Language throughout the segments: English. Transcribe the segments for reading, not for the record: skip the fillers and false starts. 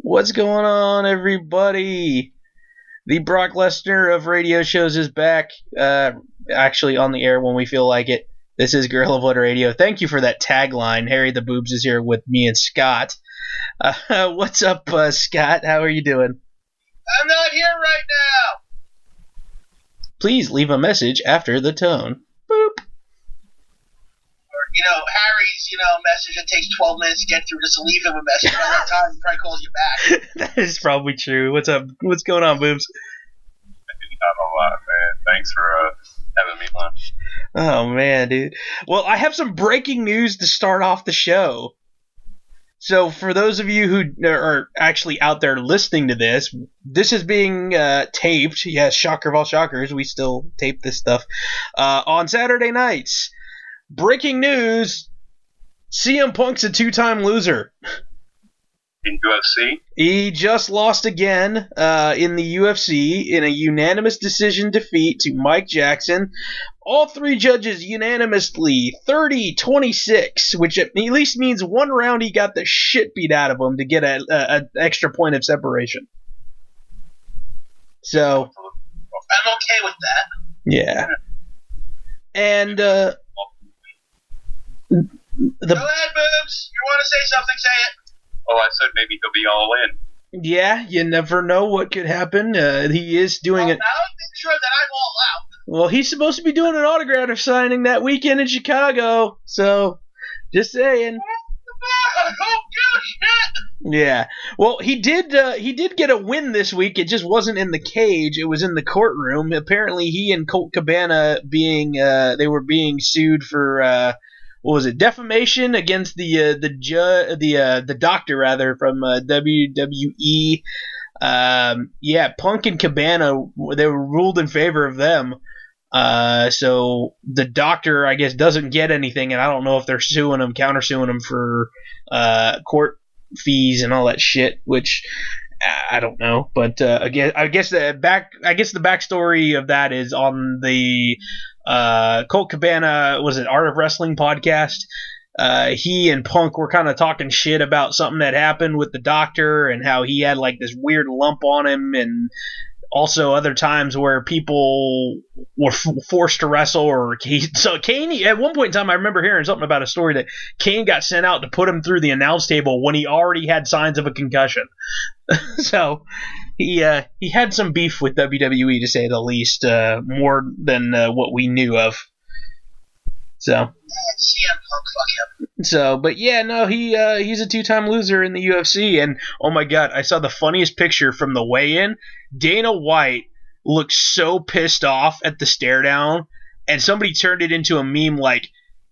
What's going on, everybody? The Brock Lesnar of radio shows is back, actually on the air when we feel like it. This is Guerrilla Blood Radio. Thank you for that tagline. Harry the Boobs is here with me and Scott. What's up, Scott? How are you doing? I'm not here right now. Please leave a message after the tone. Boop. Or, Harry's, message that takes 12 minutes to get through. Just leave him a message. By that time, he probably calls you back. That is probably true. What's up? What's going on, Boobs? Not a lot, man. Thanks for having me on. Oh, man, dude. Well, I have some breaking news to start off the show. So, for those of you who are actually out there listening to this, this is being taped. Yes, shocker of all shockers, we still tape this stuff on Saturday nights. Breaking news, CM Punk's a two-time loser. In UFC? He just lost again in the UFC in a unanimous decision defeat to Mike Jackson. All three judges unanimously 30-26, which at least means one round he got the shit beat out of him to get an extra point of separation. So, I'm okay with that. yeah. And Go ahead, Boobs. You want to say something, say it. Oh, I said maybe he'll be all in. yeah, you never know what could happen. He is doing it. I'll make sure that I'm all out. Well, he's supposed to be doing an autograph signing that weekend in Chicago. So, just saying. I don't give a shit. Yeah. Well, he did get a win this week. It just wasn't in the cage. It was in the courtroom. Apparently, he and Colt Cabana they were being sued for what was it? Defamation against the doctor rather from WWE. Yeah, Punk and Cabana, they were ruled in favor of them. So the doctor, I guess, doesn't get anything, and I don't know if they're suing him, countersuing him for court fees and all that shit, which I don't know. But again, I guess the backstory of that is on the Colt Cabana, was it Art of Wrestling podcast? He and Punk were kind of talking shit about something that happened with the doctor and how he had like this weird lump on him, and also other times where people were forced to wrestle, or so Kane, at one point in time, I remember hearing something about a story that Kane got sent out to put him through the announce table when he already had signs of a concussion. So he had some beef with WWE, to say the least, more than what we knew of. So CM Punk, fuck him. So, but yeah, no, he's a two-time loser in the UFC, and oh my god, I saw the funniest picture from the weigh-in. Dana White looked so pissed off at the stare down, and somebody turned it into a meme like,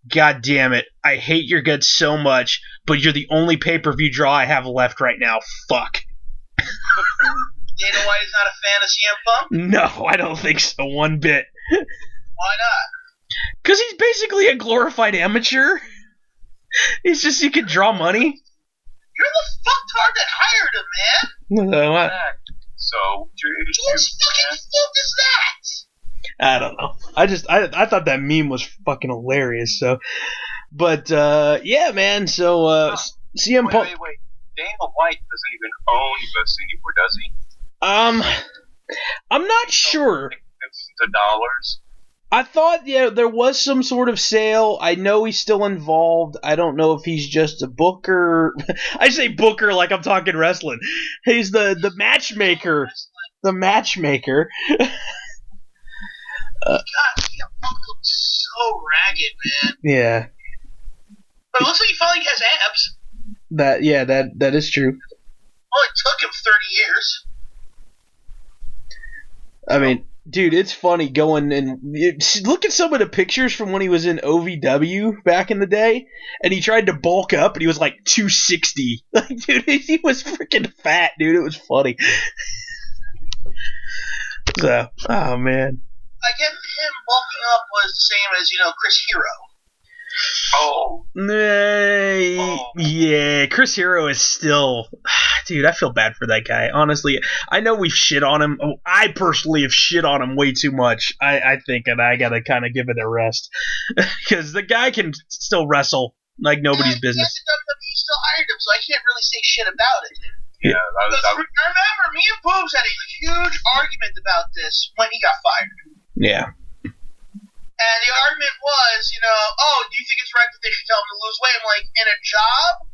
"God damn it, I hate your guts so much, but you're the only pay-per-view draw I have left right now. Fuck." Dana White is not a fan of CM Punk? No, I don't think so, one bit. Why not? Because he's basically a glorified amateur. He's just, he could draw money. You're the fucktard that hired him, man. No, So, Whose fucking fault is that? I don't know. I thought that meme was fucking hilarious. So, but yeah, man. So CM Punk. Wait. Dana White doesn't even own UFC anymore, does he? I'm not sure. It's the dollars. I thought, yeah, there was some sort of sale. I know he's still involved. I don't know if he's just a booker. I say booker like I'm talking wrestling. He's the matchmaker. The matchmaker. God, CM Punk looks so ragged, man. Yeah. But it looks like he finally has abs. That is true. Well, it took him 30 years. I mean, dude, it's funny going and look at some of the pictures from when he was in OVW back in the day, and he tried to bulk up, and he was like 260. Like, dude, he was freaking fat, dude. It was funny. So, oh man. I get him bulking up was the same as, Chris Hero. Oh. Yeah, Chris Hero is still... Dude, I feel bad for that guy. Honestly, I know we've shit on him. I personally have shit on him way too much. I think that I gotta kind of give it a rest. Because the guy can still wrestle like nobody's business. Yes, WWE still hired him, so I can't really say shit about it. Yeah, remember, me and Boobs had a huge argument about this when he got fired. Yeah. And the argument was, do you think it's right that they should tell him to lose weight? I'm like, in a job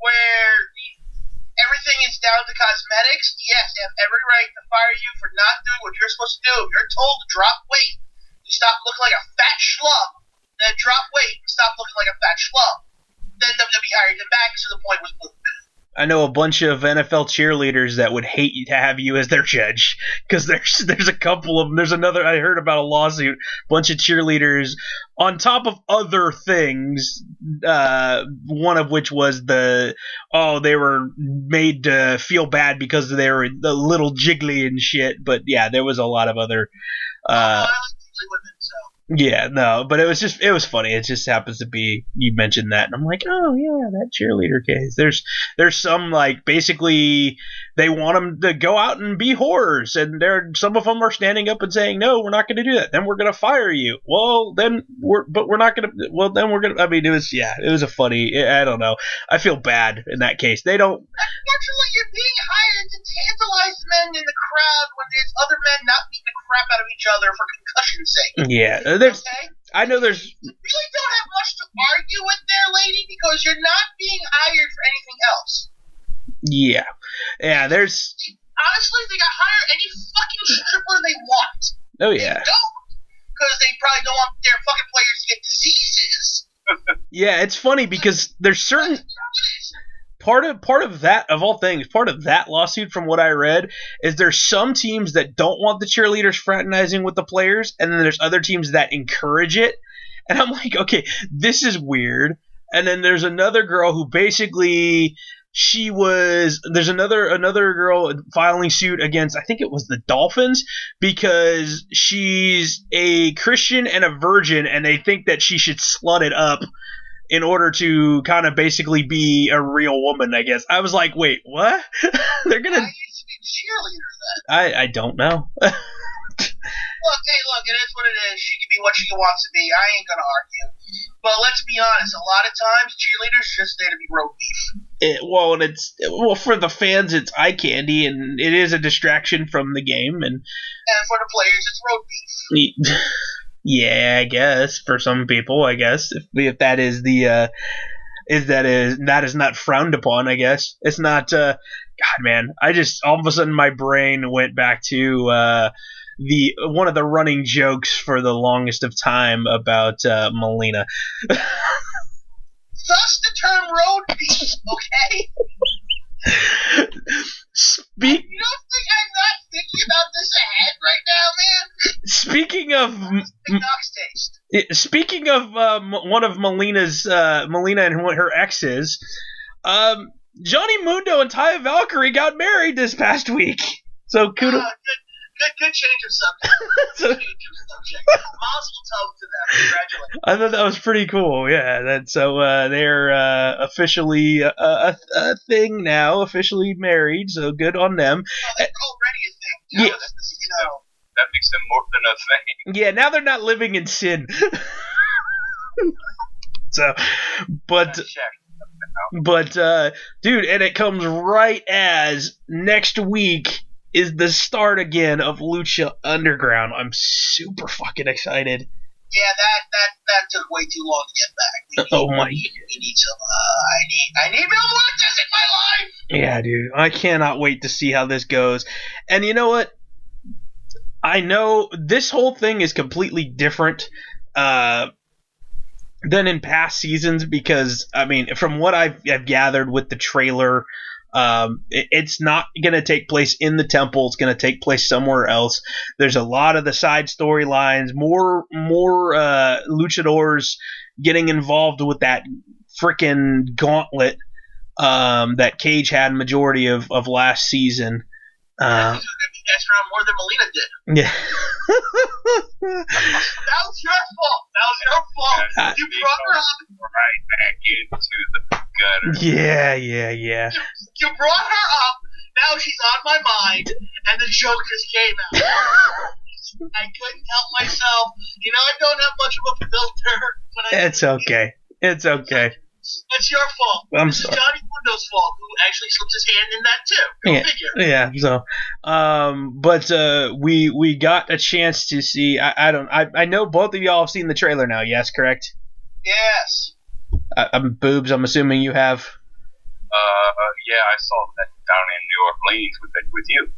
where everything is down to cosmetics, yes, they have every right to fire you for not doing what you're supposed to do. If you're told to drop weight, you stop looking like a fat schlub, then drop weight and stop looking like a fat schlub. Then WWE hired him back, so the point was moved. I know a bunch of NFL cheerleaders that would hate to have you as their judge, because there's a couple of them. There's another, I heard about a lawsuit, bunch of cheerleaders, on top of other things, one of which was they were made to feel bad because they were a little jiggly and shit, but yeah, there was a lot of other... I like jiggly women, so... Yeah, no, but it was funny. It just happens to be, you mentioned that, and I'm like, oh yeah, that cheerleader case. There's some, like, basically they want them to go out and be whores, and some of them are standing up and saying, no, we're not going to do that. Then we're going to fire you. Well, then we're not going to. Well, then we're going to. I mean, it was a funny. I don't know. I feel bad in that case. They don't. Unfortunately, you're being hired to tantalize men in the crowd when there's other men not beating the crap out of each other for concussion's sake. Yeah, okay? I know there's... You really don't have much to argue with there, lady, because you're not being hired for anything else. Yeah. Yeah, there's... Honestly, they got hired any fucking stripper they want. Oh, yeah. They don't, because they probably don't want their fucking players to get diseases. Yeah, it's funny because there's certain... Part of that, of all things, part of that lawsuit, from what I read, is there's some teams that don't want the cheerleaders fraternizing with the players, and then there's other teams that encourage it. And I'm like, okay, this is weird. And then there's another girl who basically there's another girl filing suit against, I think it was the Dolphins, because she's a Christian and a virgin, and they think that she should slut it up in order to kind of basically be a real woman, I guess. I was like, wait, what? They're gonna... I used to be a cheerleader then. I don't know. Look, it is what it is. She can be what she wants to be. I ain't gonna argue. But let's be honest, a lot of times cheerleaders are just there to be roast beef. For the fans, it's eye candy, and it is a distraction from the game, and for the players, it's roast beef. Yeah, I guess for some people, I guess if that is that is not frowned upon, I guess it's not. God, man, I just all of a sudden my brain went back to one of the running jokes for the longest of time about Melina. Thus the term road beef, okay? You don't think I'm not thinking about this ahead right now, man? Speaking of one of Melina and her exes, Johnny Mundo and Taya Valkyrie got married this past week. So kudos. Good change of subject. Mazel tov to them. Congratulations. I thought that was pretty cool. Yeah, they're officially a thing now, officially married. So good on them. Oh, they're already a thing. Yeah. That makes them more than a thing. Yeah, now they're not living in sin. So, but dude, and it comes right as next week is the start again of Lucha Underground. I'm super fucking excited. Yeah, that took way too long to get back. We need some. I need more like this in my life. Yeah, dude, I cannot wait to see how this goes. And you know what? I know this whole thing is completely different than in past seasons because, I mean, from what I've gathered with the trailer, it's not going to take place in the temple. It's going to take place somewhere else. There's a lot of the side storylines, more luchadors getting involved with that frickin' gauntlet that Cage had majority of last season. This is going to be next round more than Melina did. Yeah. That was your fault. You brought her up. Right back into the gutter. Yeah. You brought her up. Now she's on my mind, and the joke just came out. I couldn't help myself. I don't have much of a filter. It's okay. It's your fault. I'm sorry. It's Johnny Mundo's fault, who actually slipped his hand in that too. Go figure. Yeah. So, we got a chance to see. I know both of y'all have seen the trailer now. Yes, correct. Yes. Boobs. I'm assuming you have. Yeah, I saw that down in New Orleans with you.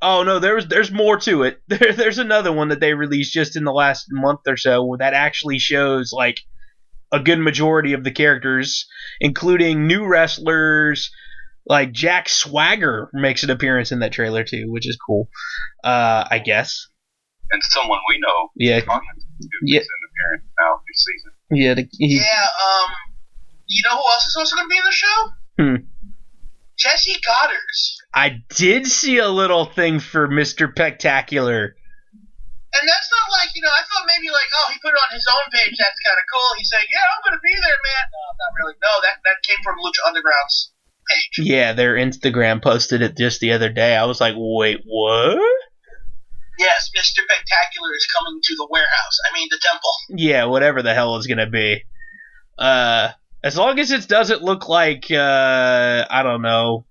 Oh no, there's more to it. There's another one that they released just in the last month or so that actually shows like a good majority of the characters, including new wrestlers. Like Jack Swagger makes an appearance in that trailer too, which is cool. I guess. And someone we know. Yeah. Makes an appearance now this season. Yeah. You know who else is also going to be in the show? Jesse Goddard's. I did see a little thing for Mr. Spectacular. And that's not like, I thought maybe like, oh, he put it on his own page, that's kind of cool. He's saying, yeah, I'm going to be there, man. No, not really. No, that came from Lucha Underground's page. Yeah, their Instagram posted it just the other day. I was like, wait, what? Yes, Mr. Spectacular is coming to the warehouse. I mean, the temple. Yeah, whatever the hell it's going to be. As long as it doesn't look like, I don't know.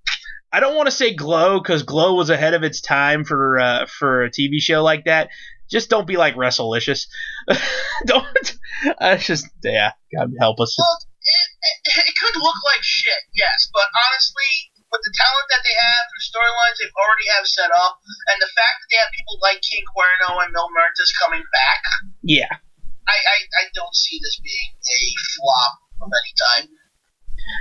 I don't want to say Glow, because Glow was ahead of its time for a TV show like that. Just don't be like WrestleLicious. Don't. God help us. Well, it could look like shit, yes, but honestly, with the talent that they have, the storylines they already have set up, and the fact that they have people like King Cuerno and Mil Muertes coming back, yeah, I don't see this being a flop of any type.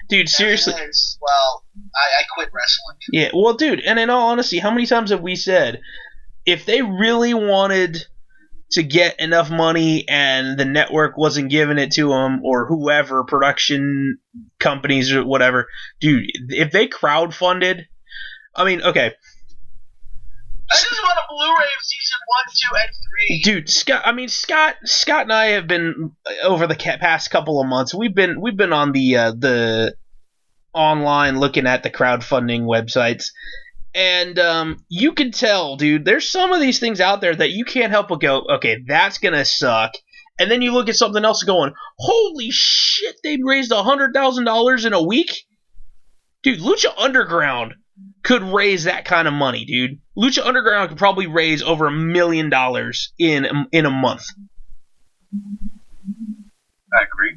Dude, seriously. Well, I quit wrestling. Yeah, well, dude, and in all honesty, how many times have we said, if they really wanted to get enough money and the network wasn't giving it to them, or whoever, production companies or whatever, dude, if they crowdfunded, I mean, okay. I just want a Blu-ray of season 1, 2, and 3. Dude, Scott and I have been over the past couple of months. We've been on the online looking at the crowdfunding websites, and you can tell, dude. There's some of these things out there that you can't help but go, okay, that's gonna suck. And then you look at something else going, holy shit, they raised $100,000 in a week, dude. Lucha Underground could raise that kind of money, dude. Lucha Underground could probably raise over $1 million in a month. I agree.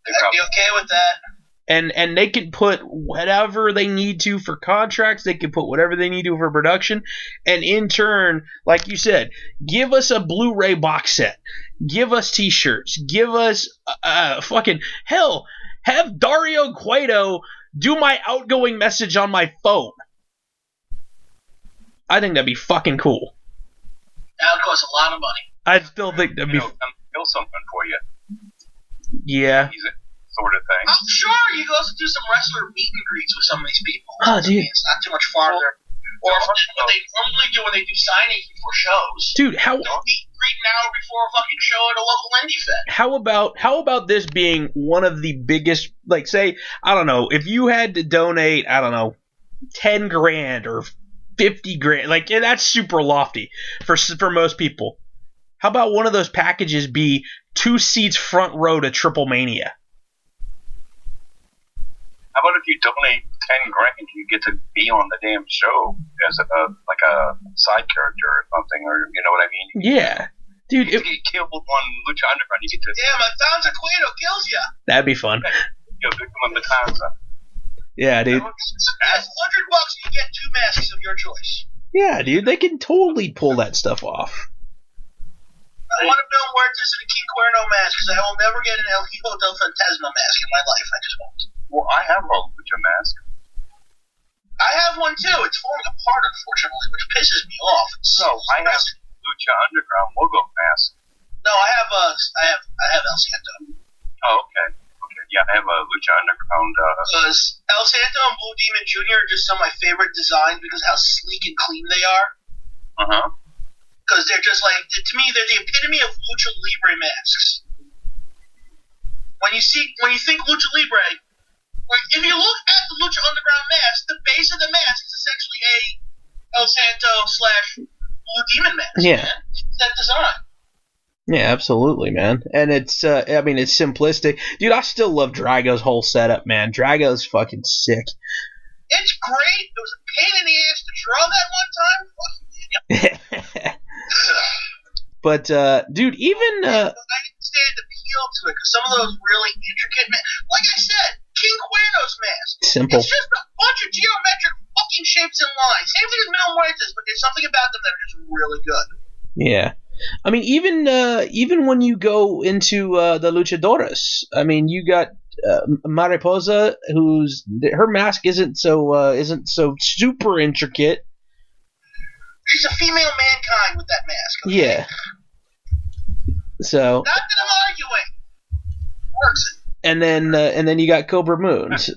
I'd be okay with that. And they can put whatever they need to for contracts. They can put whatever they need to for production. And in turn, like you said, give us a Blu-ray box set. Give us T-shirts. Give us fucking hell. Have Dario Cueto do my outgoing message on my phone. I think that'd be fucking cool. That would cost a lot of money. I still think that'd be. Feel something for you. Yeah. Sort of thing. I'm sure you can also do some wrestler meet and greets with some of these people. Oh, dude. It's not too much farther. Or what they normally do when they do signings before shows. Dude, how? Don't meet and greet an hour before a fucking show at a local indie fed. How about this being one of the biggest? Like, say, I don't know, if you had to donate, I don't know, $10,000 or $50,000, like that's super lofty for most people. How about one of those packages be 2 seats front row to Triple Mania? How about if you donate $10,000, you get to be on the damn show as a side character or something, or you know what I mean? Yeah, dude. You get killed on Lucha Underground. You get to. Damn, Alfonso Cueto kills ya. That'd be fun. Victim of Matanza. Yeah, dude. That's $100 and you get 2 masks of your choice. Yeah, dude. They can totally pull that stuff off. I want to Mil Muertes and a King Cuerno mask because I will never get an El Hijo del Fantasma mask in my life. I just won't. Well, I have a Lucha mask. I have one too. It's falling apart, unfortunately, which pisses me off. I have Lucha Underground logo mask. No, I have El Santo. Oh, okay. Yeah, I have a Lucha Underground. Because El Santo and Blue Demon Jr. are just some of my favorite designs because of how sleek and clean they are. Because they're just like, to me, they're the epitome of Lucha Libre masks. When you think Lucha Libre, like if you look at the Lucha Underground mask, the base of the mask is essentially a El Santo / Blue Demon mask. Yeah. Man. It's that design. Yeah, absolutely, man. And it's, I mean, it's simplistic. Dude, I still love Drago's whole setup, man. Drago's fucking sick. It's great. It was a pain in the ass to draw that one time. But, dude, even... I understand the appeal to it, because some of those really intricate... Like I said, King Cuerno's mask. Simple. It's just a bunch of geometric fucking shapes and lines. Same thing as Mil Muertes, but there's something about them that are just really good. Yeah. I mean, even when you go into the luchadoras, I mean, you got Mariposa, her mask isn't so super intricate. She's a female mankind with that mask. Okay? Yeah. So. Not that I'm arguing. Works it. And then you got Cobra Moon's,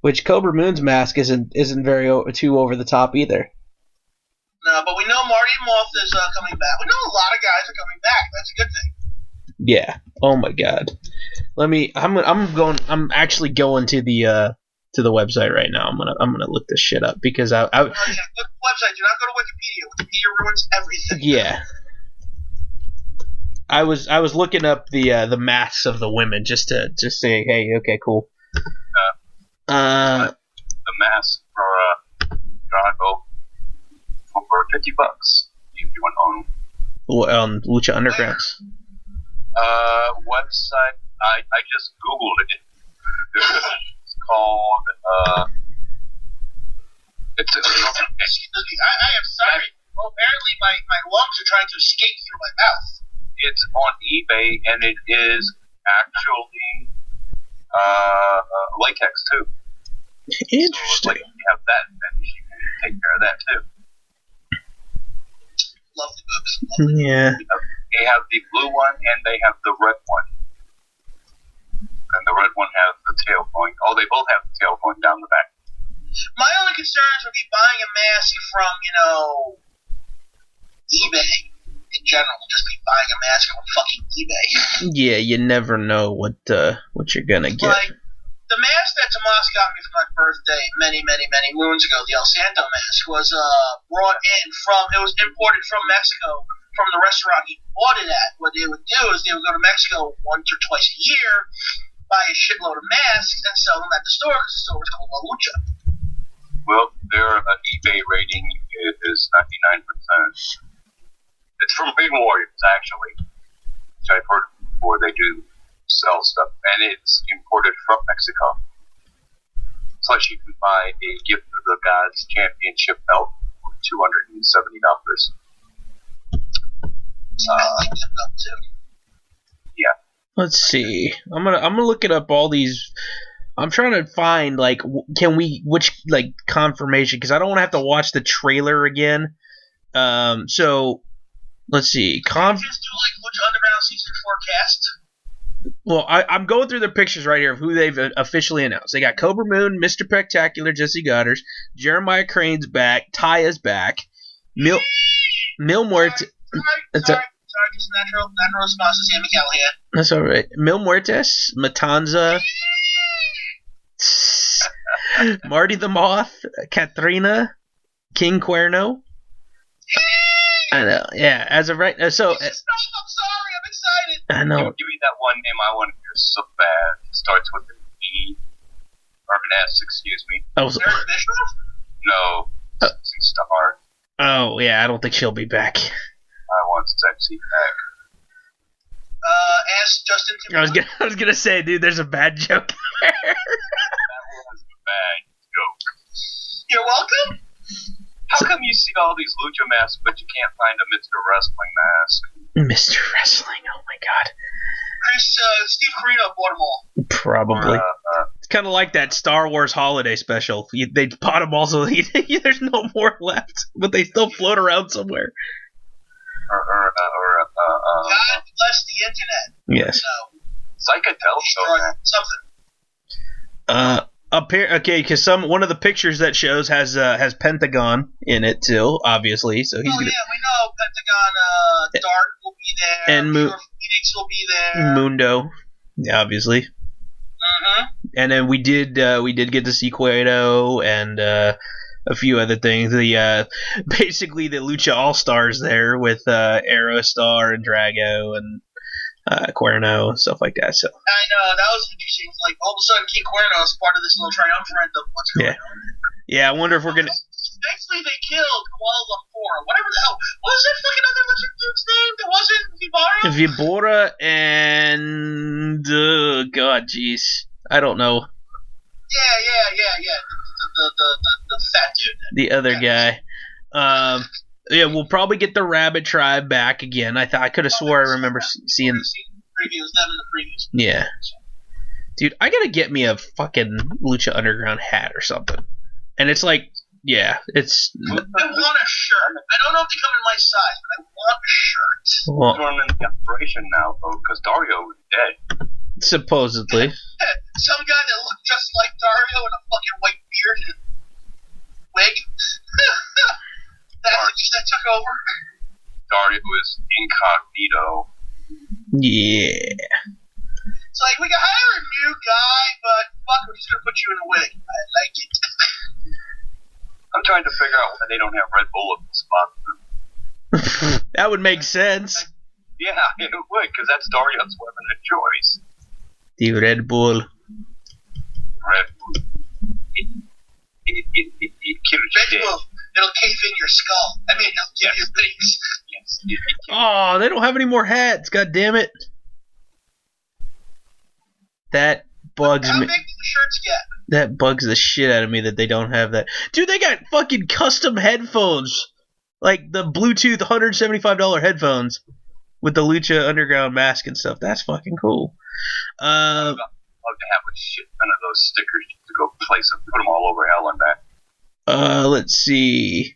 which Cobra Moon's mask isn't very too over the top either. No, but we know Marty Moth is coming back. We know a lot of guys are coming back. That's a good thing. Yeah. Oh my God. I'm actually going to the website right now. I'm gonna look this shit up because I look at the website. Do not go to Wikipedia. Wikipedia ruins everything. Yeah. I was looking up the masks of the women just to say, hey, okay, cool. The mask for Drago for $50 if you want on Lucha Underground's website. I just googled it. It's called it's excuse me, I am sorry. Well, apparently my lungs are trying to escape through my mouth. It's on eBay and it is actually latex too. Interesting. So, like, you have that, then you can take care of that too. Lovely books. Lovely. Yeah. They have the blue one and they have the red one. And the red one has the tail going. Oh, they both have the tail going down the back. My only concerns would be buying a mask from, eBay in general. Just be buying a mask from fucking eBay. Yeah, you never know what you're gonna get. Like, the mask that Tomas got me for my birthday many, many, many moons ago, the El Santo mask, was it was imported from Mexico, from the restaurant he bought it at. What they would do is they would go to Mexico once or twice a year, buy a shitload of masks, and sell them at the store, because the store was called La Lucha. Well, their eBay rating is 99%. It's from Big Warriors, actually, which I've heard before. They do sell stuff, and it's imported from Mexico. Plus, you can buy a gift of the Gods Championship belt for $270. I like that belt too. Yeah. Let's see. I'm gonna look it up. All these. I'm trying to find which confirmation, because I don't want to have to watch the trailer again. So let's see. Just do Lucha Underground Season 4 cast. Well, I'm going through the pictures right here of who they've officially announced. They got Cobra Moon, Mr. Spectacular, Jesse Goddard, Jeremiah Crane's back, Taya's back, Mil Muertes. Sorry, just natural response to Sammy Callahan. That's all right. Mil Muertes, Matanza, Marty the Moth, Katrina, King Cuerno. I know. Yeah, as of right. So. I'm sorry. I'm excited. I know. Give me that one name I want to hear so bad. It starts with an E or an S. Excuse me. Oh, Eric Bischoff? No. Sexy Star. Oh yeah, I don't think she'll be back. I want Sexy back. Ask Justin Timberlake. I was gonna say, dude, there's a bad joke there. That was a bad joke. You're welcome. How come you see all these lucha masks, but you can't find a Mr. Wrestling mask? Mr. Wrestling, oh my God. Steve Corino bought them all. Probably. It's kind of like that Star Wars holiday special. They bought them all, so there's no more left, but they still float around somewhere. God bless the internet. Yes. So, Psychedelic, something. Okay, because one of the pictures that shows has Pentagon in it too, obviously. So he's we know Pentagon. Dart will be there. And Phoenix will be there. Mundo, obviously. Mm-hmm. And then we did get to see Cueto and a few other things. The basically the Lucha All Stars there with Aerostar and Drago and Cuerno and stuff like that. So I know that was interesting. It's like all of a sudden, King Cuerno is part of this little triumvirate of what's going on. Yeah, I wonder if we're gonna. Thankfully, they killed Kuala Lumpur. Whatever the hell. What was that fucking other lizard dude's name that wasn't Vibara? Vibora and God, jeez, I don't know. Yeah. The fat dude. The other guy. Yeah, we'll probably get the Rabbit Tribe back again. I could have swore I remember seeing. Previews them in the previews. Yeah, dude, I gotta get me a fucking Lucha Underground hat or something. And it's like, yeah, it's. I want a shirt. I don't know if they come in my size, but I want a shirt. Well, doing the operation now, though, because Dario is dead. Supposedly. Some guy that looked just like Dario in a fucking white beard and wig. That's the piece that took over. Dario is incognito. Yeah. It's like, we can hire a new guy, but fuck, we're just going to put you in a wig. I like it. I'm trying to figure out why they don't have Red Bull at the spot. That would make sense. Yeah, it would, because that's Dario's weapon of choice. The Red Bull. Red Bull. It kills you dead. It'll cave in your skull. I mean, it'll give you things. Yes. Oh, they don't have any more hats. God damn it. That bugs me. How big do the shirts get? That bugs the shit out of me that they don't have that. Dude, they got fucking custom headphones. Like the Bluetooth $175 headphones with the Lucha Underground mask and stuff. That's fucking cool. I'd love to have a shit ton of those stickers to go place them, put them all over hell and back. Let's see.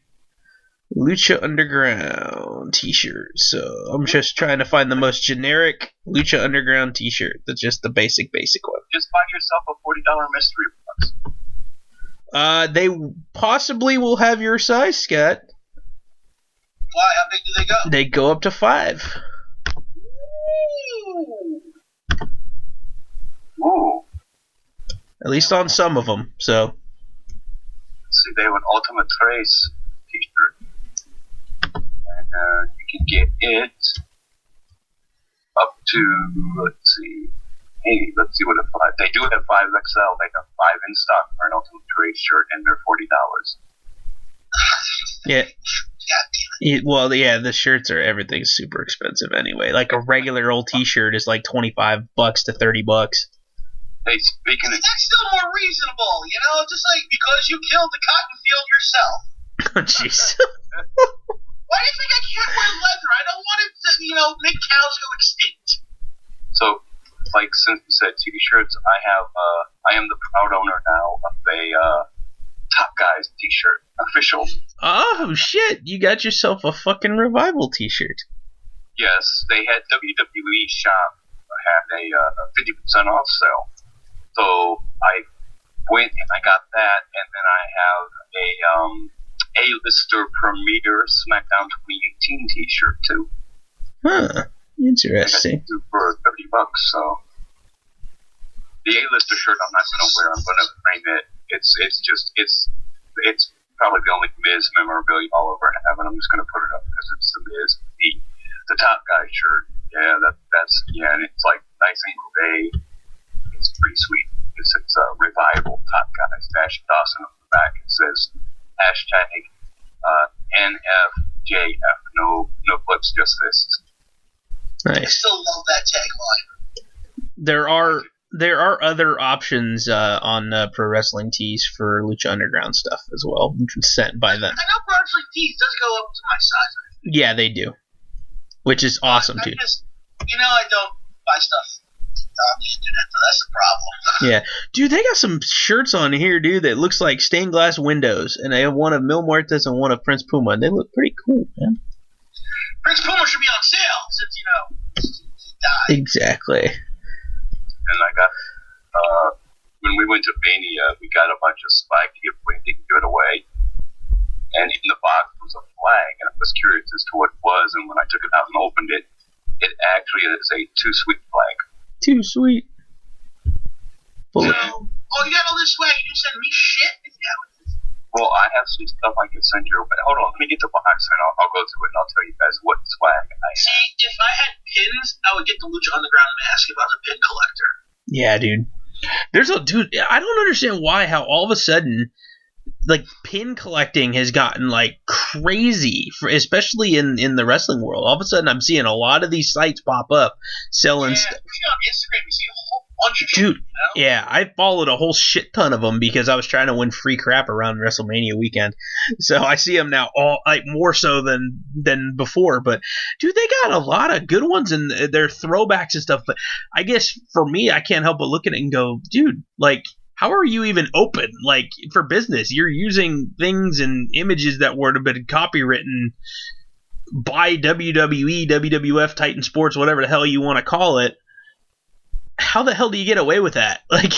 Lucha Underground t-shirt. So I'm just trying to find the most generic Lucha Underground t-shirt. That's just the basic one. Just buy yourself a $40 mystery box. They possibly will have your size, Scott. Why? How big do they go? They go up to 5. Ooh. At least on some of them. So. Let's see, they have an Ultimate Trace t-shirt. And you can get it up to, let's see what a 5. They do have 5XL. They have 5 in stock for an Ultimate Trace shirt, and they're $40. Yeah. Well, yeah, the shirts are everything's super expensive anyway. Like a regular old T-shirt is like $25 to $30. Hey, speaking of, that's still more reasonable, you know. Just like because you killed the cotton field yourself. Jeez. Why do you think I can't wear leather? I don't want it to, make cows go extinct. So, like since you said T-shirts, I am the proud owner now of a Top Guys T-shirt, official. Oh shit! You got yourself a fucking Revival T-shirt. Yes, they had WWE Shop had a 50% off sale, so I went and I got that, and then I have a A-lister Premier SmackDown 2018 T-shirt too. Huh? Interesting. I got it for $30, so the A-lister shirt I'm not gonna wear. I'm gonna frame it. It's probably the only Miz memorabilia I'll ever have, and I'm just gonna put it up because it's the Miz. The Top Guy shirt, and it's like nice and gray. It's pretty sweet. It's a Revival Top Guys dash Dawson on the back. It says hashtag NFJF. No flips, just fists. Nice. I still love that tagline. There are other options on Pro Wrestling Tees for Lucha Underground stuff as well, sent by them. I know Pro Wrestling Tees does go up to my size. Yeah, they do, which is awesome too. I don't buy stuff on the internet, so that's the problem. Yeah, dude, they got some shirts on here, dude, that looks like stained glass windows, and they have one of Mil Muertes and one of Prince Puma, and they look pretty cool, man. Prince Puma should be on sale since he died. Exactly. And I got, when we went to Mania, we got a bunch of swag to give away, didn't give it away. And in the box was a flag, and I was curious as to what it was, and when I took it out and opened it, it actually is a Too Sweet flag. Too sweet. You got all this swag, you didn't send me shit? Well, I have have some stuff I can send your way. Hold on, let me get the box and I'll go through it and I'll tell you guys what swag I have. See, if I had pins, I would get the Lucha Underground mask if I was a pin collector. Yeah, dude. Dude, I don't understand how all of a sudden, like, pin collecting has gotten, like, crazy, especially in the wrestling world. All of a sudden, I'm seeing a lot of these sites pop up selling stuff. On Instagram, you see a whole bunch of dude, shit, you know? Yeah, I followed a whole shit ton of them because I was trying to win free crap around WrestleMania weekend. So I see them now all, like, more so than before. But, dude, they got a lot of good ones and they're throwbacks and stuff. But I guess for me, I can't help but look at it and go, dude, like, how are you even open, like, for business? You're using things and images that would have been copywritten by WWE, WWF, Titan Sports, whatever the hell you want to call it. How the hell do you get away with that? Like,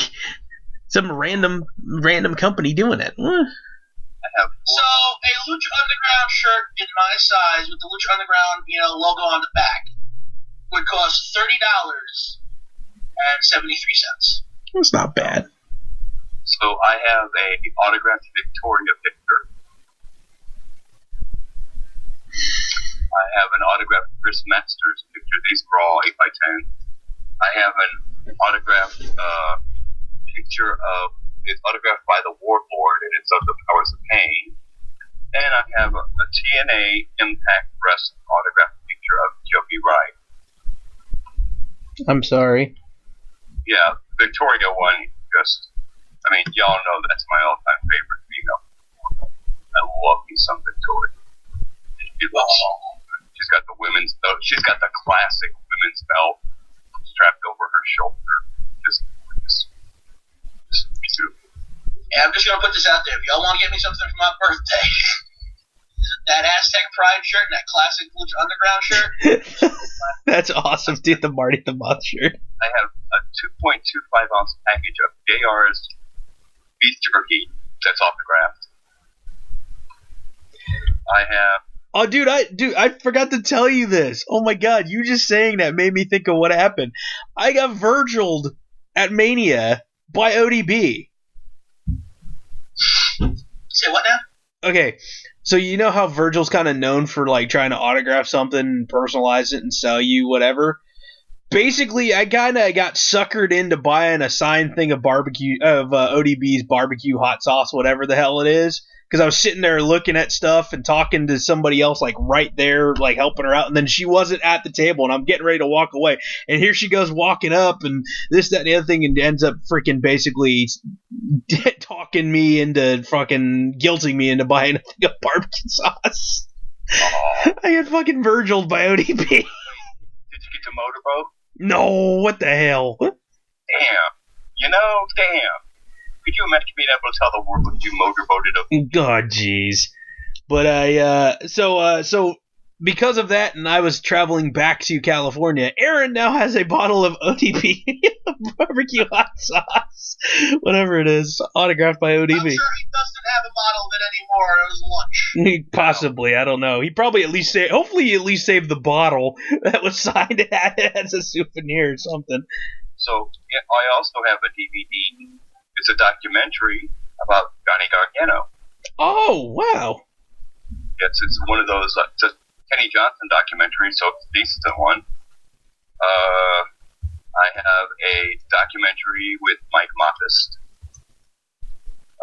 some random company doing it. So, a Lucha Underground shirt in my size with the Lucha Underground, logo on the back would cost $30.73. That's not bad. So I have a autographed Victoria picture. I have an autographed Chris Masters picture. These are all 8x10. I have an autographed picture it's autographed by the Warlord, and it's of the Powers of Pain. And I have a TNA Impact Wrestling autographed picture of Joey Wright. I'm sorry. Yeah, Victoria one, y'all know that's my all-time favorite female. I love me some Victoria. She's got the women's belt. She's got the classic women's belt strapped over her shoulder. Just beautiful. Yeah, I'm just gonna put this out there. If y'all want to get me something for my birthday, that Aztec Pride shirt and that classic Lucha Underground shirt. That's awesome, dude. The Marty the Moth shirt. I have a 2.25 ounce package of JR's beef jerky that's autographed. I have. Oh, dude, I forgot to tell you this. Oh my God, you just saying that made me think of what happened. I got Virgiled at Mania by ODB. Say what now? Okay, so you know how Virgil's kind of known for, like, trying to autograph something, personalize it, and sell you whatever? Basically, I kind of got suckered into buying a signed thing of ODB's barbecue hot sauce, whatever the hell it is. Because I was sitting there looking at stuff and talking to somebody else, like, right there, like, helping her out. And then she wasn't at the table, and I'm getting ready to walk away. And here she goes walking up, and this, that, and the other thing, and ends up freaking basically talking me into fucking guilting me into buying a thing of barbecue sauce. I got fucking Virgiled by ODB. Did you get the motorboat? No, what the hell? Damn. Damn. Could you imagine being able to tell the world what you motorboated up? God, jeez. But so because of that, and I was traveling back to California, Aaron now has a bottle of ODB barbecue hot sauce, whatever it is, autographed by ODB. I'm sure he doesn't have a bottle of it anymore. It was lunch. Possibly, I don't know. He probably hopefully he at least saved the bottle that was signed as a souvenir or something. So yeah, I also have a DVD. It's a documentary about Johnny Gargano. Oh, wow. Yes, it's one of those, it's a Kenny Johnson documentary, so it's a decent one. I have a documentary with Mike Modest.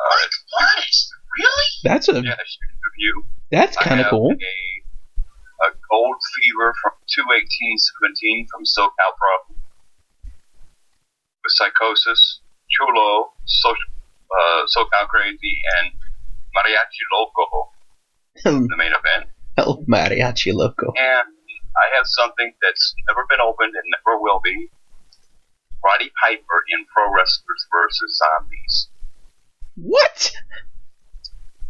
Mike Modest? Really? That's a review. That's kind of cool. A Gold Fever from 2/18/17 from SoCal Pro. With Psychosis, Chulo, SoCal Crazy, and Mariachi Loco, the main event. Oh, Mariachi Loco. And I have something that's never been opened and never will be. Roddy Piper in Pro Wrestlers vs. Zombies. What?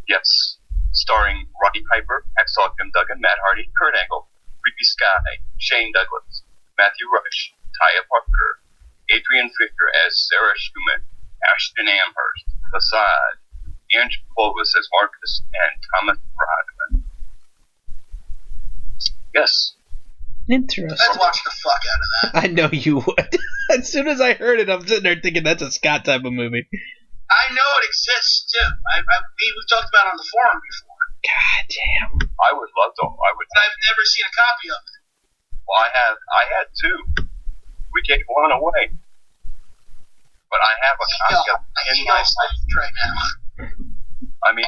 Yes. Starring Roddy Piper, Hacksaw Jim Duggan, Matt Hardy, Kurt Angle, Creepy Sky, Shane Douglas, Matthew Rush, Taya Parker, Adrian Fisher as Sarah Schumann, Ashton Amherst, Facade, Andrew Clovis as Marcus, and Thomas Rodman. Yes. Interesting. I'd watch the fuck out of that. I know you would. As soon as I heard it, I'm sitting there thinking that's a Scott type of movie. I I know it exists too. We've talked about it on the forum before. God damn. I would love to. But I've never seen a copy of it. Well, I had two. We gave one away. But I have a copy of it in my life right now. I mean,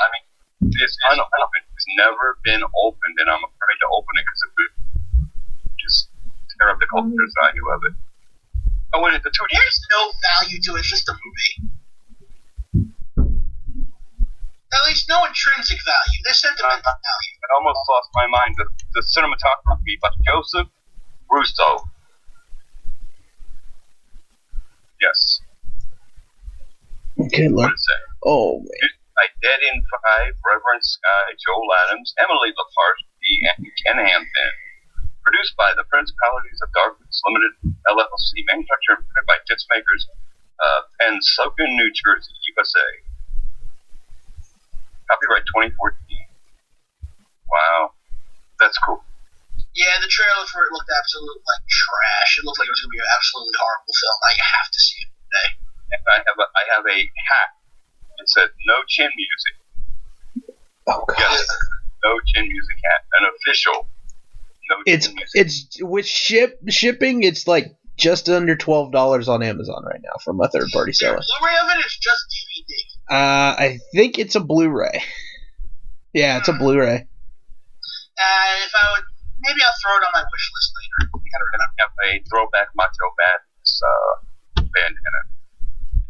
it's unopened. It's never been opened, and I'm afraid to open it because it would just tear up the culture's value of it. Oh, wait, the 2D. There's no value to it. It's just a movie. At least no intrinsic value. There's sentimental value. I almost lost my mind. The cinematography by Joseph Russo. Yes. Okay, What look. is that? Oh, man. By Dead in 5, Reverend Sky, Joel Adams, Emily LaFarge, and Ken Hampton. Produced by the Principalities of Darkness Limited LLC. Manufactured and printed by Titsmakers, Pennsauken, New Jersey, USA. Copyright 2014. Wow. That's cool. Yeah, the trailer for it looked absolute like trash. It looked like it was going to be an absolutely horrible film. I have to see it today. And I have a hat. It says no chin music. Oh, God. Yes, no chin music hat. An official no chin music. It's with shipping, it's like just under $12 on Amazon right now from a third party seller. Blu-ray of it is just DVD. I think it's a Blu-ray. Yeah, it's a Blu-ray. If I would, maybe I'll throw it on my wish list later. We're gonna have a throwback Macho Madness bandana.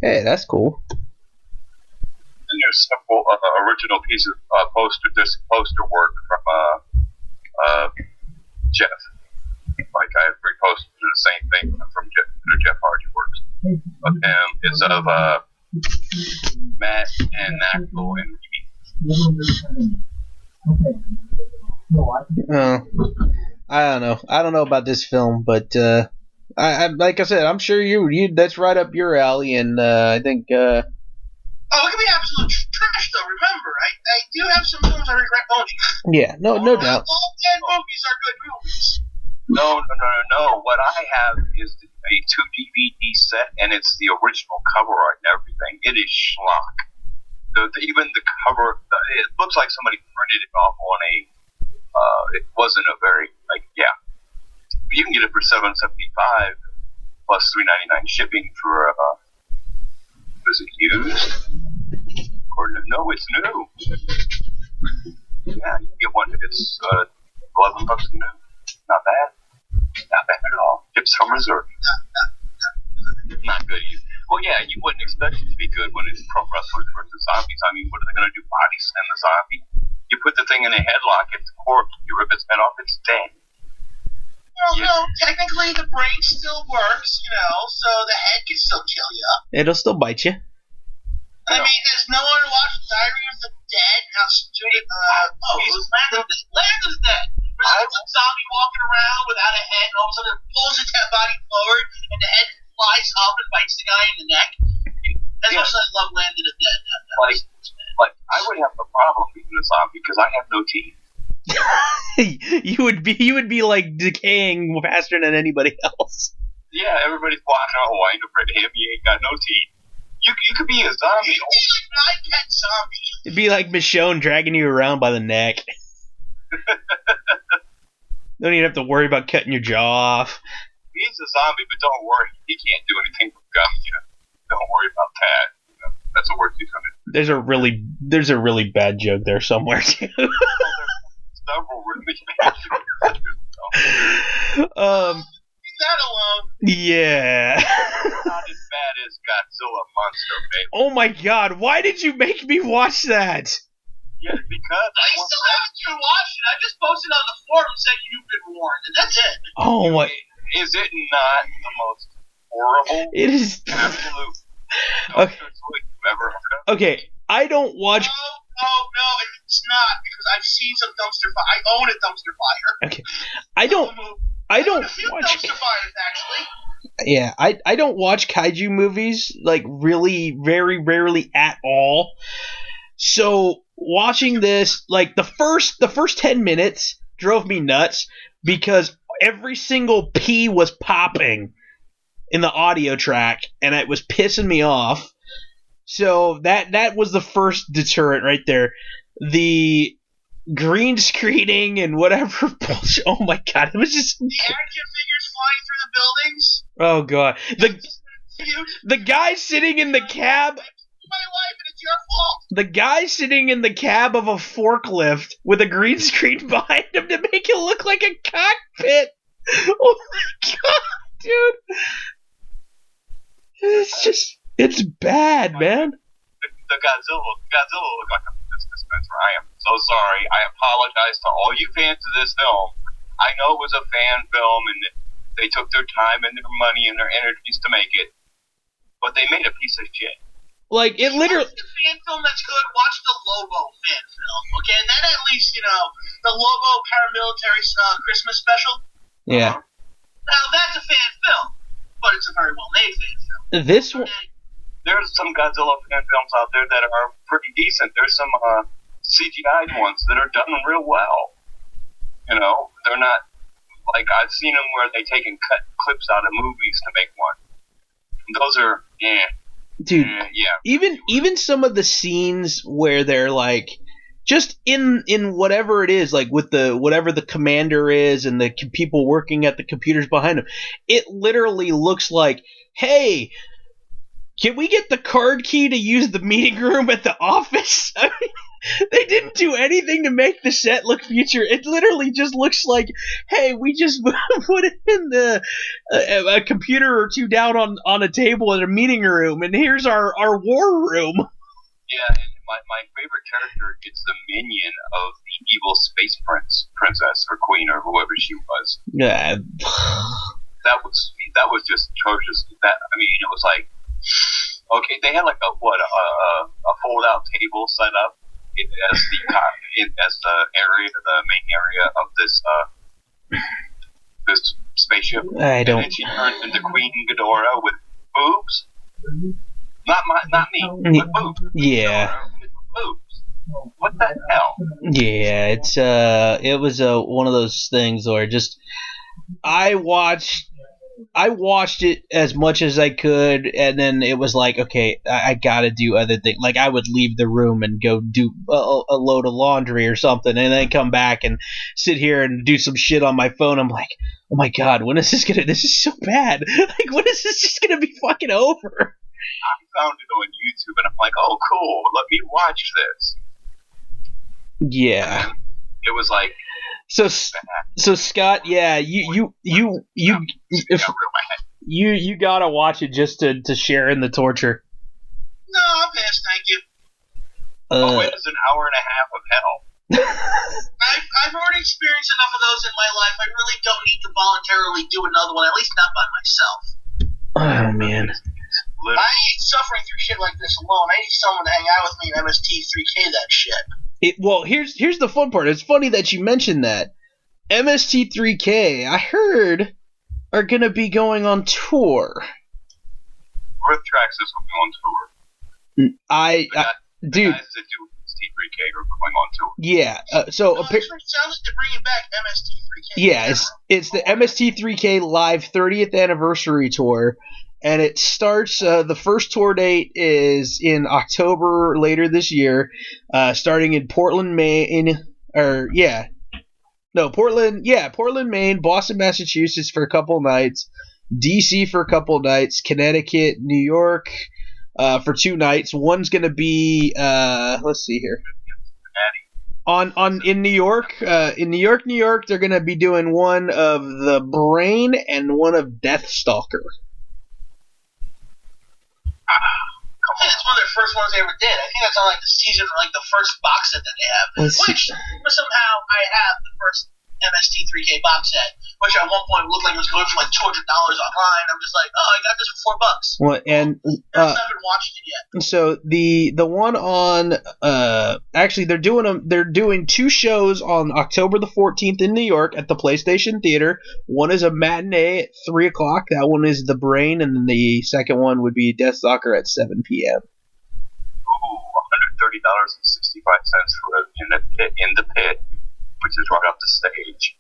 Hey, that's cool. And there's several original pieces of poster work from Jeff. Like I have reposted the same thing from Jeff Hardy works of him. It's of Matt and Nackle and me. I don't know. I don't know about this film, but I like I said, I'm sure you that's right up your alley, and I think. Oh, it can be absolute trash, though. Remember, I do have some films I regret owning. Yeah, no doubt. All bad movies are good movies. No. What I have is a 2 DVD set, and it's the original cover art and everything. It is schlock. Even the cover, it looks like somebody printed it off on a. It wasn't a very you can get it for $7.75 plus $3.99 shipping for. Was it used? Or no, it's new. Yeah, you can get one. It's $11 new. Not bad. Not bad at all. Tips from Missouri. Not good. Well, yeah, you wouldn't expect it to be good when it's pro wrestlers versus zombies. I mean, what are they going to do? Body slam the zombie? You put the thing in a headlock, it's a corpse. You rip its head off, it's dead. Well, no, technically the brain still works, so the head can still kill you. It'll still bite you. I mean, has no one watched Diary of the Dead? How stupid. Landon's dead. There's a zombie walking around without a head, and all of a sudden it pulls its body forward, and the head flies up and bites the guy in the neck. As much as I love Landon the Dead. Like, I would have a problem being a zombie because I have no teeth. you would be like decaying faster than anybody else. Yeah, everybody's walking around. I ain't afraid of him. He ain't got no teeth. You could be a zombie. You'd be like my pet zombie. It'd be like Michonne dragging you around by the neck. Don't even have to worry about cutting your jaw off. He's a zombie, but don't worry. He can't do anything for you. Don't worry about that. That's the worst he's going to do. There's a really bad joke there somewhere too. Several really bad jokes. That alone. Yeah. Not as bad as Godzilla Monster, baby. Oh my God! Why did you make me watch that? Yeah, because I still haven't watched it. I just posted on the forum saying you've been warned, and that's it. Oh my! Is it not the most horrible? It is. Absolute. Okay. You've ever heard of? Okay, I don't watch. No, it's not because I've seen some dumpster fire. I own a dumpster fire. Okay, I don't a few watch. dumpster fires actually. Yeah, I don't watch kaiju movies, like, really very rarely at all. So watching this, like, the first 10 minutes drove me nuts because every single P was popping in the audio track and it was pissing me off. So that was the first deterrent right there. The green screening and whatever bullshit. Oh my god, it was just. The action figures flying through the buildings. Oh god, Cute. the guy sitting in the cab. My life, and it's your fault. The guy sitting in the cab of a forklift with a green screen behind him to make it look like a cockpit. Oh my god, dude. It's bad, man. The Godzilla looked like a businessman. I am so sorry. I apologize to all you fans of this film. I know it was a fan film, and they took their time and their money and their energies to make it, but they made a piece of shit. Like, it literally... Watch the fan film that's good, watch the Lobo fan film, okay? And then at least, the Lobo paramilitary Christmas special. Yeah. Now, that's a fan film, but it's a very well-made fan film. This one... There's some Godzilla fan films out there that are pretty decent. There's some CGI ones that are done real well. They're not... Like, I've seen them where they take and cut clips out of movies to make one. Those are, Dude, yeah. even some of the scenes where they're like just in whatever it is, like with whatever the commander is and the people working at the computers behind him, it literally looks like, hey, can we get the card key to use the meeting room at the office? I mean, they didn't do anything to make the set look future. It literally just looks like, hey, we just put in a computer or two down on a table in a meeting room, and here's our war room. Yeah, and my favorite character is the minion of the evil space princess or queen or whoever she was. Yeah. That was just atrocious. It was like, okay, they had like a fold-out table set up as the main area of this spaceship. I don't. And then she turns into Queen Ghidorah with boobs. Not me, with boobs. Yeah. With boobs. What the hell? Yeah, it was one of those things where just I watched it as much as I could, and then it was like, okay, I gotta do other things. Like, I would leave the room and go do a load of laundry or something, and then come back and sit here and do some shit on my phone. I'm like, oh my god, when is this is so bad. Like, when is this just gonna be fucking over? I found it on YouTube, and I'm like, oh, cool, let me watch this. Yeah. It was like, So Scott, yeah, you gotta watch it just to share in the torture. No, I'll pass, thank you. It is an hour and a half of hell. I've already experienced enough of those in my life. I really don't need to voluntarily do another one, at least not by myself. Oh man. I ain't suffering through shit like this alone. I need someone to hang out with me and MST3K that shit. Well, here's the fun part. It's funny that you mentioned that. MST3K, I heard, are gonna be going on tour. Rhythraxis will be on tour. Dude. The guys that do MST3K are going on tour. Yeah. It sounds like they're bringing back MST3K. Yeah, it's the MST3K Live 30th Anniversary Tour. And it starts, the first tour date is in October later this year, starting in Portland, Maine, Portland, Maine, Boston, Massachusetts for a couple nights, DC for a couple nights, Connecticut, New York for 2 nights. One's going to be, let's see here. In New York, New York, they're going to be doing one of The Brain and one of Deathstalker. I think that's one of their first ones they ever did. I think that's on like the season, like the first box set that they have. Which somehow I have the first MST3K box set, which at one point looked like it was going for like $200 online. I'm just like, oh, I got this for $4. Well, and I haven't watched it yet. So the one on actually they're doing 2 shows on October the 14th in New York at the PlayStation Theater. One is a matinee at 3 o'clock. That one is The Brain, and then the second one would be Deathstalker at 7 p.m. Ooh, $130.65 for in the pit, which is right off the stage.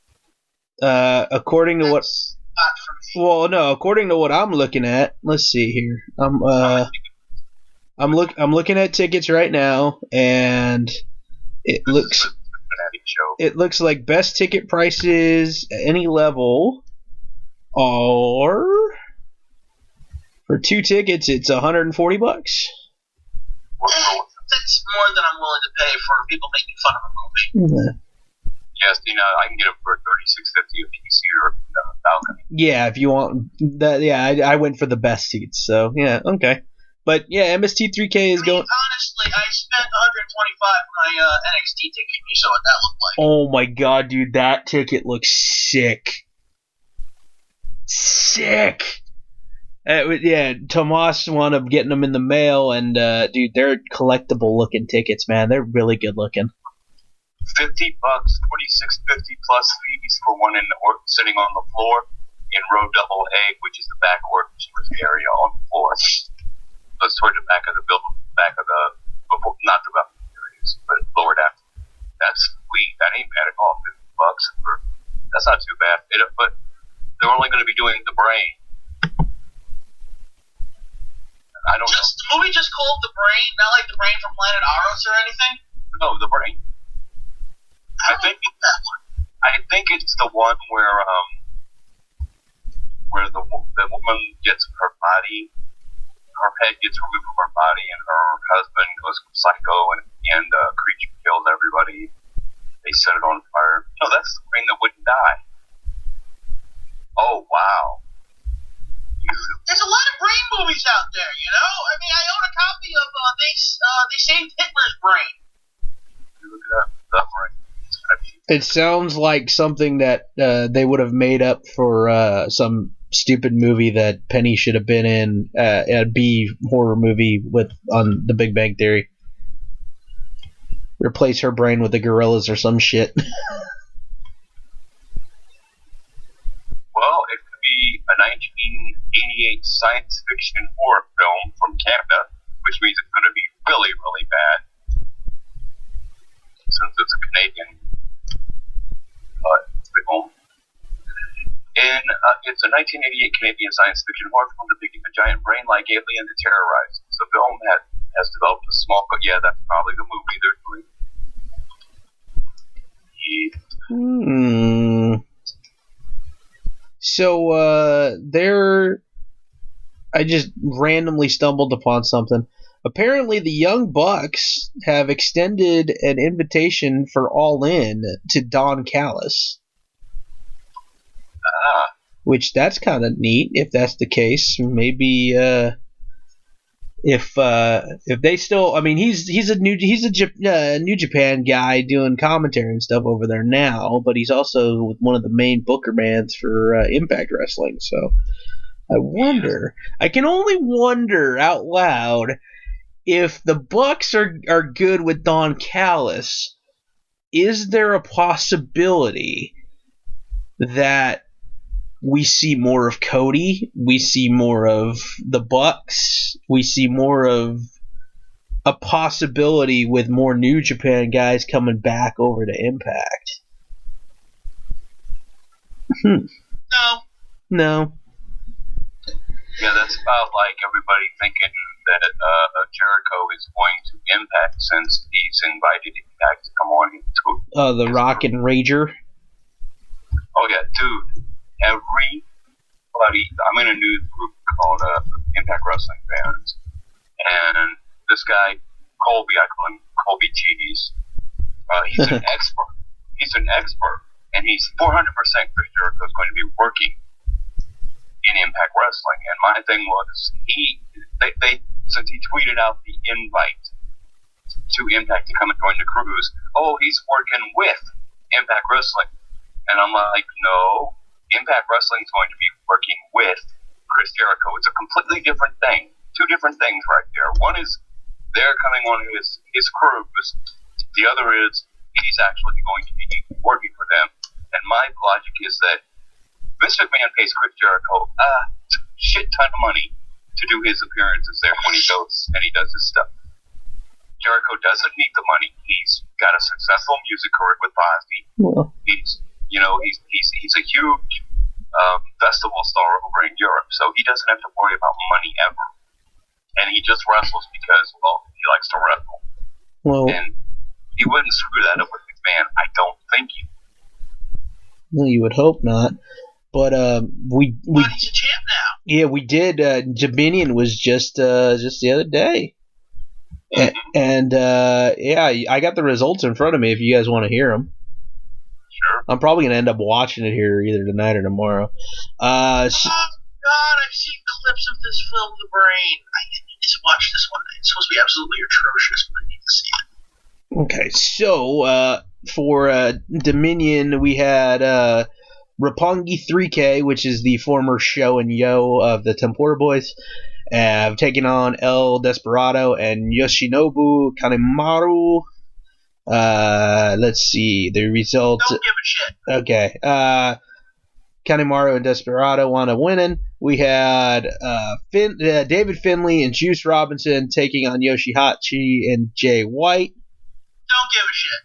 According to That's not for me. according to what I'm looking at, let's see here. I'm looking at tickets right now, and it looks like best ticket prices at any level are for 2 tickets. It's $140. That's more than I'm willing to pay for people making fun of a movie. Mm-hmm. Yes, I can get them for $36.50 a piece here in the balcony. Yeah, if you want that. Yeah, I went for the best seats. So yeah, okay. But yeah, MST3K is going. Honestly, I spent $125 for my NXT ticket. You saw what that looked like. Oh my god, dude, that ticket looks sick. Sick. Yeah, Tomas wound up getting them in the mail, and dude, they're collectible looking tickets, man. They're really good looking. $50, $46.50 plus fees for one sitting on the floor in row double A, which is the back orchestra area on the floor. So it's toward the back of the building, not the back areas, but lower down. That's sweet. That ain't bad at all. $50 that's not too bad. But they're only going to be doing The Brain. I don't know. The movie just called The Brain, not like The Brain from Planet Aros or anything. No, The Brain. I think it's the one where the woman gets her body, her head gets removed from her body, and her husband goes psycho, and at the end, creature kills everybody. They set it on fire. No, that's the Brain that wouldn't die. Oh wow! There's a lot of Brain movies out there, you know. I mean, I own a copy of They Saved Hitler's Brain. You look it up. The Brain. It sounds like something that they would have made up for some stupid movie that Penny should have been in, a B horror movie on The Big Bang Theory. Replace her brain with the gorillas or some shit. Well, it could be a 1988 science fiction horror film from Canada, which means it's going to be really, really bad, since it's a Canadian film. It's a 1988 Canadian science fiction horror film depicting a giant brain-like alien to terrorize. The film has developed a small, but yeah, that's probably the movie they're doing. So I just randomly stumbled upon something. Apparently, the Young Bucks have extended an invitation for All In to Don Callis. Which that's kind of neat if that's the case. Maybe if they still, I mean, he's a New Japan guy doing commentary and stuff over there now, but he's also one of the main booker mans for Impact Wrestling. So I can only wonder out loud if the Bucks are good with Don Callis. Is there a possibility that we see more of Cody, we see more of the Bucks, we see more of a possibility with more New Japan guys coming back over to Impact? No. Yeah, that's about like everybody thinking that Jericho is going to Impact since he's invited Impact to come on. The Rock and Rager. Oh yeah, dude. I'm in a news group called Impact Wrestling Fans, and this guy Colby, I call him Colby Cheese. He's an expert. He's an expert, and he's 400% for Jericho is going to be working in Impact Wrestling. And my thing was, since he tweeted out the invite to Impact to come and join the cruise, he's working with Impact Wrestling, and I'm like, no. Impact Wrestling is going to be working with Chris Jericho. It's a completely different thing. Two different things right there. One is they're coming on his cruise. The other is he's actually going to be working for them. And my logic is that Vince McMahon pays Chris Jericho a shit ton of money to do his appearances there when he goes and he does his stuff. Jericho doesn't need the money. He's got a successful music career with Ozzy. Yeah. He's a huge festival star over in Europe, so he doesn't have to worry about money ever. and he just wrestles because, well, he likes to wrestle. Well, And he wouldn't screw that up with McMahon. I don't think he would. well, you would hope not. But we But he's a champ now. yeah, we did. Dominion was just the other day, and yeah, I got the results in front of me. If you guys want to hear them, Sure. I'm probably gonna end up watching it here either tonight or tomorrow. Oh, God, I've seen clips of this film, The Brain. I need to watch this one. It's supposed to be absolutely atrocious, but I need to see it. Okay, so for Dominion, we had Roppongi 3K, which is the former Show and Yo of the Tempura Boys, taking on El Desperado and Yoshinobu Kanemaru. Let's see the result. Don't give a shit. Okay, Kanemaru and Desperado wound up winning. We had David Finlay and Juice Robinson taking on Yoshihachi and Jay White. Don't give a shit.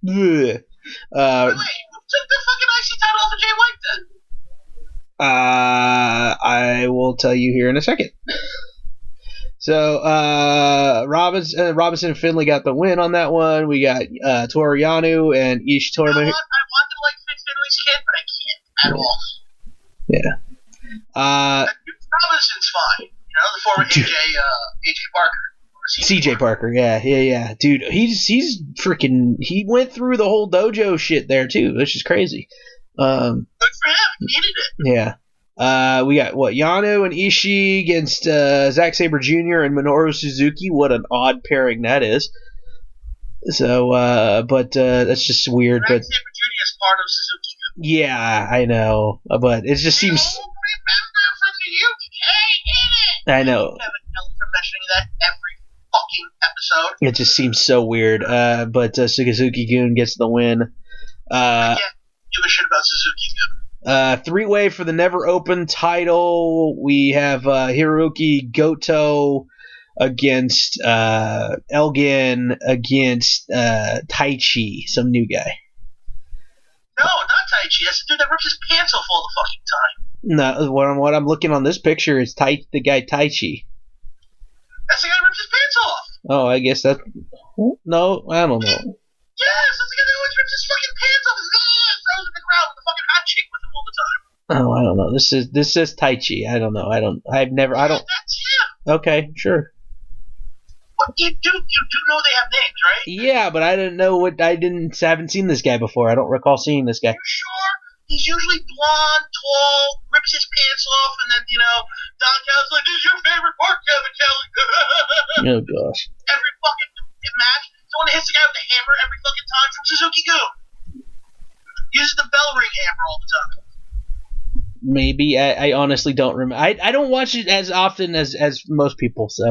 Ugh. Wait, who took the fucking IC title off of Jay White then? I will tell you here in a second. So Robinson and Finlay got the win on that one. We got Toru Yano and Ish You know Torma. what? I wanted to like Finn Finley's kid, but I can't at all. Yeah. Robinson's fine. You know, the former AJ Parker. CJ Parker, yeah. Dude, he's freaking. He went through the whole dojo shit there too. That's just crazy. Good for him. He needed it. Yeah. We got Yano and Ishii against Zack Sabre Jr. and Minoru Suzuki. What an odd pairing that is. So, but that's just weird. Zack But Sabre Jr. is part of Suzuki Group. yeah, I know. But it just seems. Remember from the UK in it. I know. Kevin Kelly for mentioning that every fucking episode. It just seems so weird. But Suzuki-gun gets the win. I can't give a shit about Suzuki Group. Three-way for the Never Open title. We have Hiroki Goto against Elgin against Taichi, some new guy. No, not Taichi. That's the dude that rips his pants off all the fucking time. No, what I'm looking on this picture is the guy Taichi. That's the guy that rips his pants off. Oh, I guess that. No, I don't know. Yes, that's the guy that always rips his fucking pants off and throws in the crowd with a fucking hot chick with him all the time. Oh, I don't know. This says Taichi. I don't know. I don't. That's him. Okay, sure. What you do know they have names, right? Yeah, but I didn't know haven't seen this guy before. I don't recall seeing this guy. You sure? He's usually blonde, tall, rips his pants off, and then, Don Callis like, this is your favorite part, Kevin Kelly. Oh, gosh. Every fucking match, he's the one that hits the guy with the hammer every fucking time from Suzuki-gun. Uses the bell ring hammer all the time. Maybe. I honestly don't remember. I don't watch it as often as most people, so.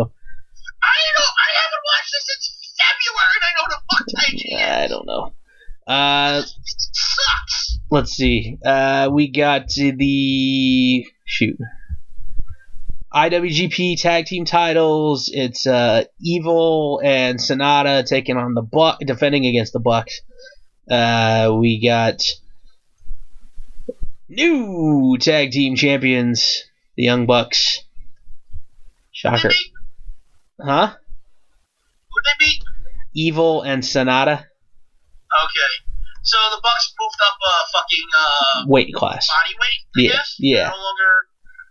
I haven't watched this since February, and I know the fuck Taichi is. I don't know. It sucks. Let's see. We got the IWGP Tag Team titles. It's Evil and Sonata taking on the defending against the Bucks. We got new Tag Team champions, the Young Bucks. Shocker. Huh? Who'd they beat? Evil and Sonata. Okay. So the Bucks moved up fucking weight class. Body weight, I guess? Yeah. They're no longer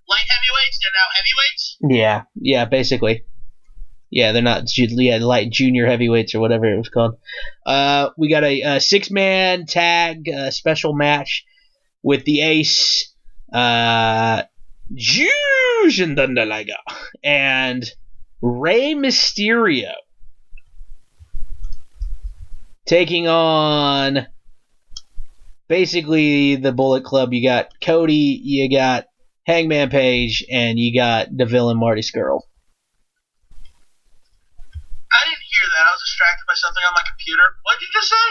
light heavyweights, they're now heavyweights? Yeah, basically. Yeah, they're not light junior heavyweights or whatever it was called. We got a six-man tag special match with the Ace, Jushin Thunder Liger, and Rey Mysterio taking on basically the Bullet Club. You got Cody, you got Hangman Page, and you got the villain Marty Scurll. I didn't hear that. I was distracted by something on my computer. What did you just say?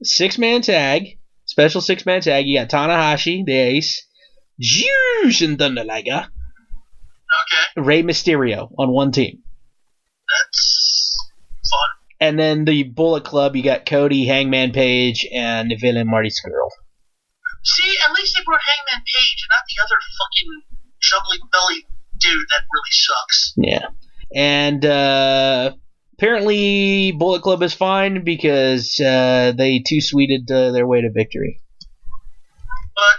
Six-man tag. Special six-man tag. You got Tanahashi, the Ace, Jushin Thunder Liger, Okay. Rey Mysterio on one team. That's fun. And then the Bullet Club, you got Cody, Hangman Page, and the villain Marty Scurll. See, at least they brought Hangman Page and not the other fucking juggly belly dude, that really sucks. Yeah. And apparently Bullet Club is fine because they two-sweeted their way to victory. But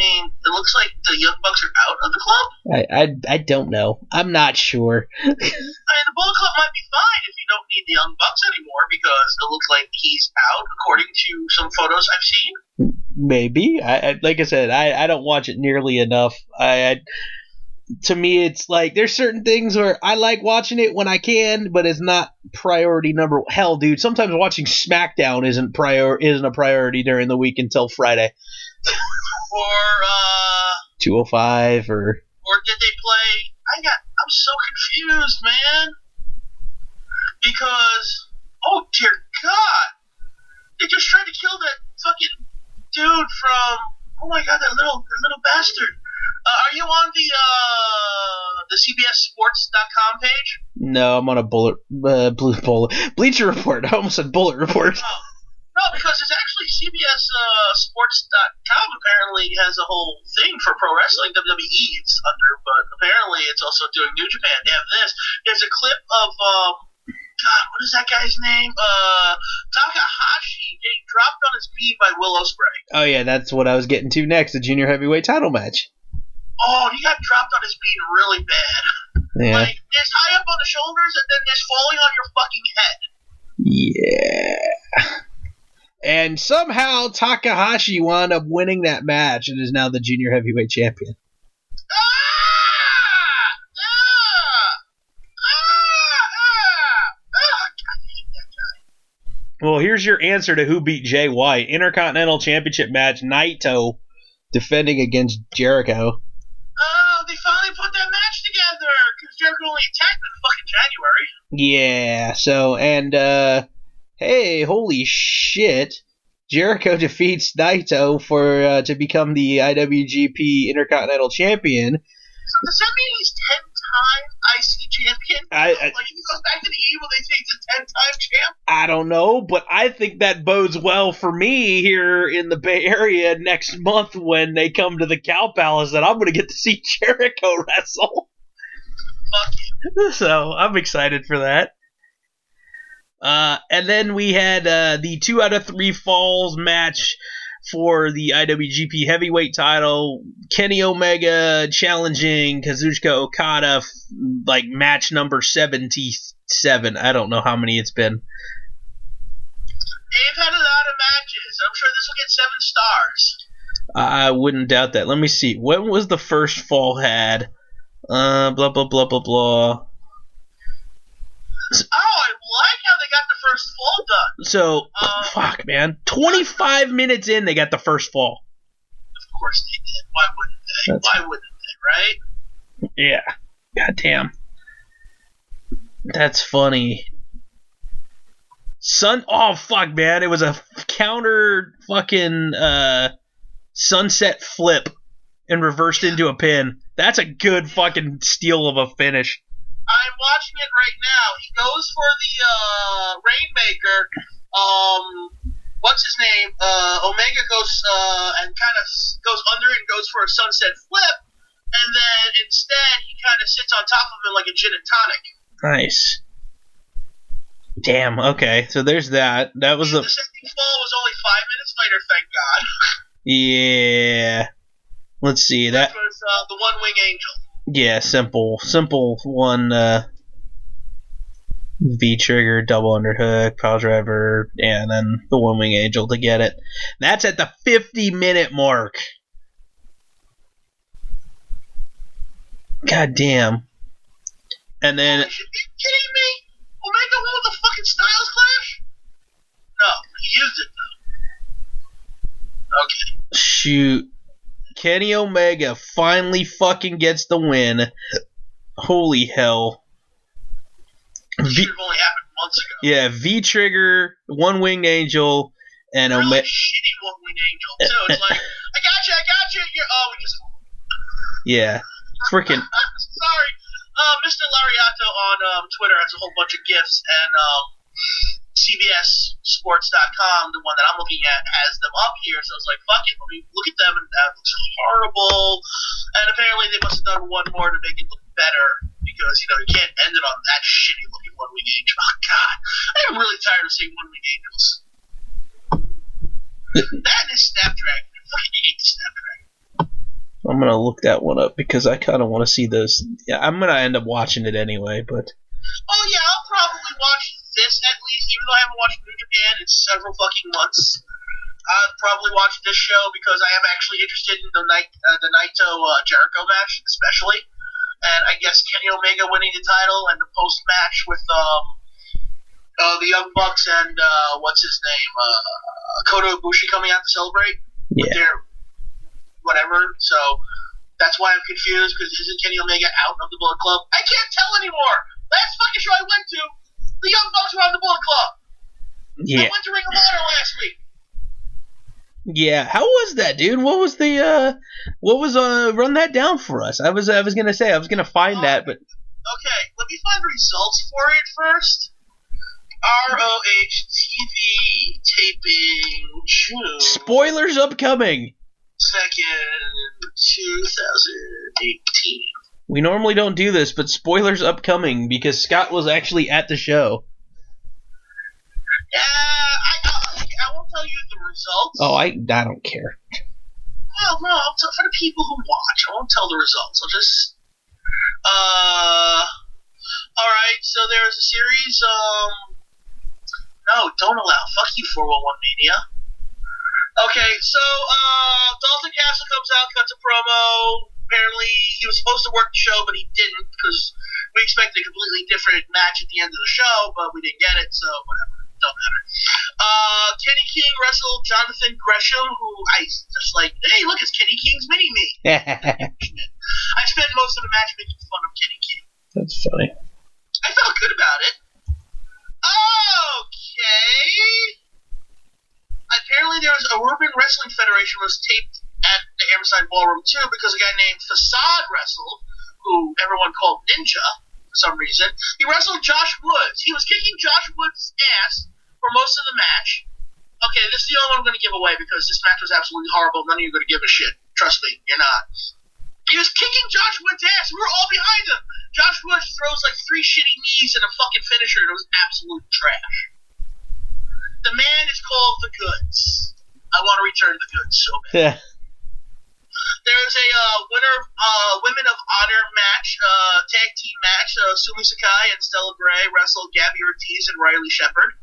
it looks like the Young Bucks are out of the club? I don't know. I'm not sure. The Bullet Club might be fine if you don't need the Young Bucks anymore because it looks like he's out, according to some photos I've seen. Maybe. Like I said, I don't watch it nearly enough. To me, it's like there's certain things where I like watching it when I can, but it's not priority number. Hell, dude, sometimes watching SmackDown isn't a priority during the week until Friday. Or 205 or did they play? I'm so confused, man. Because dear God, they just tried to kill that fucking dude from that little bastard. Are you on the CBSSports.com page? No, I'm on a Bleacher Report. I almost said Bullet Report. Oh. No, because it's actually CBSSports.com apparently has a whole thing for pro wrestling. WWE it's under, but apparently it's also doing New Japan. They have this. There's a clip of God, what is that guy's name? Takahashi getting dropped on his beam by Will Ospreay. Oh yeah, that's what I was getting to next. The junior heavyweight title match. Oh, he got dropped on his beam really bad. Yeah. Like, there's high up on the shoulders, and then there's falling on your fucking head. Yeah. And somehow Takahashi wound up winning that match and is now the junior heavyweight champion. Well, here's your answer to who beat Jay White. Intercontinental Championship match, Naito defending against Jericho. Oh, they finally put that match together because Jericho only attacked in fucking January. Yeah, so, and, hey, holy shit. Jericho defeats Naito to become the IWGP Intercontinental Champion. So does that mean he's 10-time IC champion? Like if he goes back to the E, will they say he's a 10-time champ? I don't know, but I think that bodes well for me here in the Bay Area next month when they come to the Cow Palace that I'm going to get to see Jericho wrestle. Fuck you. So I'm excited for that. And then we had the 2 out of 3 falls match for the IWGP Heavyweight title. Kenny Omega challenging Kazuchika Okada, like match number 77. I don't know how many it's been. They've had a lot of matches. I'm sure this will get 7 stars. I wouldn't doubt that. Let me see. When was the first fall had? Blah, blah, blah, blah, blah. Oh, I like how they got the first fall done. So, fuck, man. 25 minutes in, they got the first fall. Of course they did. Why wouldn't they? Why wouldn't they, right? Yeah. Goddamn. That's funny. Oh, fuck, man. It was a counter fucking sunset flip and reversed into a pin. That's a good fucking steal of a finish. I'm watching it right now. He goes for the Rainmaker. What's his name? Omega goes and kind of goes under and goes for a sunset flip, and then instead he kind of sits on top of him like a gin and tonic. Nice. Damn. Okay, so there's that. That was the second fall was only 5 minutes later. Thank God. Yeah. Let's see that. Was the One Wing Angel. Yeah, simple one V-trigger, double underhook, pile driver, and then the One Wing Angel to get it. That's at the 50-minute mark. God damn. And then... Are you kidding me? Omega won with a fucking Styles Clash? No, he used it though. Okay. Shoot. Kenny Omega finally fucking gets the win. Holy hell. It should have only happened months ago. Yeah, V-trigger, One Winged Angel, and really Omega. Shitty One Winged Angel, too. It's like, I got you. We just... Yeah. Freaking... Sorry. Mr. Lariato on Twitter has a whole bunch of GIFs, and CBSSports.com, the one that I'm looking at, has them up here. So I was like, fuck it, let me look at them, and that looks horrible. And apparently they must have done one more to make it look better, because, you can't end it on that shitty looking One Wing Angel. Oh, God. I am really tired of seeing One Wing Angels. That is Snapdragon. I fucking hate Snapdragon. I'm going to look that one up because I kind of want to see those. Yeah, I'm going to end up watching it anyway, but... Oh, yeah, I'll probably watch this at least, even though I haven't watched New Japan in several fucking months. I'll probably watch this show because I am actually interested in the Naito Jericho match, especially. And I guess Kenny Omega winning the title and the post-match with the Young Bucks and, what's his name, Kota Ibushi coming out to celebrate with their whatever. So that's why I'm confused, because isn't Kenny Omega out of the Bullet Club? I can't tell anymore. Last fucking show I went to, the Young Bucks were on the Bullet Club. Yeah. I went to Ring of Honor last week. Yeah, how was that, dude? What was run that down for us? I was gonna say I was gonna find that, but okay, let me find the results for it first. ROH TV taping June. Spoilers upcoming. 2nd, 2018. We normally don't do this, but spoilers upcoming because Scott was actually at the show. Yeah, I won't tell you the results. Oh, I don't care. Well, no, I'll tell for the people who watch. I won't tell the results. I'll just. All right. So there's a series. No, don't allow. Fuck you, 411 Mania. Okay, so Dalton Castle comes out, cuts a promo. Apparently, he was supposed to work the show, but he didn't because we expected a completely different match at the end of the show, but we didn't get it, so whatever. Don't matter. Kenny King wrestled Jonathan Gresham, who I just like, hey, look, it's Kenny King's mini-me. I spent most of the match making fun of Kenny King. That's funny. I felt good about it. Okay. Apparently there was a Urban Wrestling Federation was taped at the Hammerside Ballroom too because a guy named Facade wrestled, who everyone called Ninja for some reason. He wrestled Josh Woods. He was kicking Josh Woods' ass for most of the match. Okay, this is the only one I'm going to give away because this match was absolutely horrible. None of you are going to give a shit. Trust me, you're not. He was kicking Josh Woods' ass. We were all behind him. Josh Woods throws like 3 shitty knees and a fucking finisher, and it was absolute trash. The man is called The Goods. I want to return the goods so bad. Yeah. There's a winner Women of Honor match, tag team match. Sumi Sakai and Stella Bray wrestled Gabby Ortiz and Riley Shepard.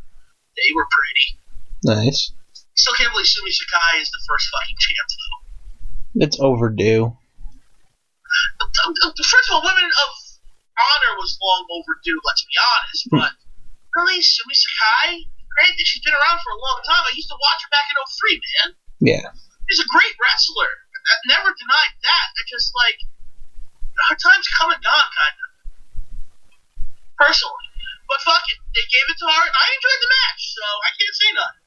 They were pretty. Nice. Still can't believe Sumi Sakai is the first fucking champ, though. It's overdue. First of all, Women of Honor was long overdue, let's be honest, but really, Sumi Sakai? Granted, she's been around for a long time. I used to watch her back in 03, man. Yeah. She's a great wrestler. I've never denied that. I just, like, her time's come and gone, kind of. Personally. But fuck it. They gave it to her, and I enjoyed the match, so I can't say nothing.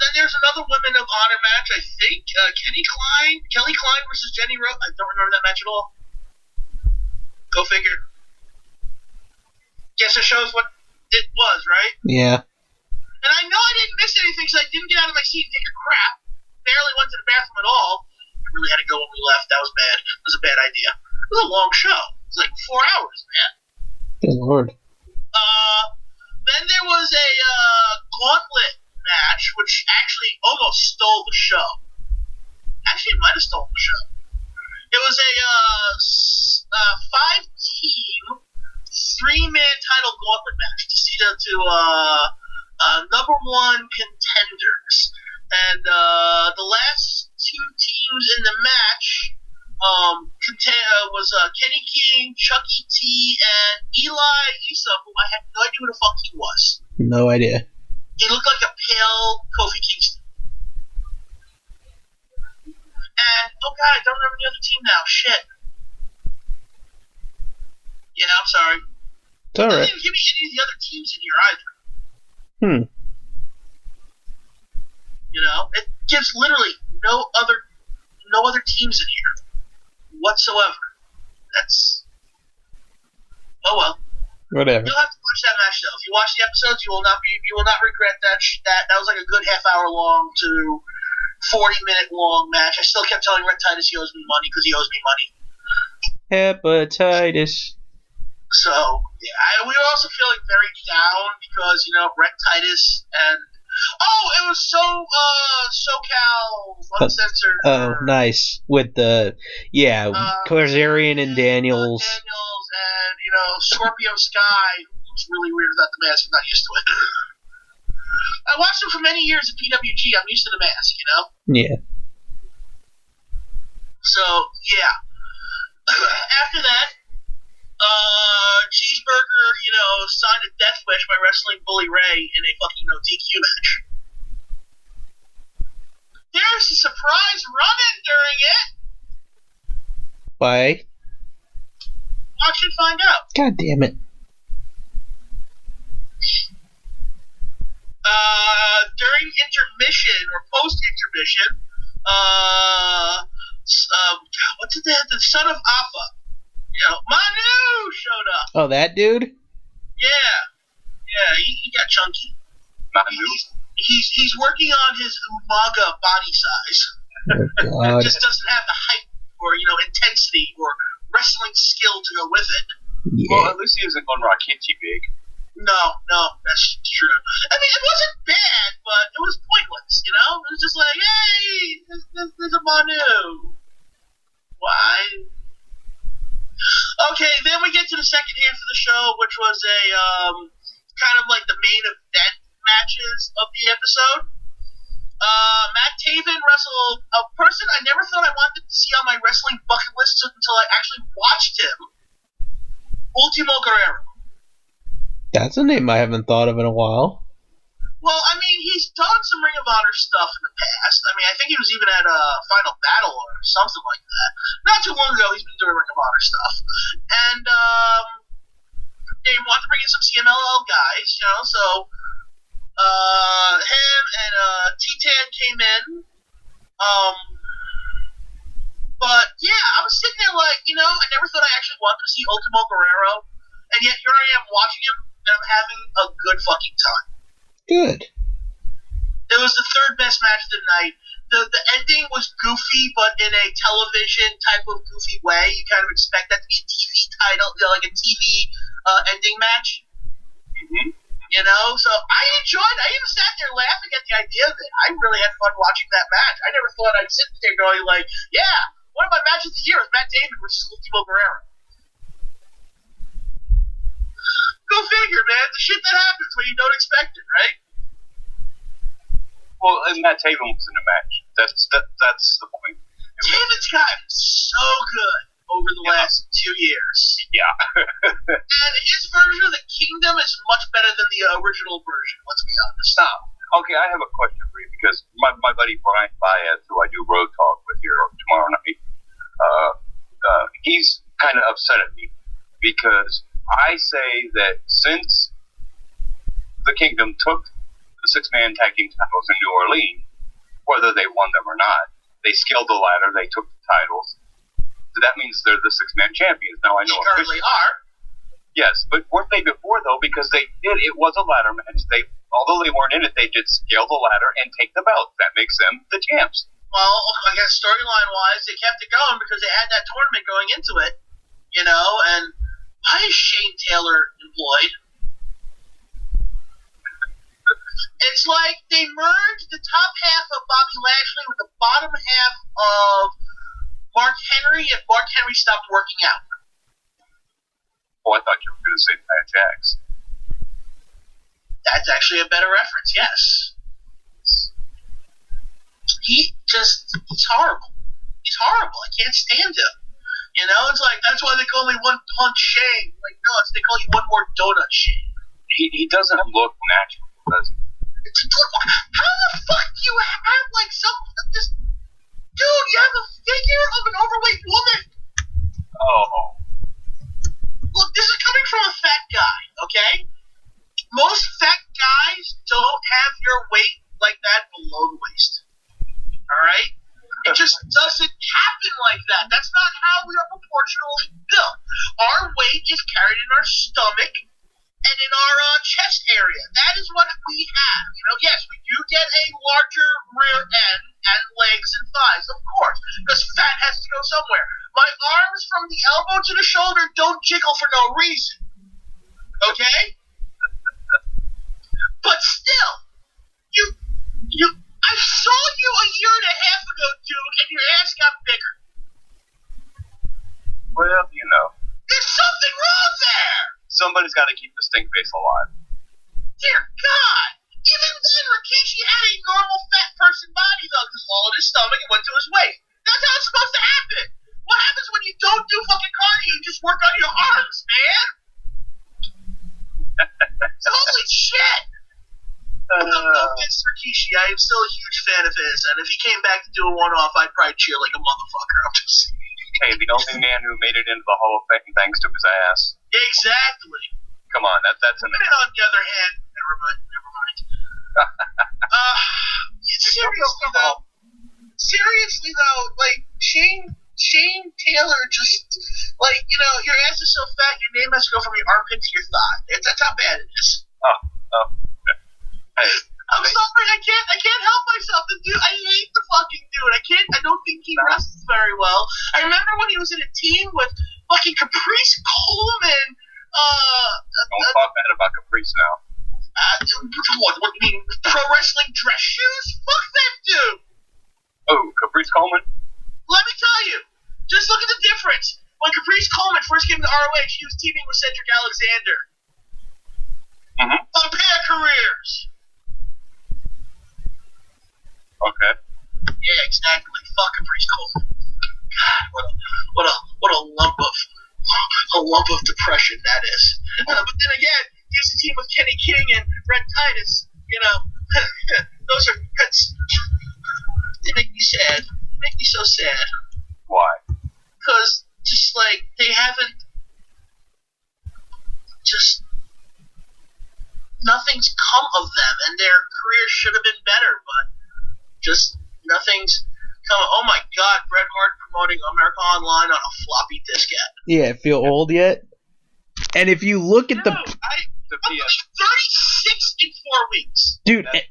Then there's another Women of Honor match, I think. Kelly Klein versus Jenny Rose. I don't remember that match at all. Go figure. Guess it shows what it was, right? Yeah. And I know I didn't miss anything because I didn't get out of my seat and take a crap. Barely went to the bathroom at all. I really had to go when we left. That was bad. It was a bad idea. It was a long show. It was like 4 hours, man. Good lord. Then there was a gauntlet match, which actually almost stole the show. Actually, it might have stolen the show. It was a 5-team, 3-man title gauntlet match to see the number 1 contenders. And the last 2 teams in the match was Kenny King, Chucky T, and Eli Issa, who I had no idea who the fuck he was. No idea. He looked like a pale Kofi Kingston. And, oh god, I don't remember the other team now. Shit. Yeah, I'm sorry. It's alright. They didn't give me any of the other teams in here either. You know, it gives literally no other teams in here whatsoever. That's, oh well. Whatever. You'll have to watch that match though. If you watch the episodes, you will not regret that. That was like a good half-hour long to 40-minute long match. I still kept telling Red Titus he owes me money because he owes me money. Hepatitis. So yeah, we were also feeling very down because Red Titus and it was SoCal Uncensored. Oh, nice with the Kazarian and Daniels. Daniels and Scorpio Sky, who looks really weird without the mask. I'm not used to it. I watched him for many years at PWG. I'm used to the mask, Yeah. So yeah. After that, Cheeseburger, signed a death wish by wrestling Bully Ray in a fucking no DQ match. There's a surprise run-in during it. Why? Watch and find out. God damn it. During intermission or post-intermission, what's it? The son of Alpha, Manu showed up. Oh, that dude? Yeah, he got chunky. Manu? He's working on his Umaga body size. Oh, God. Just doesn't have the height or intensity or wrestling skill to go with it. Yeah. Well, at least he isn't on Rakichi big. No, that's true. I mean, it wasn't bad, but it was pointless. It was just like, hey, there's a Manu. Why? Okay, then we get to the second half of the show, which was a kind of like the main event matches of the episode. Matt Taven wrestled a person I never thought I wanted to see on my wrestling bucket list until I actually watched him. Ultimo Guerrero. That's a name I haven't thought of in a while. Well, I mean, he's done some Ring of Honor stuff in the past. I mean, I think he was even at Final Battle or something like that. Not too long ago, he's been doing Ring of Honor stuff. And they want to bring in some CMLL guys, so him and T-Tan came in. But, yeah, I was sitting there like, I never thought I actually wanted to see Ultimo Guerrero. And yet here I am watching him, and I'm having a good fucking time. Good. It was the third best match of the night. The ending was goofy, but in a television type of goofy way. You kind of expect that to be a TV title, like a TV ending match. Mm-hmm. So I enjoyed it. I even sat there laughing at the idea of it. I really had fun watching that match. I never thought I'd sit there going like, yeah, one of my matches of the year is Matt Damon versus Ultimo Guerrero. Go figure, man. The shit that happens when you don't expect it, right? Well, and Matt Taven was in the match. That's the point. Taven's gotten so good over the last 2 years. Yeah. And his version of the Kingdom is much better than the original version, let's be honest. Now, okay, I have a question for you, because my buddy Brian Baez, who I do Road Talk with here tomorrow night, he's kind of upset at me, because I say that since the Kingdom took the six-man tag team titles in New Orleans, whether they won them or not, they scaled the ladder, they took the titles. So that means they're the six-man champions. Now I know they currently are. Yes, but weren't they before though? Because it was a ladder match. Although they weren't in it, they did scale the ladder and take the belt. That makes them the champs. Well, I guess storyline-wise, they kept it going because they had that tournament going into it, and why is Shane Taylor employed? It's like they merged the top half of Bobby Lashley with the bottom half of Mark Henry, and Mark Henry stopped working out. Oh, I thought you were going to say Pat Jax. That's actually a better reference, yes. He's horrible. He's horrible. I can't stand him. It's like, that's why they call me One Punch Shane. Like, no, they call you One More Donut Shane. He doesn't look natural, does he? How the fuck do you have, like, this... Dude, you have the figure of an overweight woman. Oh. Look, this is coming from a fat guy, okay? Most fat guys don't have your weight like that below the waist. Alright? It just doesn't happen like that. That's not how we are proportionally built. Our weight is carried in our stomach area. That is what we have. You know, yes, we do get a larger rear end and legs and thighs, of course, because fat has to go somewhere. My arms from the elbow to the shoulder don't jiggle for no reason. Okay? But still, I saw you a year and a half ago, dude, and your ass got bigger. Well, you know. There's something wrong there! Somebody's got to keep the stink face alive. Dear God! Even then, Rikishi had a normal fat person body, though, because all of his stomach and went to his waist. That's how it's supposed to happen. What happens when you don't do fucking cardio? You just work on your arms, man. Holy shit! I love this Rikishi. I am still a huge fan of his, and if he came back to do a one-off, I'd probably cheer like a motherfucker. I'm just saying. Hey, the only man who made it into the Hall of Fame thanks to his ass. Exactly. Come on, that's an. On the other hand, never mind. Seriously though, like Shane Taylor just like, you know, your ass is so fat, your name has to go from your armpit to your thigh. That's how bad it is. Oh. Hey. I'm sorry, I can't help myself. The dude, I hate the fucking dude. I don't think he wrestles very well. I remember when he was in a team with fucking Caprice Coleman. Don't talk bad about Caprice now. What do you mean? Pro wrestling dress shoes? Fuck that dude. Oh, Caprice Coleman? Let me tell you. Just look at the difference. When Caprice Coleman first came to ROH, he was teaming with Cedric Alexander. Mm-hmm. Compare careers. Okay. Yeah, exactly. Fuck Caprice Coleman. God, what a lump of depression that is. But then again, he was a team with Kenny King and Red Titus. You know, they make me sad. They make me so sad. Why? Because just like they haven't, just nothing's come of them, and their careers should have been better, but just nothing's come. Oh my God, Bret Hart promoting America Online on a floppy diskette. Yeah, feel old yet? And if you look at I'm like 36 in 4 weeks. dude, I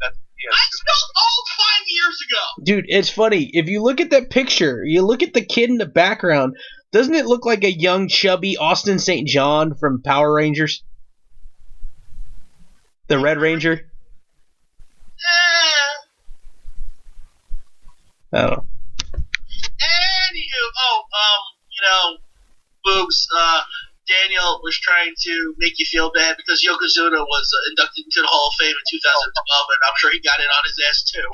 spelled old 5 years ago. Dude, it's funny. If you look at that picture, you look at the kid in the background, doesn't it look like a young, chubby Austin St. John from Power Rangers? The Red Ranger? Oh. Anywho, Boobs, Daniel was trying to make you feel bad because Yokozuna was inducted into the Hall of Fame in 2012, and I'm sure he got it on his ass too.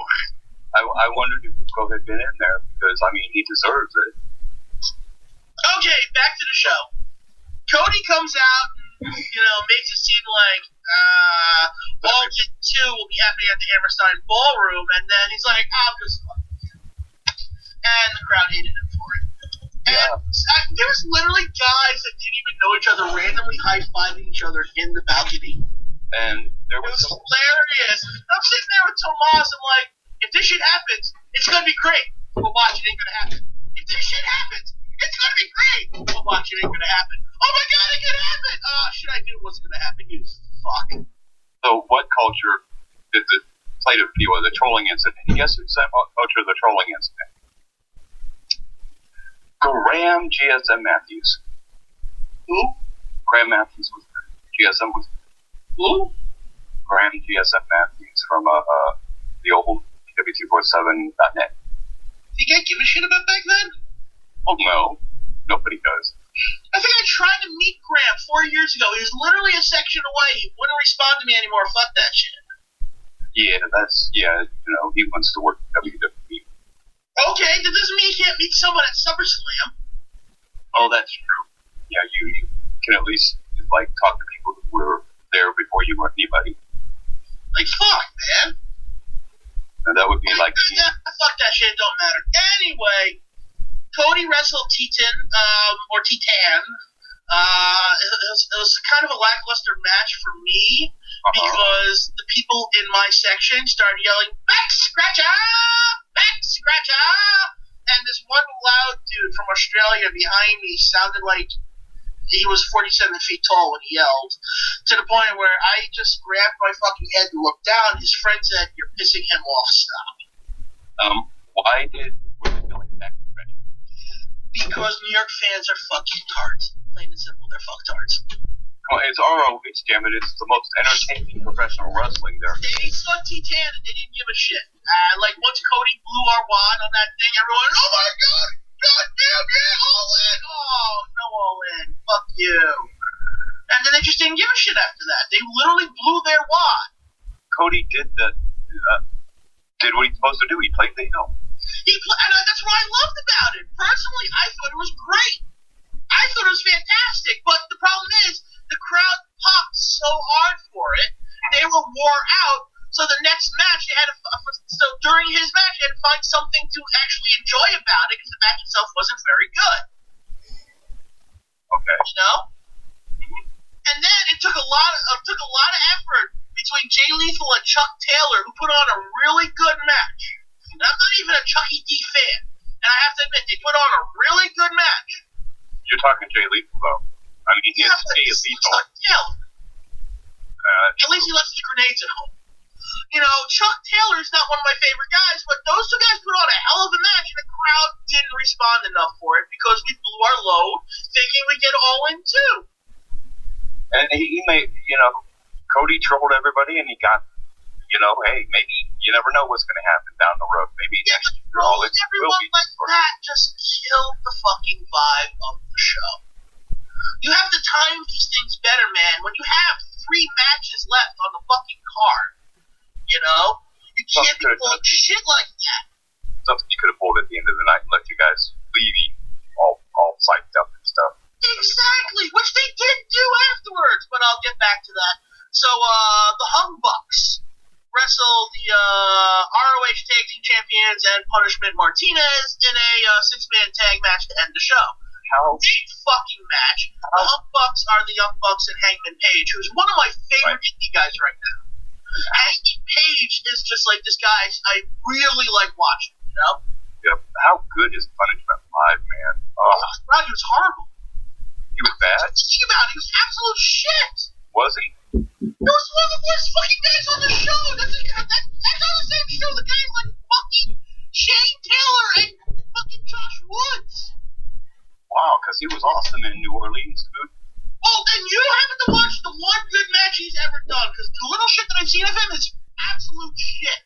I wondered if Yuko had been in there because, I mean, he deserves it. Okay, back to the show. Cody comes out and, makes it seem like All Get 2 will be happening at the Hammerstein Ballroom, and then he's like, I'm just fucking here. And the crowd hated him for it. Yeah. And there was literally guys that didn't even know each other randomly high-fiving each other in the balcony. And it was hilarious. I'm sitting there with Tomas, I'm like, if this shit happens, it's going to be great. But watch, it ain't going to happen. If this shit happens, it's going to be great. But watch, it ain't going to happen. Oh my God, it could happen. Oh, shit, I knew it wasn't going to happen, you fuck. So what culture did the plate of people, the trolling incident? Guess who's that culture of the trolling incident? Graham GSM Matthews. Who? Graham Matthews was there. GSM was there. Who? Graham GSM Matthews from the old W247.net. Did you guys give a shit about back then? Oh no, nobody does. I think I tried to meet Graham 4 years ago. He was literally a section away. He wouldn't respond to me anymore. Fuck that shit. Yeah, he wants to work at WWE. Okay, that doesn't mean you can't meet someone at SummerSlam. Oh, that's true. Yeah, you can at least, talk to people who were there before you were anybody. Like, fuck, man. And that would be like... fuck that shit, it don't matter. Anyway, Cody wrestled Titan, or Titan. It was kind of a lackluster match for me, because the people in my section started yelling, back scratcher! Back scratcher! And this one loud dude from Australia behind me sounded like he was 47 feet tall when he yelled, to the point where I just grabbed my fucking head and looked down. His friend said, "You're pissing him off, stop." Why were they going back to Reggie? Because New York fans are fucking tards. Plain and simple, they're fucktards. Well, it's ROH, damn it. It's the most entertaining professional wrestling there. They saw Titan and they didn't give a shit. Like, once Cody blew our wad on that thing, everyone, oh my god, goddamn, yeah, all in. Oh, no all in. Fuck you. And then they just didn't give a shit after that. They literally blew their wad. Cody did did what he's supposed to do. He played the heel. And that's what I loved about it. Personally, I thought it was great. I thought it was fantastic. But the problem is, the crowd popped so hard for it, they were wore out. So the next match, so during his match, they had to find something to actually enjoy about it because the match itself wasn't very good. Okay. You know? Mm-hmm. And then it took a lot of effort between Jay Lethal and Chuck Taylor, who put on a really good match. And I'm not even a Chucky D fan, and I have to admit, they put on a really good match. You're talking Jay Lethal, though. I mean, he has Jay Lethal. Chuck Taylor. At least he left his grenades at home. You know, Chuck Taylor's not one of my favorite guys, but those two guys put on a hell of a match, and the crowd didn't respond enough for it because we blew our load thinking we'd get all in too. And he made, Cody trolled everybody, and he got, hey, maybe you never know what's going to happen down the road. Maybe next year all it will everyone be. like that just killed the fucking vibe of the show. You have to time these things better, man. When you have 3 matches left on the fucking card, you can't be pulling shit like that. Something you could have pulled at the end of the night and let you guys leave all psyched up and stuff. Exactly, which they did do afterwards, but I'll get back to that. So, the Hung Bucks wrestled the ROH Tag Team Champions and Punishment Martinez in a 6-man tag match to end the show. Great fucking match. The Hung Bucks are the Young Bucks and Hangman Page, who's one of my favorite indie guys right now. Hangman Page is just like this guy I really like watching, Yep. How good is Punishment Live, man? Oh, God, he was horrible. He was bad? Think about it, he was absolute shit. Was he? He was one of the worst fucking guys on the show. That's on the same show, the guy like fucking Shane Taylor and fucking Josh Woods. Wow, because he was awesome in New Orleans, dude. Well, then you happen to watch the one good match he's ever done, because the little shit that I've seen of him is absolute shit.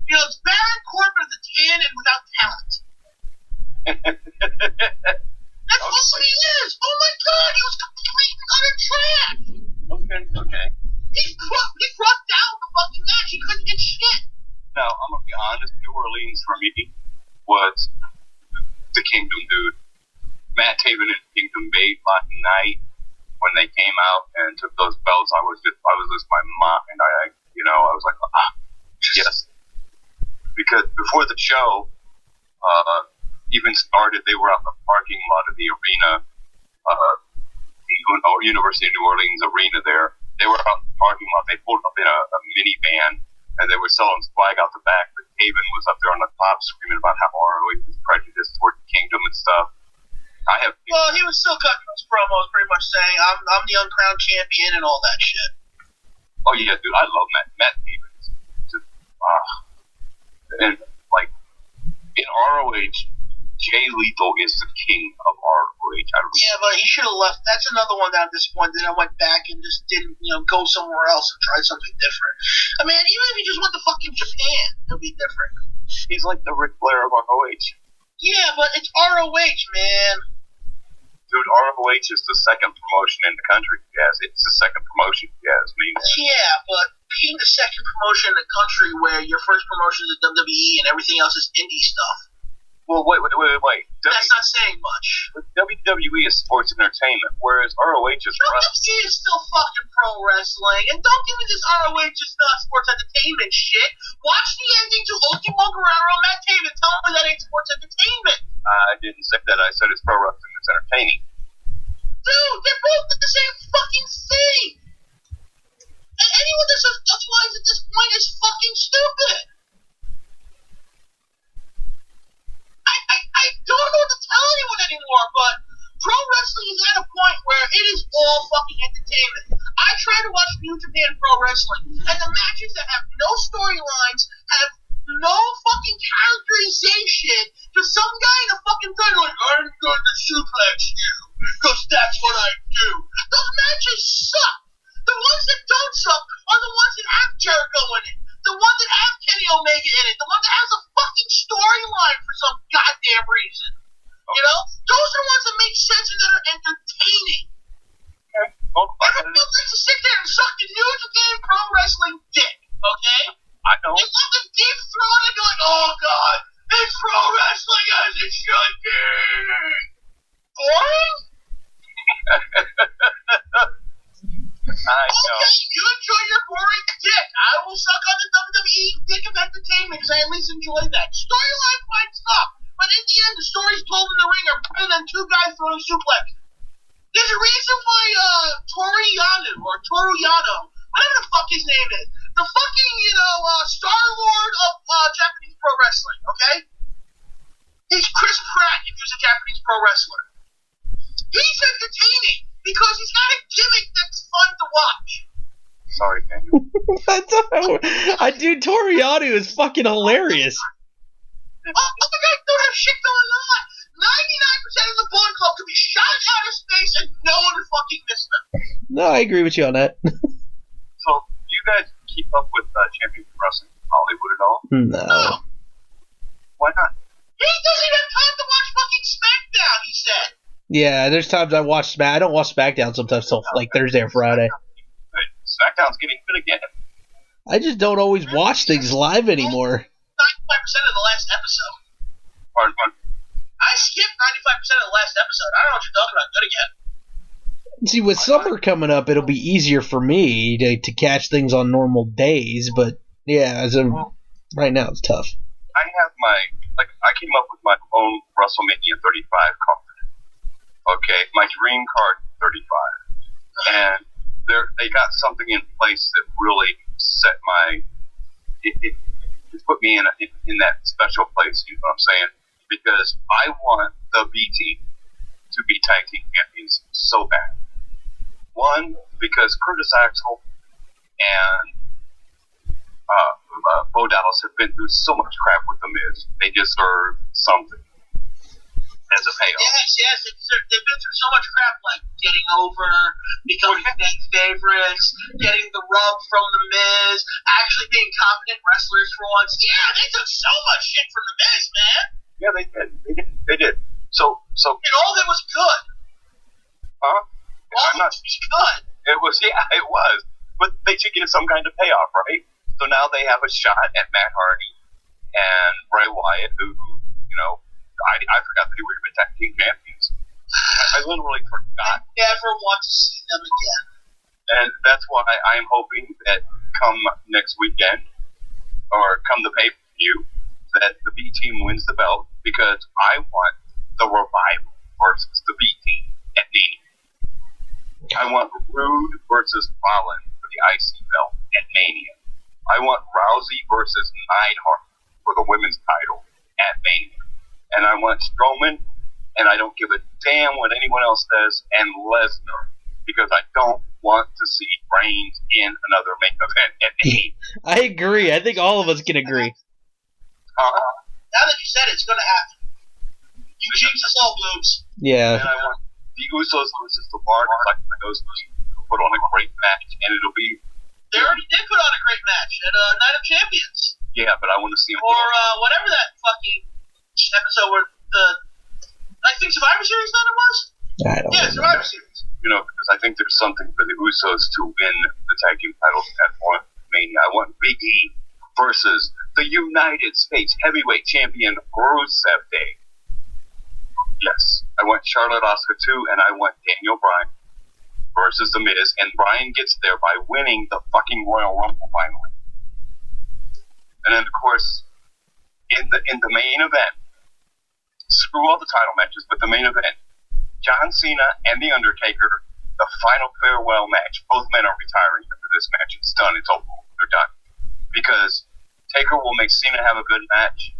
It's Baron Corbin of the Tan and without talent. That's all he is. Oh my god, he was complete and utter trash. Okay. He brought down the fucking match. He couldn't get shit. Now, I'm going to be honest, New Orleans for me was the Kingdom, dude. Matt Taven and Kingdom made my night when they came out and took those belts. I was losing my mind. I was like, yes. Because before the show even started, they were out in the parking lot of the arena, University of New Orleans arena there. They were out in the parking lot. They pulled up in a minivan, and they were selling swag out the back. But Taven was up there on the top screaming about how ROH was prejudiced toward the Kingdom and stuff. Well, he was still cutting those promos, pretty much saying, I'm the uncrowned champion and all that shit. Oh, yeah, dude, I love Matt Taven. And, like, in ROH, Jay Lethal is the king of ROH. Yeah, but he should have left. That's another one that I'm disappointed. I went back and just didn't, go somewhere else and try something different. I mean, even if he just went to fucking Japan, it'll be different. He's like the Ric Flair of ROH. Yeah, but it's ROH, man. Dude, ROH is the second promotion in the country. Yes, it's the second promotion. Yes, yeah, but being the second promotion in the country where your first promotion is WWE and everything else is indie stuff. Well, wait. That's not saying much. WWE is sports entertainment, whereas ROH is WWE is still fucking pro wrestling, and don't give me this ROH is not sports entertainment shit. Watch the ending to Ultimo Guerrero, Matt Taven. Tell me that ain't sports entertainment. I didn't say that. I said it's pro wrestling. It's entertaining. Dude, they're both the same fucking thing. And anyone that says otherwise at this point is fucking stupid. I don't know what to tell anyone anymore, but pro wrestling is at a point where it New Japan Pro Wrestling. And the matches that have no storylines have no fucking characterization to some guy in a fucking title like, I'm going to suplex you, because that's what I do. Those matches suck. The ones that don't suck are the ones that have Jericho in it. The one that have Kenny Omega in it. The one that has a fucking storyline for some goddamn reason. You know? Those are the ones that make sense and that are entertaining. Okay. Well, everyone likes to sit there and suck the New Japan Pro Wrestling dick, okay? I know. They love to deep throat and be like, oh god, it's pro wrestling as it should be. Boring? I know. Okay, you enjoy your boring dick. I will suck on the WWE dick of entertainment because I at least enjoy that. Storyline might suck, but in the end, the stories told in the ring are better than two guys throwing suplex. There's a reason why Toru Yano, whatever the fuck his name is, the fucking, Star-Lord of Japanese pro wrestling, okay? He's Chris Pratt if he was a Japanese pro wrestler. He's entertaining because he's got a gimmick that's fun to watch. Sorry, Daniel. Dude, Toru Yano is fucking hilarious. Other guys don't have shit going on. 99% of the Bullet Club could be shot out of space and no one would fucking miss them. No, I agree with you on that. So, do you guys keep up with Championship Wrestling in Hollywood at all? No. Why not? He doesn't have time to watch fucking SmackDown, he said. Yeah, there's times I watch I don't watch SmackDown sometimes till like Thursday or Friday. SmackDown's getting good again. I just don't always watch things live anymore. 95% of the last episode. Pardon? I skipped 95% of the last episode. I don't know what you're talking about. Good again. See, with summer coming up, it'll be easier for me to catch things on normal days, but yeah, right now it's tough. I have I came up with my own WrestleMania 35 card. Okay, my dream card 35. And they got something in place that really set it put me in that special place, you know what I'm saying? Because I want the B team to be tag team champions so bad. One, because Curtis Axel and Bo Dallas have been through so much crap with The Miz. They deserve something as a payoff. Yes, they've been through so much crap, like getting over, becoming fan favorites, getting the rub from The Miz, actually being competent wrestlers for once. Yeah, they took so much shit from The Miz, man. Yeah, they did. They did. So. And all of it was good. Huh? All of it was good. It was, yeah, it was. But they should get some kind of payoff, right? So now they have a shot at Matt Hardy and Bray Wyatt, who I forgot that they were tag team champions. I literally forgot. I never want to see them again. And that's why I'm hoping that come next weekend, or come the pay-per-view, that the B team wins the belt, because I want the Revival versus the B team at Mania. I want Rude versus Fallon for the IC belt at Mania. I want Rousey versus Neidhart for the women's title at Mania. And I want Strowman, and I don't give a damn what anyone else says, and Lesnar, because I don't want to see Reigns in another main event at Mania. I agree. I think all of us can agree. Now that you said it, it's going to happen. You jinx us all, Boobs. Yeah. And I want the Usos versus the Bar, because I think those will put on a great match, and it'll be... They already did put on a great match at Night of Champions. Yeah, but I want to see them... Or whatever that fucking episode where I think Survivor Series then it was? I don't know. Survivor Series. Because I think there's something for the Usos to win the tag team titles at Mania. I want Big E versus the United States Heavyweight Champion Rusev Day. Yes, I want Charlotte Asuka too, and I want Daniel Bryan versus The Miz, and Bryan gets there by winning the fucking Royal Rumble finally. And then, of course, in the main event, screw all the title matches, but the main event, John Cena and The Undertaker, the final farewell match. Both men are retiring after this match. It's done. It's over. They're done. Because Taker will make Cena have a good match,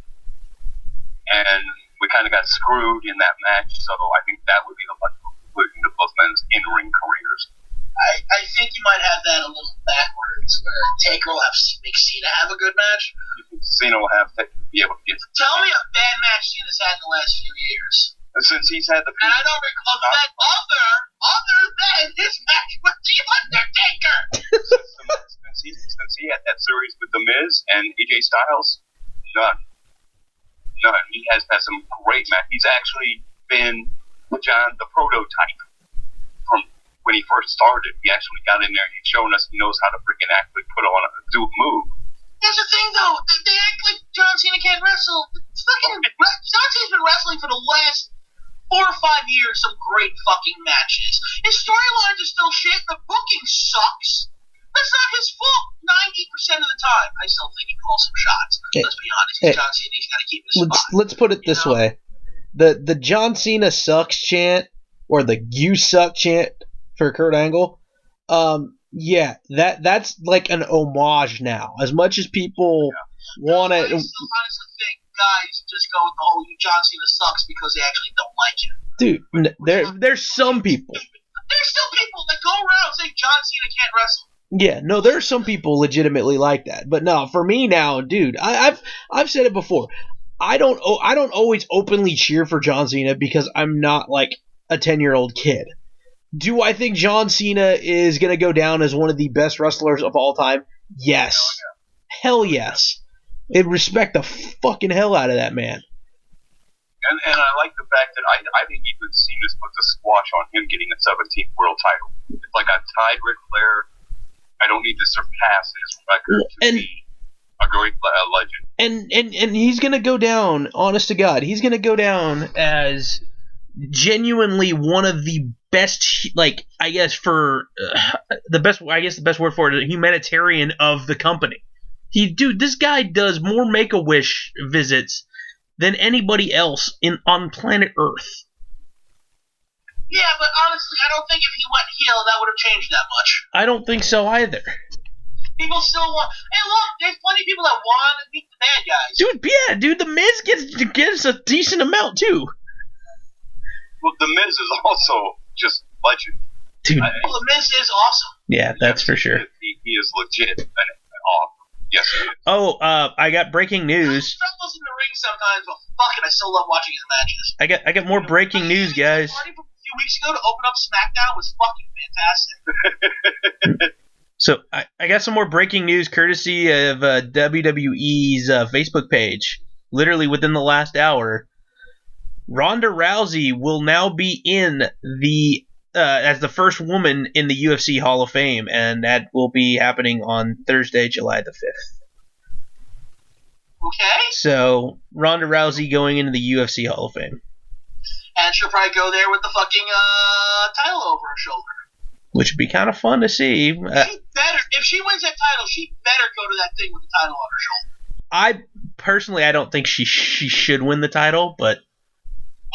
and we kind of got screwed in that match, so I think that would be the logical conclusion to both men's in-ring careers. I think you might have that a little backwards, where Taker will make Cena have a good match. Cena will have to be able to get. Tell me a bad match Cena's had in the last few years. Since he's had the. And I don't recall that other than his match with The Undertaker. since he had that series with The Miz and AJ Styles, none. He has had some great matches. He's actually been John the prototype from when he first started. He actually got in there and he's showing us he knows how to freaking actually do a move. Here's the thing, though. They act like John Cena can't wrestle. John Cena's been wrestling for the last 4 or 5 years, some great fucking matches. His storylines are still shit. The booking sucks. That's not his fault 90% of the time. I still think he calls some shots. Let's be honest. He's John Cena. He's got to keep his spot. Let's put it this way. The John Cena sucks chant, or the you suck chant for Kurt Angle, that's like an homage now. As much as people want to... I still honestly think guys just go with the whole John Cena sucks because they actually don't like him. Dude, there's some people. There's still people that go around saying John Cena can't wrestle. Yeah, no, there are some people legitimately like that. But no, for me now, dude, I've said it before. I don't always openly cheer for John Cena because I'm not like a 10-year-old kid. Do I think John Cena is going to go down as one of the best wrestlers of all time? Yes. Hell yes. I'd respect the fucking hell out of that man. And I like the fact that I think even Cena's put the squash on him getting a 17th world title. It's like I tied Ric Flair. I don't need to surpass his record to be a great legend. And he's going to go down, honest to God, he's going to go down as genuinely one of the best, like, I guess the best word for it, humanitarian of the company. This guy does more Make-A-Wish visits than anybody else on planet Earth. Yeah, but honestly, I don't think if he went heel, that would have changed that much. I don't think so either. People still want... Hey, look, there's plenty of people that want to beat the bad guys. Dude, The Miz gets a decent amount, too. Well, The Miz is also just legend. Dude. The Miz is awesome. Yeah, that's for sure. He is legit and awesome. Yes, he is. Oh, I got breaking news. I struggles in the ring sometimes, but fuck it, I still love watching his matches. I got more breaking news, guys. Party from a few weeks ago to open up SmackDown was fucking fantastic. So I got some more breaking news courtesy of WWE's Facebook page. Literally within the last hour, Ronda Rousey will now be in the as the first woman in the UFC Hall of Fame, and that will be happening on Thursday, July the 5th. Okay. So Ronda Rousey going into the UFC Hall of Fame. And she'll probably go there with the fucking title over her shoulder. Which would be kind of fun to see. She better, if she wins that title, she better go to that thing with the title on her shoulder. I don't think she should win the title, but...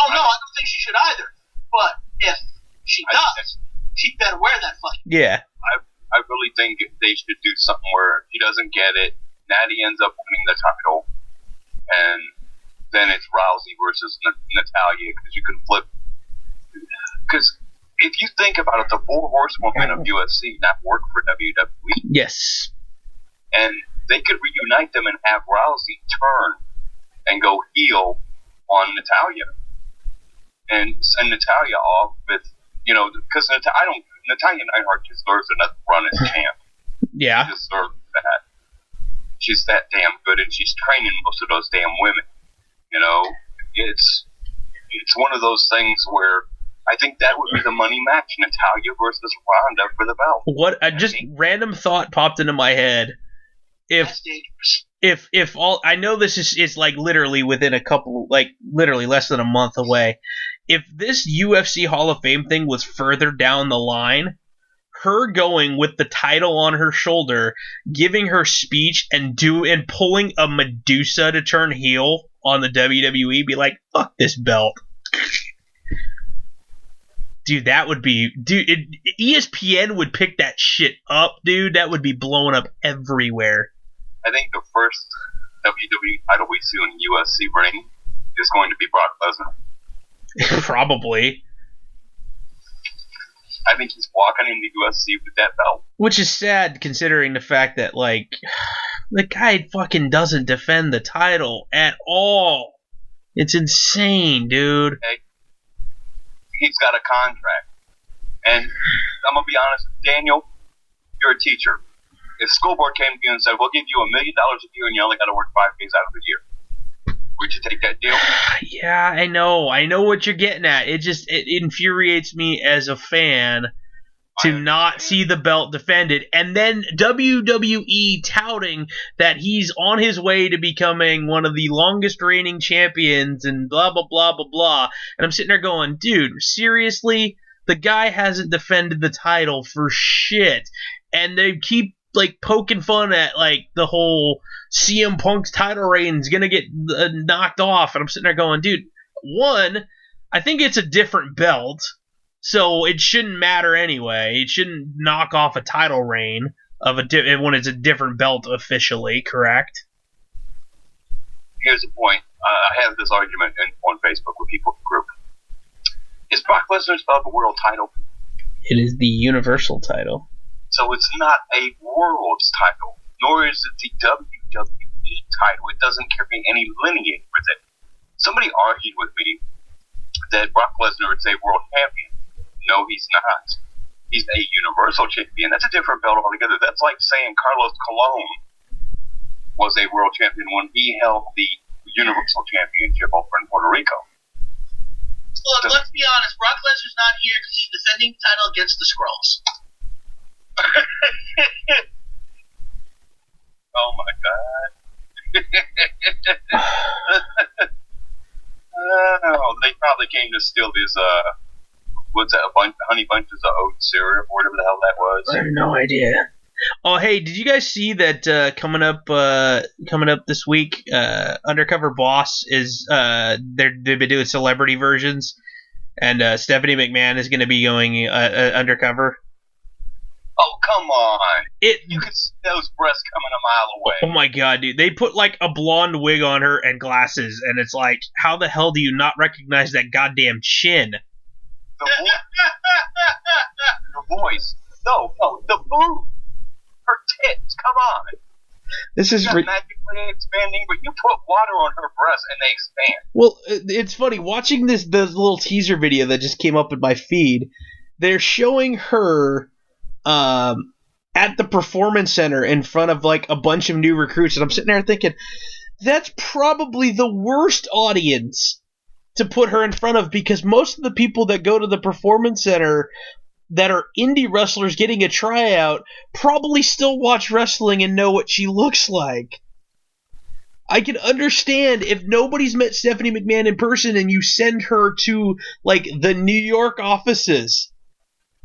Oh, no, I don't think she should either. But if she does, she better wear that fucking... Yeah. I really think they should do something where she doesn't get it, Natty ends up winning the title, and then it's Rousey versus Natalia, because you can flip... Because... If you think about it, the four horsewomen of UFC that work for WWE. Yes. And they could reunite them and have Rousey turn and go heel on Natalia. And send Natalia off with, because Natalia Neidhart deserves another run as champ. Yeah. She deserves that. She's that damn good, and she's training most of those damn women. It's one of those things where I think that would be the money match, Natalia versus Ronda for the belt. What just random thought popped into my head. If all I know this is like literally within a couple, like literally less than a month away. If this UFC Hall of Fame thing was further down the line, her going with the title on her shoulder, giving her speech and pulling a Medusa to turn heel on the WWE, be like, fuck this belt. Dude, that would be... Dude, ESPN would pick that shit up, dude. That would be blowing up everywhere. I think the first WWE title we see on the UFC ring is going to be Brock Lesnar. Probably. I think he's walking into UFC with that belt. Which is sad considering the fact that, like, the guy fucking doesn't defend the title at all. It's insane, dude. Okay. He's got a contract. And I'm going to be honest, Daniel, you're a teacher. If school board came to you and said, we'll give you $1 million a year and you only got to work 5 days out of the year, would you take that deal? Yeah, I know. I know what you're getting at. It infuriates me as a fan to not see the belt defended. And then WWE touting that he's on his way to becoming one of the longest reigning champions and blah, blah, blah, blah, blah. And I'm sitting there going, dude, seriously? The guy hasn't defended the title for shit. And they keep, like, poking fun at, like, the whole CM Punk's title reign is going to get knocked off. And I'm sitting there going, dude, one, I think it's a different belt, so it shouldn't matter anyway. It shouldn't knock off a title reign when it's a different belt officially, correct? Here's the point. I have this argument on Facebook with people in the group. Is Brock Lesnar's belt a world title? It is the Universal title. So it's not a world's title, nor is it the WWE title. It doesn't carry any lineage with it. Somebody argued with me that Brock Lesnar is a world champion. No, he's not. He's a Universal champion. That's a different belt altogether. That's like saying Carlos Colon was a world champion when he held the Universal Championship over in Puerto Rico. Look, let's be honest. Brock Lesnar's not here because he's defending the title against the Skrulls. Oh my God. They probably came to steal these, what's that, honey bunches of oat syrup or whatever the hell that was. I have no idea. Oh, hey, did you guys see that coming up this week, Undercover Boss is, they've been doing celebrity versions, and Stephanie McMahon is going to be going undercover? Oh, come on. You could see those breasts coming a mile away. Oh, my God, dude. They put, like, a blonde wig on her and glasses, and it's like, how the hell do you not recognize that goddamn chin? The voice. No, the boob. Her tits. Come on. This is magically expanding, but you put water on her breasts and they expand. Well, it's funny. Watching the little teaser video that just came up in my feed, they're showing her at the Performance Center in front of, like, a bunch of new recruits, and I'm sitting there thinking, that's probably the worst audience to put her in front of, because most of the people that go to the Performance Center that are indie wrestlers getting a tryout probably still watch wrestling and know what she looks like. I can understand if nobody's met Stephanie McMahon in person and you send her to, like, the New York offices,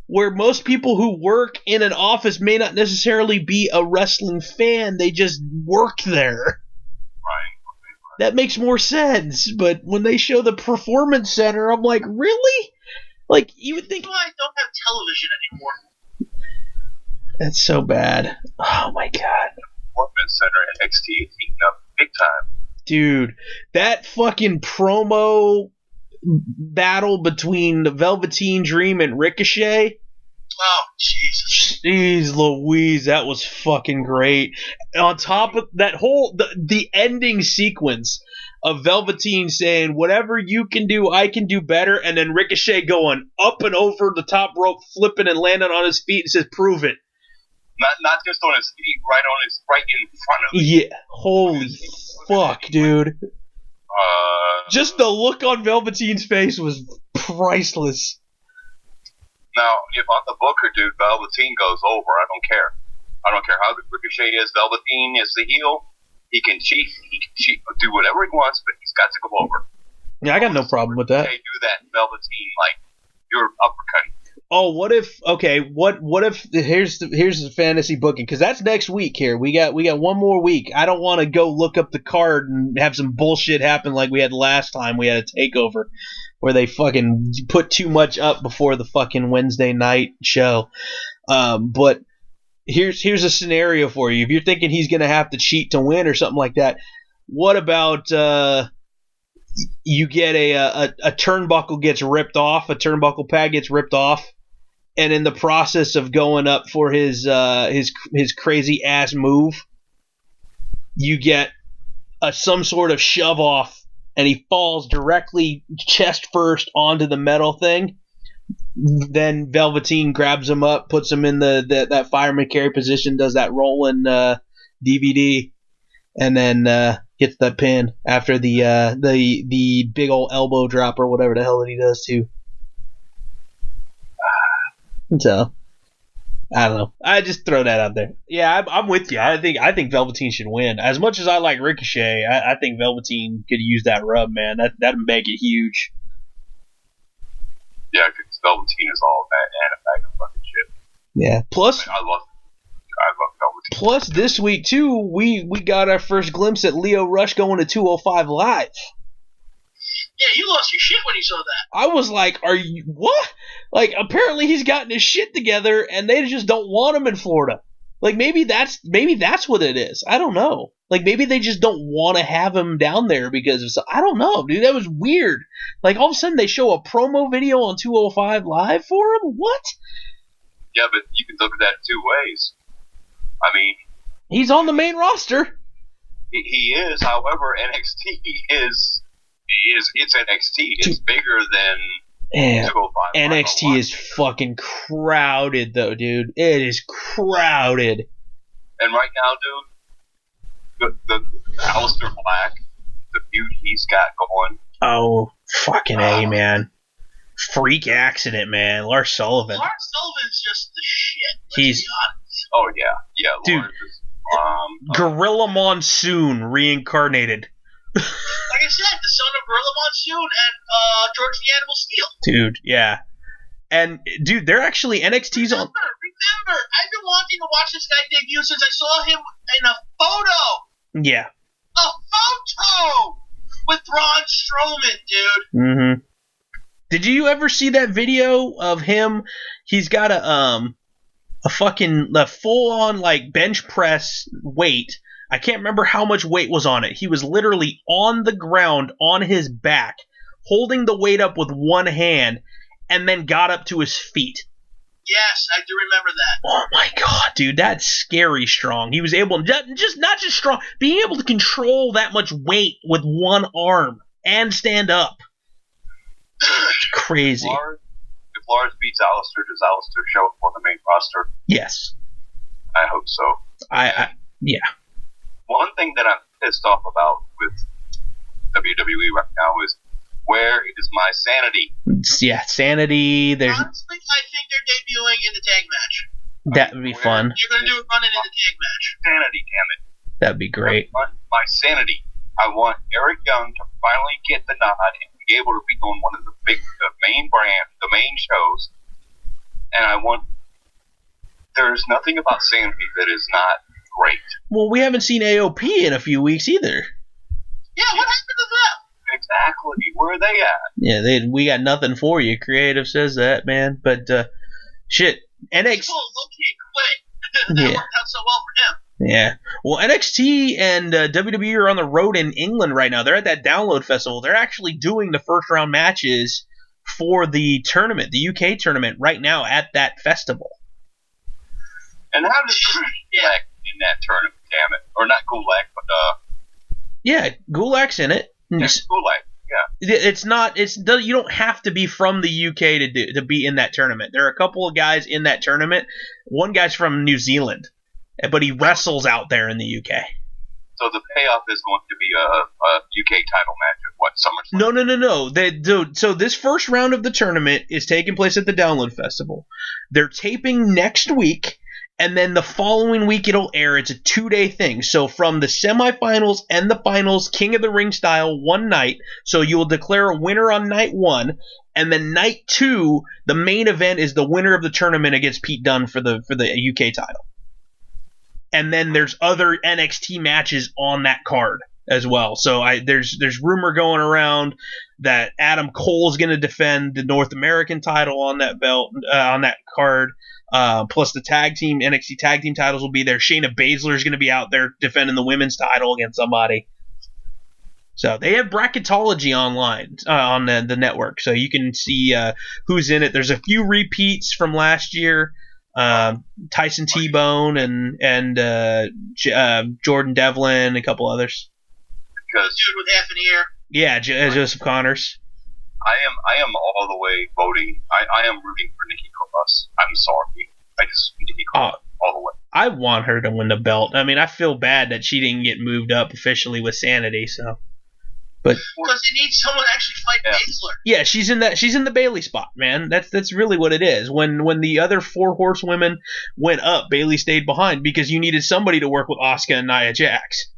where most people who work in an office may not necessarily be a wrestling fan, they just work there. Right. That makes more sense, but when they show the Performance Center, I'm like, really? Like, you would think... That's why I don't have television anymore. That's so bad. Oh, my God. Performance Center and NXT is heating up big time. Dude, that fucking promo battle between the Velveteen Dream and Ricochet. Oh, Jesus. Jeez Louise, that was fucking great. On top of that whole, the ending sequence of Velveteen saying, whatever you can do, I can do better, and then Ricochet going up and over the top rope, flipping and landing on his feet and says, prove it. Not just on his feet, right in front of him. Yeah, holy fuck, dude. Just the look on Velveteen's face was priceless. Now, if I'm the booker, dude, Velveteen goes over. I don't care. I don't care how good Ricochet is. Velveteen is the heel. He can cheat. He can do whatever he wants, but he's got to go over. Yeah, I got no problem with that. Ricochet do that, Velveteen, like, you're uppercutting. Oh, what if? Okay, what if? Here's the fantasy booking, because that's next week. Here we got one more week. I don't want to go look up the card and have some bullshit happen like we had last time. We had a takeover where they fucking put too much up before the fucking Wednesday night show. But here's a scenario for you. If you're thinking he's gonna have to cheat to win or something like that, what about you get a turnbuckle gets ripped off, a turnbuckle pad gets ripped off, and in the process of going up for his crazy ass move, you get some sort of shove off, and he falls directly chest first onto the metal thing. Then Velveteen grabs him up, puts him in that fireman carry position, does that rolling DVD, and then gets that pin after the big old elbow drop or whatever the hell that he does too. So I don't know. I just throw that out there. Yeah, I'm with you. I think Velveteen should win. As much as I like Ricochet, I think Velveteen could use that rub, man. That'd make it huge. Yeah, because Velveteen is all that and a bag of fucking shit. Yeah. Plus, I love Velveteen. Plus, this week too, we got our first glimpse at Lio Rush going to 205 Live. Yeah, you lost your shit when you saw that. I was like, "Are you what?" Like, apparently he's gotten his shit together, and they just don't want him in Florida. Like, maybe that's what it is. I don't know. Like, maybe they just don't want to have him down there because I don't know, dude. That was weird. Like, all of a sudden they show a promo video on 205 Live for him. What? Yeah, but you can look at that two ways. I mean, he's on the main roster. He is. However, NXT is it's NXT. It's bigger than 205. NXT is fucking crowded, though, dude. It is crowded. And right now, dude, the Aleister Black, the feud he's got going. Oh, fucking A, man. Freak accident, man. Lars Sullivan. Lars Sullivan's just the shit. He's. Be honest. Oh yeah, dude. Lars is, Gorilla Monsoon reincarnated. Like I said, the son of Gorilla Monsoon and George the Animal Steel. Dude, yeah. And, dude, they're actually NXT's on. Remember, I've been wanting to watch this guy debut since I saw him in a photo. Yeah. A photo with Braun Strowman, dude. Mm-hmm. Did you ever see that video of him? He's got a full-on, like, bench press weight. I can't remember how much weight was on it. He was literally on the ground, on his back, holding the weight up with one hand, and then got up to his feet. Yes, I do remember that. Oh my god, dude, that's scary strong. He was able, not just strong, being able to control that much weight with one arm and stand up. Crazy. If Lars beats Aleister, does Aleister show up on the main roster? Yes. I hope so. Yeah. One thing that I'm pissed off about with WWE right now is, where is my sanity? Yeah, sanity. Honestly, I think they're debuting in the tag match. That would be fun. You're going to do it running in the tag match. Sanity, damn it. That'd be great. My sanity. I want Eric Young to finally get the nod and be able to be on one of the main brands, the main shows. And there's nothing about sanity that is not great. Well, we haven't seen AOP in a few weeks either. Yeah, what happened to them? Exactly. Where are they at? Yeah, we got nothing for you. Creative says that, man. But, shit. NXT. That worked out so well for him. Yeah. Well, NXT and WWE are on the road in England right now. They're at that Download Festival. They're actually doing the first round matches for the tournament, the UK tournament, right now at that festival. And how does Gulak in that tournament, damn it? Or not Gulak, but yeah, Gulak's in it. Yeah, Gulak. Yeah. You don't have to be from the UK to be in that tournament. There are a couple of guys in that tournament. One guy's from New Zealand, but he wrestles out there in the UK. So the payoff is going to be a UK title match at what, SummerSlam? No. So this first round of the tournament is taking place at the Download Festival. They're taping next week, and then the following week it'll air. It's a 2-day thing. So from the semifinals and the finals, King of the Ring style, one night. So you will declare a winner on night 1, and then night 2, the main event is the winner of the tournament against Pete Dunne for the UK title. And then there's other NXT matches on that card as well. So there's rumor going around that Adam Cole is going to defend the North American title on that belt on that card. Plus the NXT tag team titles will be there. Shayna Baszler is going to be out there defending the women's title against somebody. So they have bracketology online on the network, so you can see who's in it. There's a few repeats from last year. Tyson T-Bone and Jordan Devlin, a couple others. Because dude with half an ear. Yeah, Joseph Connors. I am all the way voting. I am rooting for Nikki Cross. I'm sorry. I just Nikki Cross all the way. I want her to win the belt. I mean, I feel bad that she didn't get moved up officially with Sanity, so. But because it needs someone to actually fight Baszler. Yeah, she's in the Bayley spot, man. That's really what it is. When the other 4 horsewomen went up, Bayley stayed behind because you needed somebody to work with Asuka and Nia Jax.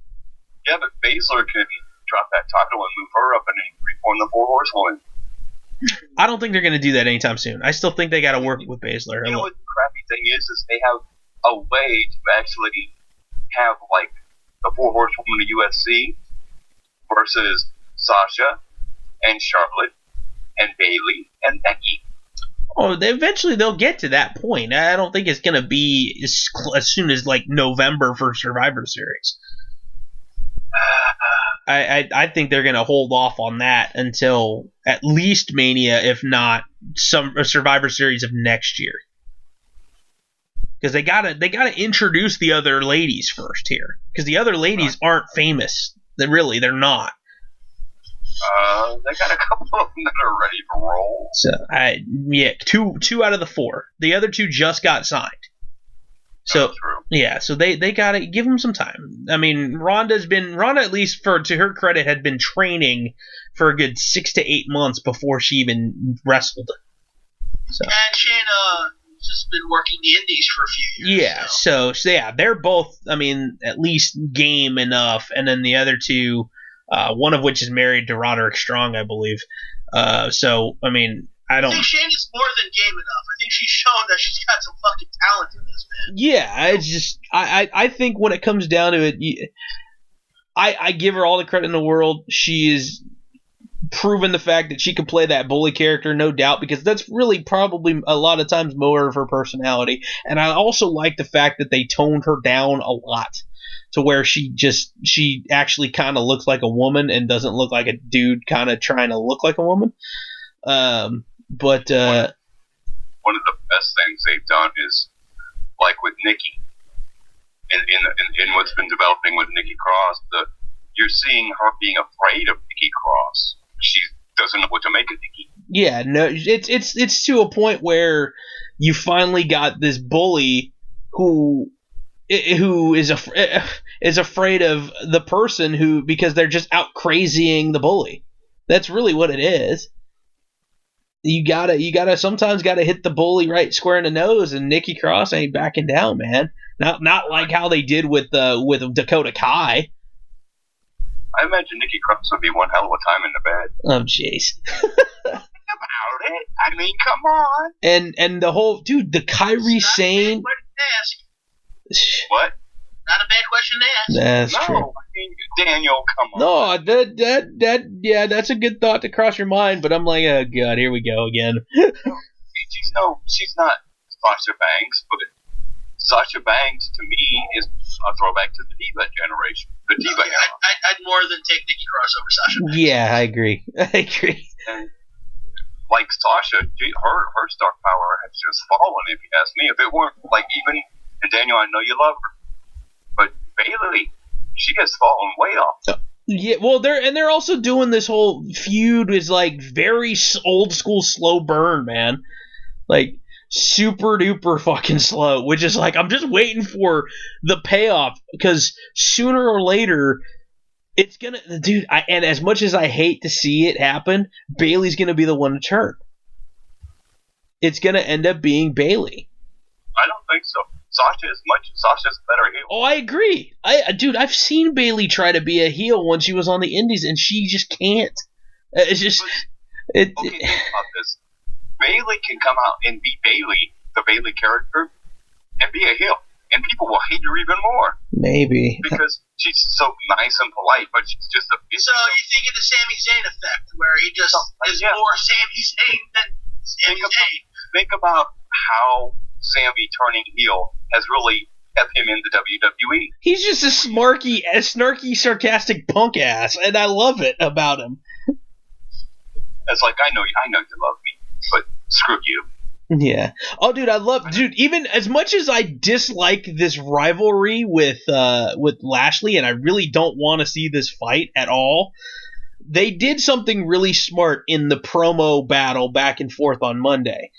Yeah, but Baszler can drop that title and move her up and then reform the 4 horsewomen. I don't think they're going to do that anytime soon. I still think they got to work with Baszler. You know what the crappy thing is they have a way to actually have like the 4 horsewomen of UFC versus Sasha and Charlotte and Bayley and Becky. Oh, eventually they'll get to that point. I don't think it's going to be as soon as like November for Survivor Series. I think they're going to hold off on that until at least Mania, if not some Survivor Series of next year. Because they gotta introduce the other ladies first here. Because the other ladies aren't famous. They're not. They got a couple of them that are ready to roll. So two out of the 4. The other 2 just got signed. So so they gotta give them some time. I mean, Ronda, at least to her credit, had been training for a good 6 to 8 months before she even wrestled. So. And Shayna just been working the indies for a few years. Yeah, so they're both, I mean, at least game enough, and then the other 2, one of which is married to Roderick Strong, I believe. So I mean, I think Shayna's more than game enough. I think she's shown that she's got some fucking talent in this, man. Yeah, I think when it comes down to it, I give her all the credit in the world. She is proven the fact that she can play that bully character, no doubt, because that's really probably a lot of times more of her personality. And I also like the fact that they toned her down a lot to where she actually kind of looks like a woman and doesn't look like a dude kind of trying to look like a woman. But one of the best things they've done is like with Nikki, in what's been developing with Nikki Cross, you're seeing her being afraid of Nikki Cross. She doesn't know what to make of Nikki. Yeah, no, it's to a point where you finally got this bully who is afraid of the person because they're just out crazying the bully. That's really what it is. You gotta sometimes hit the bully right square in the nose, and Nikki Cross ain't backing down, man. Not like how they did with Dakota Kai. I imagine Nikki Cross would be one hell of a time in the bed. Oh, jeez. About it. I mean, come on. And the whole the Kairi Sane. What? Not a bad question to ask. That's true. I mean, Daniel, come on. No, that's a good thought to cross your mind, but I'm like, oh god, here we go again. She's not Sasha Banks, but Sasha Banks to me is a throwback to the Diva generation. The Diva era. I'd more than take Nikki Cross over Sasha Banks. Yeah, I agree. And like Sasha, her star power has just fallen, if you ask me. If it weren't like even, and Daniel, I know you love her, but Bayley, she has fallen way off. Yeah, well, they're also doing this whole feud is like very old school slow burn, man. Like super duper fucking slow, which is like I'm just waiting for the payoff because sooner or later it's gonna, dude. And as much as I hate to see it happen, Bayley's gonna be the one to turn. It's gonna end up being Bayley. I don't think so. Sasha's a better heel. Oh, I agree. I've seen Bayley try to be a heel when she was on the Indies, and she just can't. It's just okay, think about this. Bayley can come out and be Bayley, the Bayley character, and be a heel, and people will hate her even more. Maybe because she's so nice and polite, but she's just a bitch. So you think of the Sami Zayn effect, where he just is more Sami Zayn than Sami Zayn. Think about how Sami turning heel has really kept him in the WWE. He's just a snarky, sarcastic punk ass, and I love it about him. It's like, I know you love me, but screw you. Yeah. Oh, dude, even as much as I dislike this rivalry with Lashley, and I really don't want to see this fight at all, they did something really smart in the promo battle back and forth on Monday.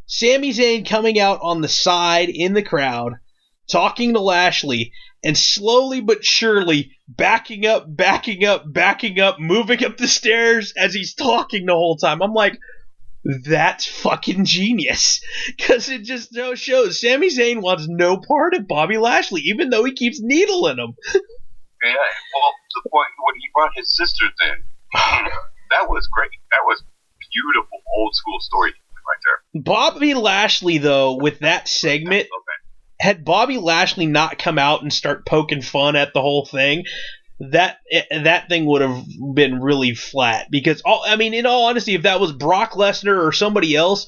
Sami Zayn coming out on the side in the crowd, talking to Lashley, and slowly but surely backing up, moving up the stairs as he's talking the whole time. I'm like, that's fucking genius. Because it just shows Sami Zayn wants no part of Bobby Lashley, even though he keeps needling him. Yeah, well, the point when he brought his sisters in, that was great. That was beautiful old school storytelling right there. Bobby Lashley, though, with that segment, had Bobby Lashley not come out and start poking fun at the whole thing, that thing would have been really flat. Because, in all honesty, if that was Brock Lesnar or somebody else,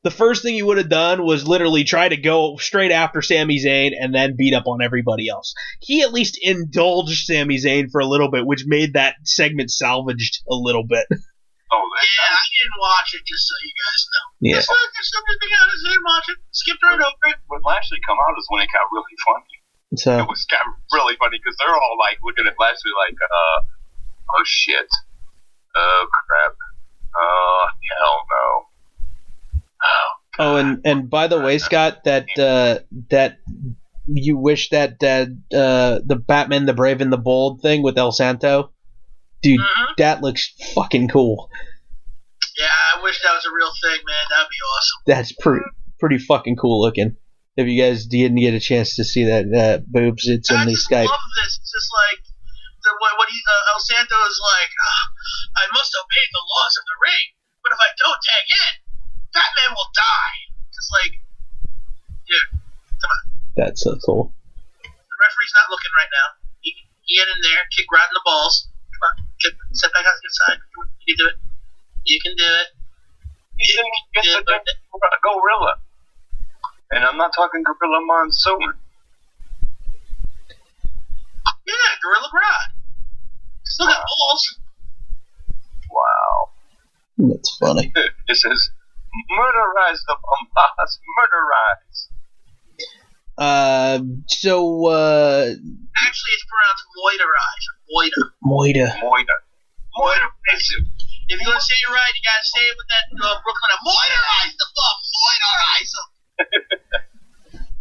the first thing he would have done was literally try to go straight after Sami Zayn and then beat up on everybody else. He at least indulged Sami Zayn for a little bit, which made that segment salvaged a little bit. Oh, yeah, I didn't watch it, just so you guys know. Yeah. There's something to be honest, I didn't watch it. Skipped right over it. When Lashley come out is when it got really funny. So it got really funny because they're all like looking at Lashley like, oh shit, oh crap, oh hell no. Oh, and by the way, Scott, that you wish that the Batman, the Brave and the Bold thing with El Santo, dude, that looks fucking cool. Yeah, I wish that was a real thing, man. That'd be awesome. That's pretty fucking cool looking. If you guys didn't get a chance to see that, Boobs, it's in the Skype. I love this. It's just like El Santo is like, I must obey the laws of the ring, but if I don't tag in, Batman will die. Just like, dude, come on. That's so cool. The referee's not looking right now. He get in there, kick right in the balls. Come on, step back out to the side. Come on, you can do it. You can do it. A gorilla. And I'm not talking Gorilla Monsoon. Yeah, Gorilla Grodd. Still got balls. Wow. That's funny. It says, murderize the Bombas, murderize. Actually, it's pronounced moiderize. Moida. If you want to say it right, you gotta say it with that Brooklyn. Moiderize the bum. Moiderize them.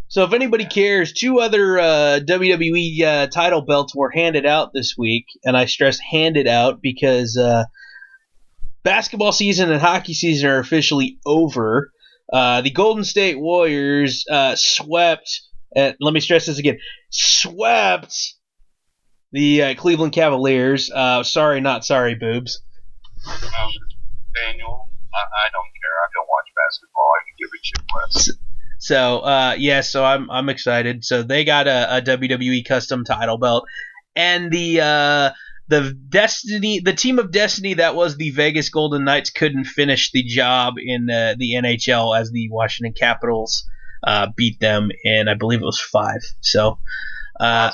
So if anybody cares, 2 other WWE title belts were handed out this week, and I stress handed out because basketball season and hockey season are officially over. The Golden State Warriors swept, let me stress this again, swept the Cleveland Cavaliers. Sorry, not sorry, Boobs. Daniel, I don't care. I don't watch basketball. I can give a shit less. So I'm excited. So they got a WWE custom title belt, and the team of Destiny that was the Vegas Golden Knights couldn't finish the job in the NHL as the Washington Capitals beat them in, I believe it was 5. So they're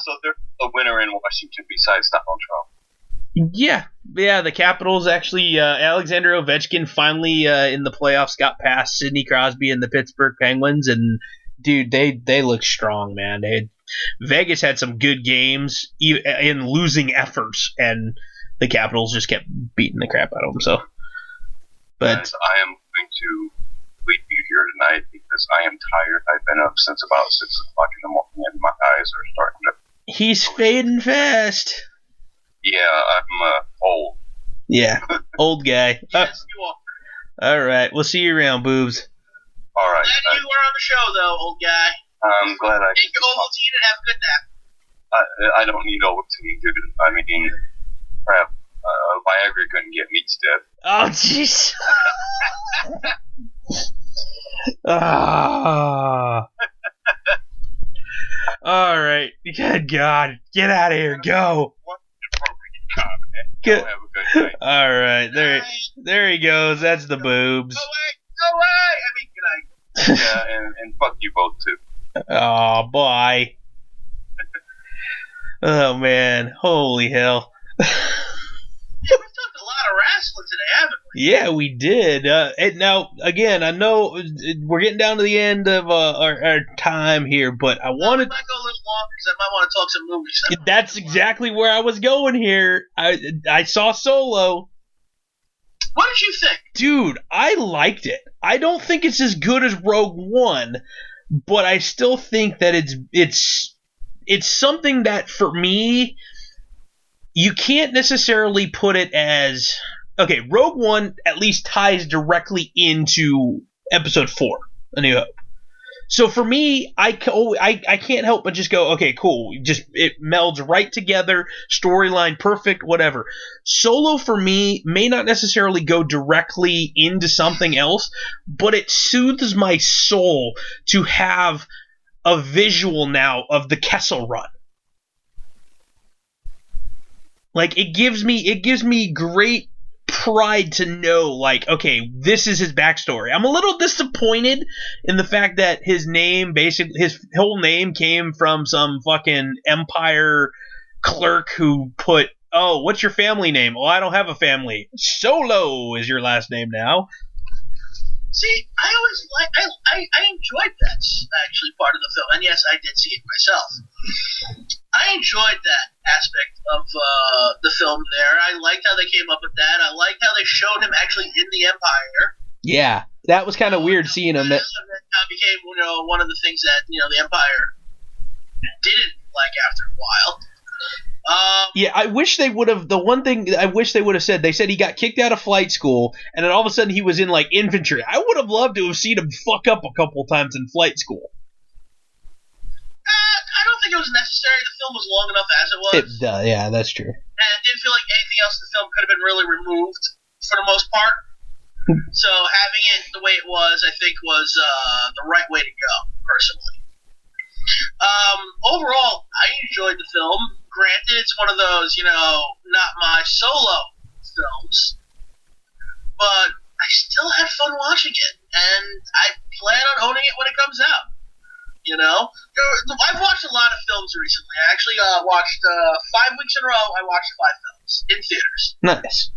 a winner in Washington besides Donald Trump. Yeah, the Capitals actually, Alexander Ovechkin finally in the playoffs got past Sidney Crosby and the Pittsburgh Penguins, and dude, they look strong, man. Vegas had some good games in losing efforts, and the Capitals just kept beating the crap out of them. So, but guys, I am going to leave you here tonight because I am tired. I've been up since about 6 o'clock in the morning, and my eyes are starting to. He's fading fast. Yeah, I'm old. Yeah, old guy. Yes, you are. All right, we'll see you around, Boobs. All right. Glad you were on the show, though, old guy. I'm glad I. Take your Ovaltine and have a good nap. I don't need Ovaltine, dude. I mean, crap. Viagra couldn't get me stiff. Oh, jeez. Ah. All right. Good God. Get out of here. Go. Have a good night. All right. There he goes. That's the Boobs. Go away. I mean, good night. Yeah, and fuck you both, too. Oh, bye. Oh man, holy hell. Yeah, we've talked a lot of wrestling today, haven't we? Yeah, we did. And now, again, I know we're getting down to the end of our time here, but I We wanted. might go a little longer because I might want to talk some movies. That's exactly where I was going here. I saw Solo. What did you think? Dude, I liked it. I don't think it's as good as Rogue One, but I still think that it's something that, for me, you can't necessarily put it as... Okay, Rogue One at least ties directly into Episode 4, A New Hope. So for me, I can't help but just go, okay, cool. Just it melds right together, storyline perfect, whatever. Solo for me may not necessarily go directly into something else, but it soothes my soul to have a visual now of the Kessel Run. Like it gives me great pride to know, like, okay, this is his backstory. I'm a little disappointed in the fact that his whole name came from some fucking Empire clerk who put, oh, what's your family name? Well, I don't have a family. Solo is your last name now. See, I always I enjoyed that actually part of the film, and yes, I did see it myself. I enjoyed that aspect of the film there. I liked how they came up with that. I liked how they showed him actually in the Empire. Yeah, that was kind of weird seeing him. That became, one of the things that the Empire didn't like after a while. Yeah, I wish they would have. The one thing I wish they would have said, they said he got kicked out of flight school, and then all of a sudden he was in like infantry. I would have loved to have seen him fuck up a couple times in flight school. I don't think it was necessary. The film was long enough as it was. Yeah, that's true. And it didn't feel like anything else in the film could have been really removed for the most part. So having it the way it was, I think, was the right way to go, personally. Overall, I enjoyed the film. Granted, it's one of those, not my solo films, but I still had fun watching it, and I plan on owning it when it comes out. I've watched a lot of films recently. I actually watched 5 weeks in a row. I watched 5 films in theaters. Nice.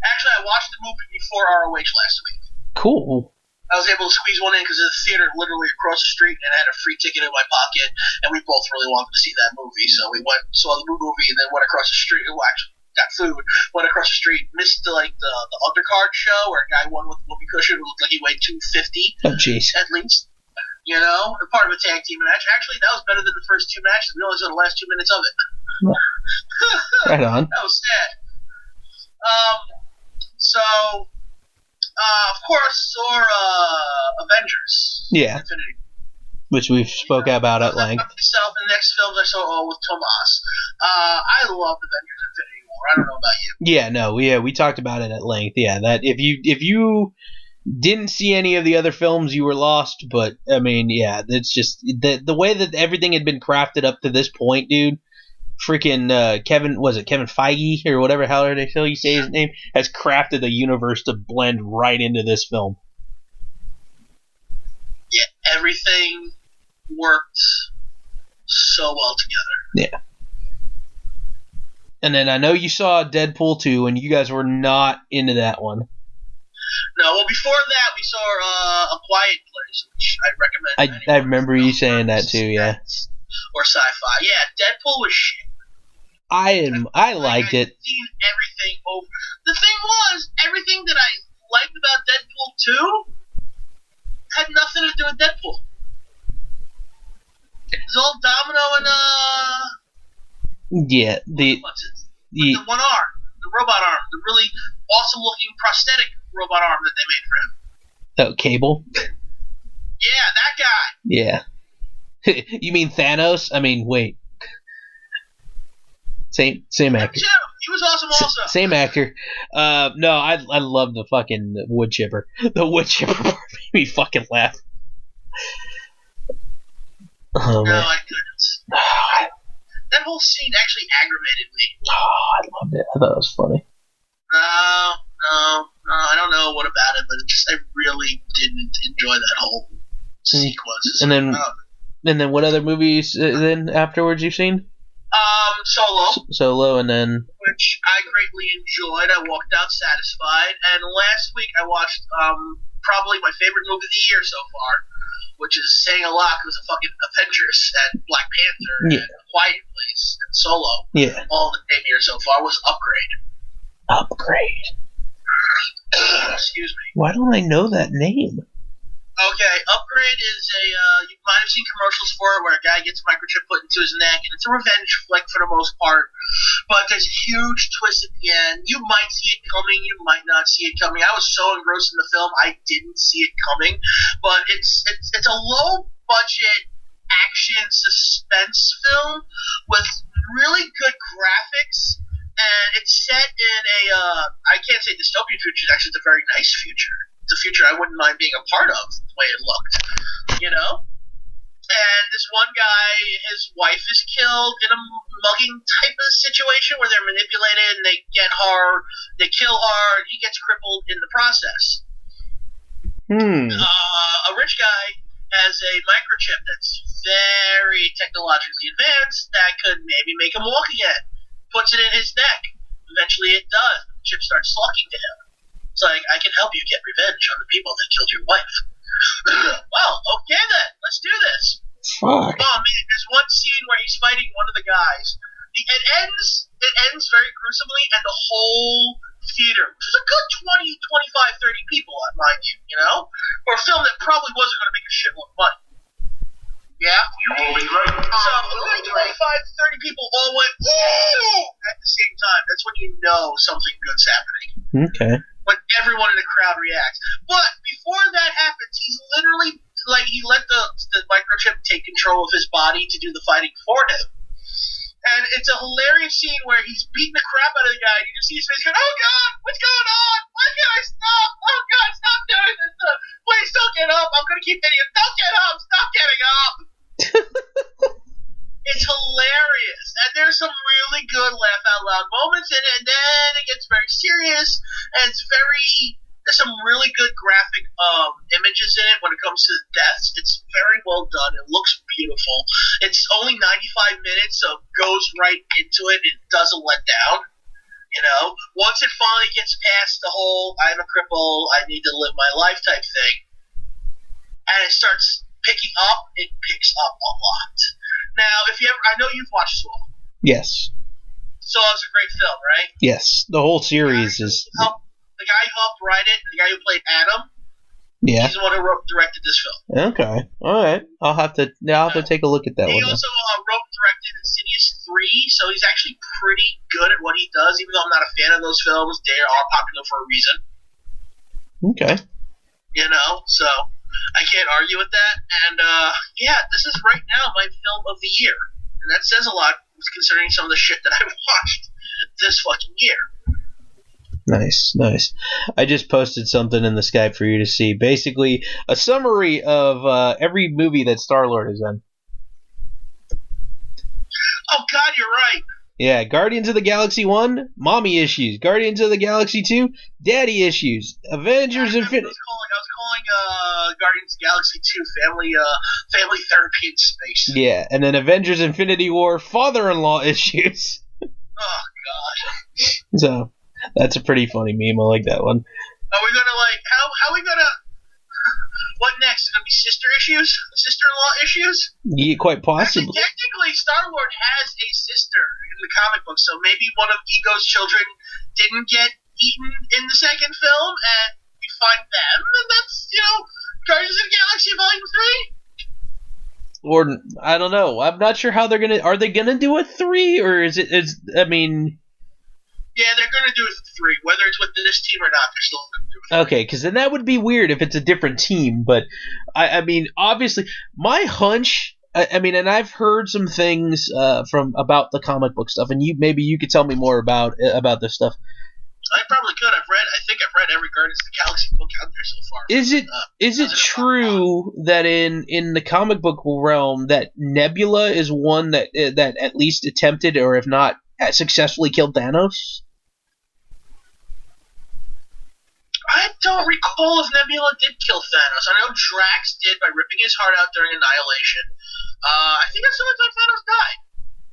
Actually, I watched the movie before ROH last week. Cool. I was able to squeeze one in because there's a theater literally across the street, and I had a free ticket in my pocket, and we both really wanted to see that movie. So we went, saw the movie, and then went across the street. Well, actually, got food, went across the street, missed the undercard show where a guy won with a whoopee cushion who looked like he weighed 250. Oh, jeez. At least. And part of a tag team match. Actually, that was better than the first 2 matches. We only saw the last 2 minutes of it. Right on. That was sad. Of course, saw Avengers. Yeah. Infinity. Which we've spoke about at length. Myself, and the next films I saw with Tomas. I loved Avengers Infinity War. I don't know about you. Yeah, no, we talked about it at length. Yeah, that if you didn't see any of the other films, you were lost. But I mean, yeah, it's just the way that everything had been crafted up to this point, dude. Freaking Kevin Feige or whatever how they you say his name, has crafted a universe to blend right into this film. Yeah, everything worked so well together. Yeah. And then I know you saw Deadpool 2, and you guys were not into that one. No, well, before that, we saw A Quiet Place, which I recommend. I remember you saying that too, yeah. Or sci-fi. Yeah, Deadpool was shit. I liked it. Seen everything over. The thing was, everything that I liked about Deadpool 2 had nothing to do with Deadpool. It's all Domino and yeah, the one arm, the robot arm, the really awesome looking prosthetic robot arm that they made for him. Oh, Cable. Yeah, that guy. Yeah. You mean Thanos? I mean, wait. Same actor. He was awesome also. Same actor. No, I love the fucking wood chipper. The wood chipper part made me fucking laugh. Oh, man. No, I couldn't. That whole scene actually aggravated me. Oh, I loved it. I thought it was funny. No, I don't know what about it, but I really didn't enjoy that whole sequence. And then what other movies then afterwards you've seen? Solo. Solo, and then Which I greatly enjoyed. I walked out satisfied. And last week I watched probably my favorite movie of the year so far, which is saying a lot because of fucking Avengers and Black Panther and Quiet Place and Solo. Yeah. All the same year so far was Upgrade. Upgrade. Excuse me. Why don't I know that name? Okay, Upgrade is you might have seen commercials for it where a guy gets a microchip put into his neck, and it's a revenge flick for the most part, but there's a huge twist at the end. You might see it coming, you might not see it coming. I was so engrossed in the film, I didn't see it coming, but it's a low-budget action suspense film with really good graphics, and it's set in I can't say dystopian future, actually it's a very nice future. It's a future I wouldn't mind being a part of, the way it looked, you know? And this one guy, his wife is killed in a mugging type of situation where they're manipulated and they get her, they kill her, and he gets crippled in the process. A rich guy has a microchip that's very technologically advanced that could maybe make him walk again. Puts it in his neck. Eventually it does. The chip starts talking to him. It's like, I can help you get revenge on the people that killed your wife. Well, okay then, let's do this. Fuck. Oh man, there's one scene where he's fighting one of the guys. It ends very gruesomely, and the whole theater, which is a good 20, 25, 30 people, mind you, you know? For a film that probably wasn't going to make a shitload of money. Yeah? You will be great. So, a good 25, 30 people all went, ooh, at the same time. That's when you know something good's happening. Okay. When everyone in the crowd reacts. But before that happens, he's literally, like, he let the microchip take control of his body to do the fighting for him. And it's a hilarious scene where he's beating the crap out of the guy, and you just see his face going, oh God, what's going on? Why can't I stop? Oh God, stop doing this. Please don't get up. I'm going to keep hitting you. Don't get up. Stop getting up. It's hilarious. And there's some really good laugh out loud moments in it, and then it gets very serious, and there's some really good graphic images in it when it comes to the deaths. It's very well done. It looks beautiful. It's only 95 minutes, so it goes right into it. It doesn't let down. You know, once it finally gets past the whole I'm a cripple, I need to live my life type thing, and it starts picking up, it picks up a lot. Now, I know you've watched Saw. Yes. Saw's a great film, right? Yes. The whole series is. The guy who helped write it, the guy who played Adam, Yeah. he's the one who directed this film. Okay. All right. I'll have to take a look at that He one. also wrote and directed Insidious 3, so he's actually pretty good at what he does, even though I'm not a fan of those films. They are popular for a reason. Okay. You know, so I can't argue with that. And, yeah, this is right now my film of the year. And that says a lot, considering some of the shit that I watched this fucking year. Nice. I just posted something in the Skype for you to see. Basically, a summary of every movie that Star-Lord is in. Oh, God, you're right. Yeah, Guardians of the Galaxy 1, mommy issues. Guardians of the Galaxy 2, daddy issues. Avengers Infinity. I was calling Guardians of the Galaxy 2 family therapy in space. Yeah, and then Avengers Infinity War, father-in-law issues. Oh, God. So, that's a pretty funny meme. I like that one. Are we gonna how are we gonna? What next? Is it gonna be sister issues? Sister-in-law issues? Yeah, quite possibly. Actually, technically, Star-Lord has a sister in the comic book, so maybe one of Ego's children didn't get eaten in the second film, and we find them, and that's Guardians of the Galaxy Volume 3. Or I don't know. I'm not sure how they're gonna. Are they gonna do a 3, or is it? I mean. Yeah, they're going to do it 3. Whether it's with this team or not, they're still going to do it. Okay, because then that would be weird if it's a different team. But, I mean, obviously, my hunch, and I've heard some things about the comic book stuff, and maybe you could tell me more about this stuff. I probably could. I think I've read every Guardians of the Galaxy book out there so far. Is it true that in the comic book realm that Nebula is one that at least attempted, or if not successfully killed Thanos? I don't recall if Nebula did kill Thanos. I know Drax did by ripping his heart out during Annihilation. I think that's the only time Thanos died.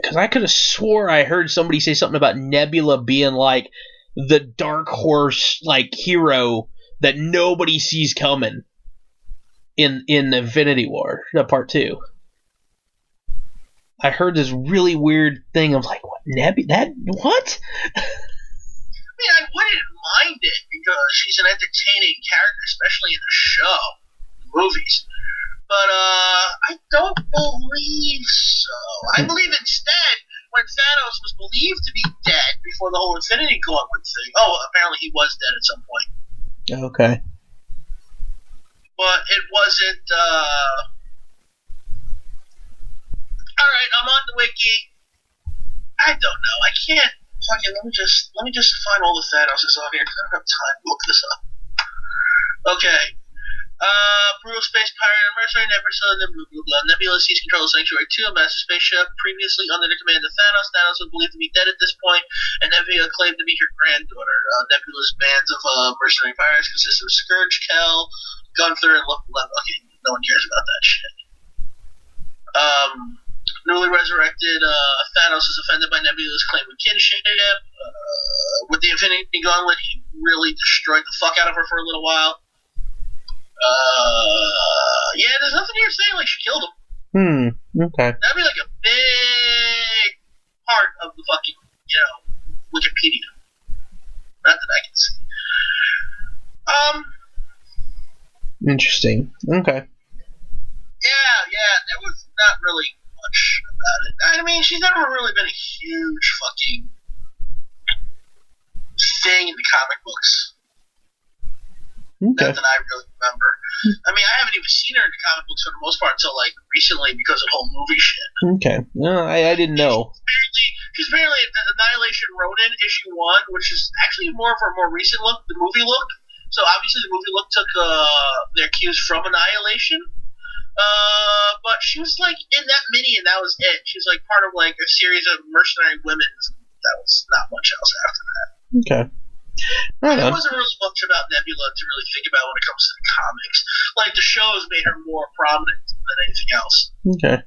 because I could have swore I heard somebody say something about Nebula being like the dark horse like hero that nobody sees coming in Infinity War, Part 2. I heard this really weird thing of like, what, Nebula? That what? I mean, I wouldn't mind it because she's an entertaining character, especially in the show, the movies. But I don't believe so. I believe instead, when Thanos was believed to be dead before the whole Infinity Gauntlet thing, apparently he was dead at some point. Okay. But it wasn't. All right, I'm on the wiki. I don't know. I can't. Fucking. Let me just find all the Thanoses on here. I don't have time to look this up. Okay. Brutal Space Pirate and Mercenary never saw the blah blah blah. Nebula seized control of Sanctuary 2, a massive spaceship previously under the command of Thanos. Thanos was believed to be dead at this point, and Nebula claimed to be her granddaughter. Nebula's bands of mercenary pirates consist of Scourge, Kel, Gunther, and okay, no one cares about that shit. Newly resurrected Thanos is offended by Nebula's claim of kinship. With the Infinity Gauntlet, he really destroyed the fuck out of her for a little while. Yeah, there's nothing here saying like she killed him. Okay. That'd be like a big part of the fucking, Wikipedia. Not that I can see. Interesting. Okay. Yeah, there was not really much about it. I mean, she's never really been a huge fucking thing in the comic books. Okay. Not that I really remember. I mean, I haven't even seen her in the comic books for the most part until like recently because of the whole movie shit. Okay. No, I didn't know. She's apparently Annihilation Ronin issue 1, which is actually more of her more recent look, the movie look. So obviously the movie look took their cues from Annihilation. But she was like in that mini and that was it. She was like part of like a series of mercenary women. That was not much else after that. Okay. Right there on. wasn't really much about Nebula to really think about when it comes to the comics. Like, the shows made her more prominent than anything else. Okay.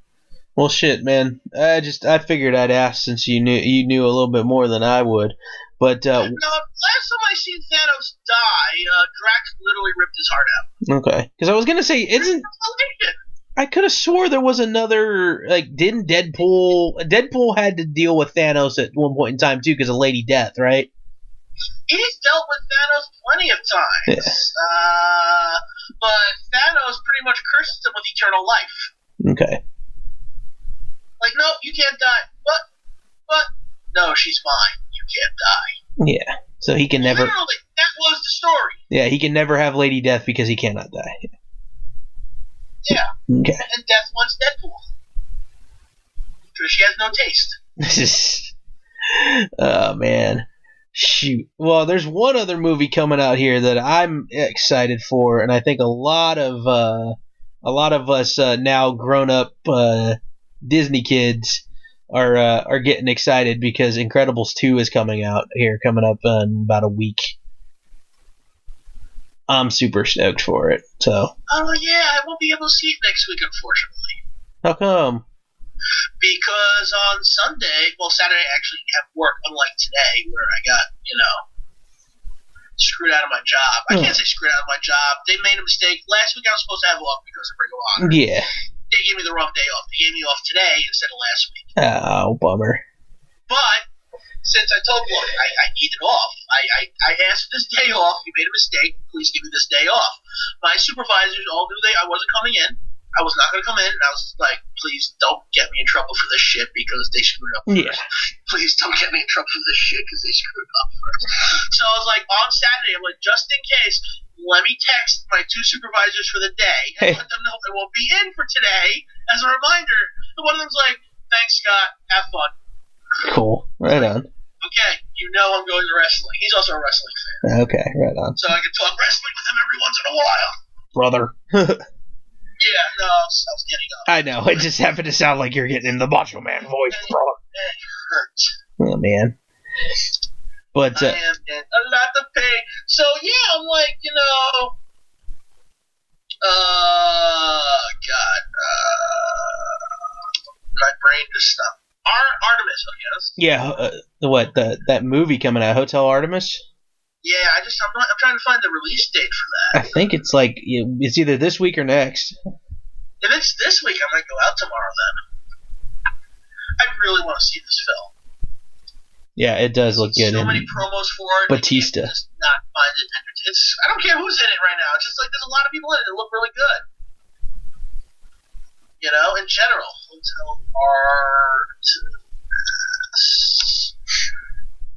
Well, shit, man. I figured I'd ask since you knew a little bit more than I would. But no, last time I seen Thanos die, Drax literally ripped his heart out. Okay. Because I was gonna say, I could have swore there was another, like, didn't Deadpool had to deal with Thanos at one point in time too because of Lady Death, right? He's dealt with Thanos plenty of times. Yeah. But Thanos pretty much curses him with eternal life. Okay. Like, no, you can't die. But, no, she's mine. You can't die. Yeah. So he can never... Literally, that was the story. Yeah, he can never have Lady Death because he cannot die. Yeah. Okay. And Death wants Deadpool. Because she has no taste. This is... Oh, man. Shoot. Well, there's one other movie coming out here that I'm excited for, and I think a lot of us now grown up Disney kids are getting excited because Incredibles 2 is coming up in about a week. I'm super stoked for it. So. Oh yeah, I won't be able to see it next week, unfortunately. How come? Because on Saturday I actually have work, unlike today where I got, screwed out of my job. I can't say screwed out of my job. They made a mistake. Last week I was supposed to have off because of Ring of Honor. Yeah. They gave me the wrong day off. They gave me off today instead of last week. Oh, bummer. But since I told Lloyd I need it off, I asked for this day off. You made a mistake. Please give me this day off. My supervisors all knew I wasn't coming in. I was not going to come in, and I was like, please don't get me in trouble for this shit because they screwed up first. Yeah. Please don't get me in trouble for this shit because they screwed up first. So I was like, on Saturday, I'm like, just in case, let me text my two supervisors for the day and let them know I won't be in for today as a reminder. And one of them's like, thanks, Scott. Have fun. Cool. Right on. Okay, I'm going to wrestling. He's also a wrestling fan. Okay, right on. So I can talk wrestling with him every once in a while. Brother. Yeah, no, I was getting up. I know. It just happened to sound like you're getting in the Macho Man voice, brother. It hurts. Oh, man. But, I am in a lot of pain. So, yeah, I'm like, God. My brain just stopped Artemis, I guess. Yeah, that movie coming out, Hotel Artemis? Yeah, I'm trying to find the release date for that. I think it's like it's either this week or next. If it's this week, I might go out tomorrow then. I really want to see this film. Yeah, it does look good. So many promos for it. Batista. Just not find it. I don't care who's in it right now. It's just like there's a lot of people in it that look really good. You know, in general. Hotel Artemis.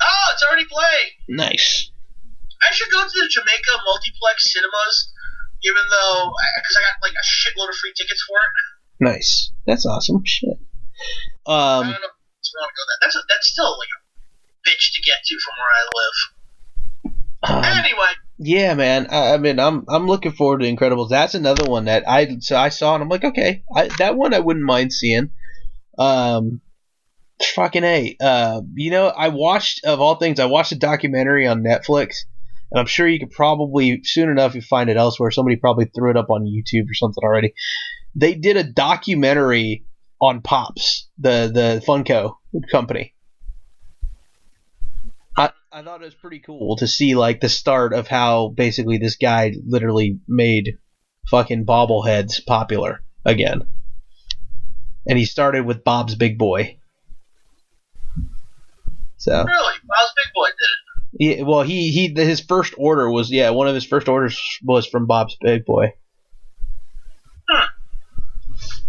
Oh, it's already playing. Nice. I should go to the Jamaica multiplex cinemas, even though because I got like a shitload of free tickets for it. Nice. That's awesome. Shit. I don't know if I want to go there. That's still like a bitch to get to from where I live. Anyway. Yeah, man. I mean, I'm looking forward to Incredibles. That's another one that I saw and I'm like, okay, that one I wouldn't mind seeing. Fucking A. You know, I watched a documentary on Netflix, and I'm sure you could probably soon enough you find it elsewhere. Somebody probably threw it up on YouTube or something already. They did a documentary on Pops, the Funko company. I thought it was pretty cool to see like the start of how basically this guy literally made fucking bobbleheads popular again. And he started with Bob's Big Boy. So really, Bob's Big Boy did it. Yeah, well, his first order was one of his first orders was from Bob's Big Boy.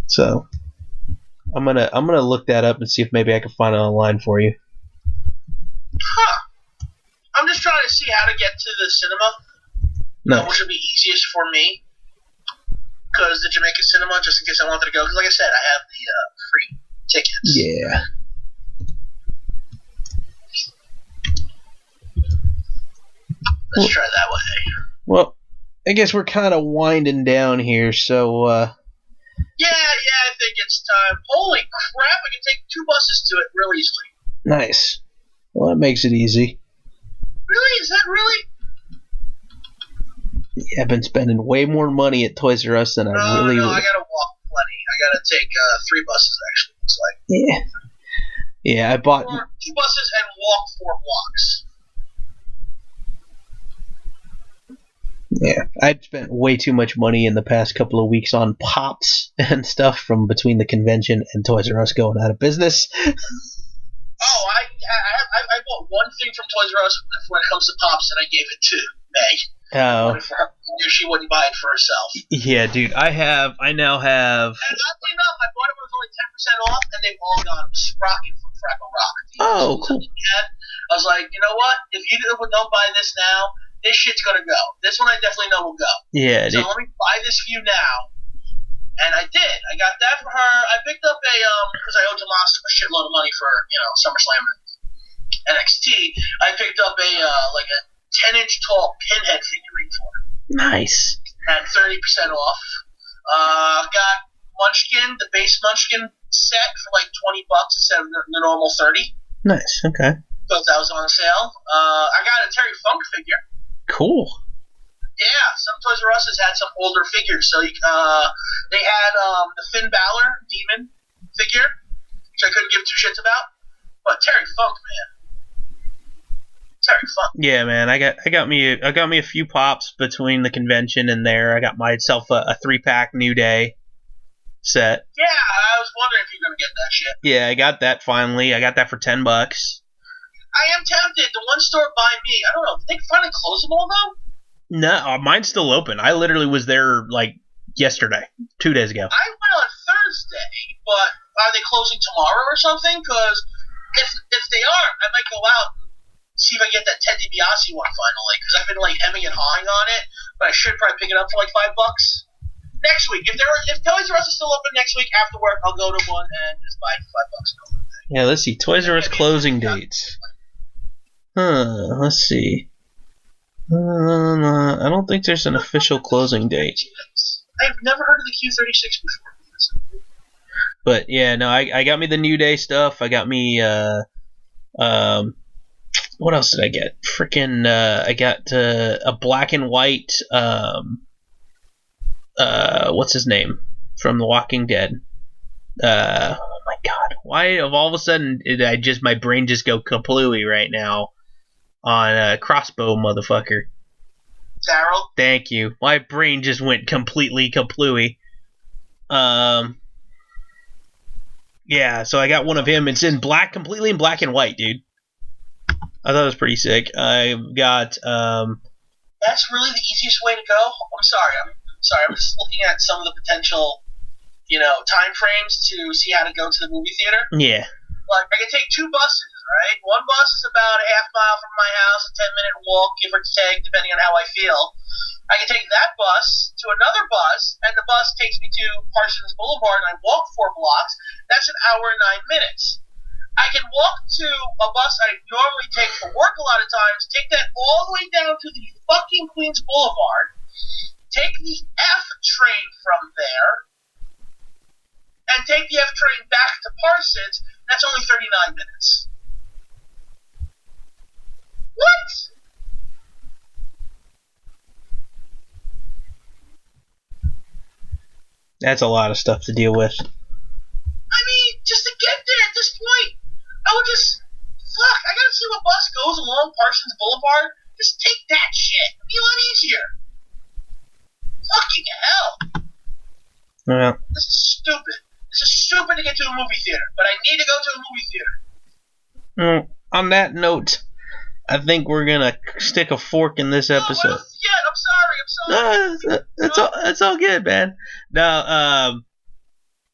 So I'm gonna look that up and see if maybe I can find it online for you. Huh. I'm just trying to see how to get to the cinema. Nice. Which would be easiest for me. Because the Jamaica cinema, just in case I wanted to go. Because like I said, I have the free tickets. Yeah. Let's try that way. Well, I guess we're kind of winding down here, so Yeah, I think it's time. Holy crap, I can take 2 buses to it real easily. Nice. Well, that makes it easy. Really? Is that really? Yeah, I've been spending way more money at Toys R Us than I really would. No, I gotta walk plenty. I gotta take 3 buses, actually, looks like. Yeah. Yeah, I bought... 2 buses and walk 4 blocks. Yeah, I'd spent way too much money in the past couple of weeks on Pops and stuff from between the convention and Toys R Us going out of business. Oh, I bought one thing from Toys R Us when it comes to Pops, and I gave it to May. Oh. I knew she wouldn't buy it for herself. Yeah, dude, I now have... And oddly enough, I bought it when it was only 10% off, and they've all gone sprocket from Fraggle Rock. Oh, cool. I was like, you know what? If you don't buy this now, this shit's gonna go. This one I definitely know will go. Yeah, so let me buy this for you now. And I did. I got that for her. I picked up a because I owed Tomas a shitload of money for SummerSlam and NXT. I picked up a 10-inch tall pinhead figurine for her. Nice. Had 30% off. Got Munchkin, the base Munchkin set for like $20 instead of the normal 30. Nice. Okay. Thought that was on sale. I got a Terry Funk figure. Cool. Yeah, some Toys R Us has had some older figures. So they had the Finn Balor Demon figure, which I couldn't give 2 shits about. But Terry Funk, man. Terry Funk. Yeah, man. I got me a few Pops between the convention and there. I got myself a 3-pack New Day set. Yeah, I was wondering if you were gonna get that shit. Yeah, I got that finally. I got that for $10. I am tempted. The one store by me, I don't know. Did they finally close them all though? No, mine's still open. I literally was there like yesterday, 2 days ago. I went on Thursday, but are they closing tomorrow or something? Because if they aren't, I might go out and see if I get that Ted DiBiase one finally. Because I've been like hemming and hawing on it, but I should probably pick it up for like $5 next week. If Toys R Us is still open next week after work, I'll go to one and just buy it for $5. Yeah, let's see. Toys R Us closing dates. Let's see. I don't think there's an official closing date. I've never heard of the Q36 before. But yeah, no, I got me the New Day stuff. I got me what else did I get? Freaking I got a black and white what's his name from The Walking Dead? Oh my god, Why of all of a sudden did my brain just go kaplooey right now on a crossbow motherfucker? Daryl? Thank you. My brain just went completely kaplooey. Yeah, so I got one of him. It's in black, completely in black and white, dude. I thought it was pretty sick. I got That's really the easiest way to go. I'm sorry. I'm just looking at some of the potential, time frames to see how to go to the movie theater. Yeah. Like, I can take 2 buses, right? One bus is about a half mile from my house, a 10-minute walk, give or take, depending on how I feel. I can take that bus to another bus, and the bus takes me to Parsons Boulevard, and I walk 4 blocks. That's an hour and 9 minutes. I can walk to a bus I normally take for work a lot of times, take that all the way down to the fucking Queens Boulevard, take the F train from there, and take the F train back to Parsons. That's only 39 minutes. What? That's a lot of stuff to deal with. I mean, just to get there at this point, I would just... Fuck, I gotta see what bus goes along Parsons Boulevard. Just take that shit. It'd be a lot easier. Fucking hell. Well, This is stupid. This is stupid to get to a movie theater, but I need to go to a movie theater. on that note, I think we're gonna stick a fork in this episode. Oh, I'm sorry. It's all good, man. Now,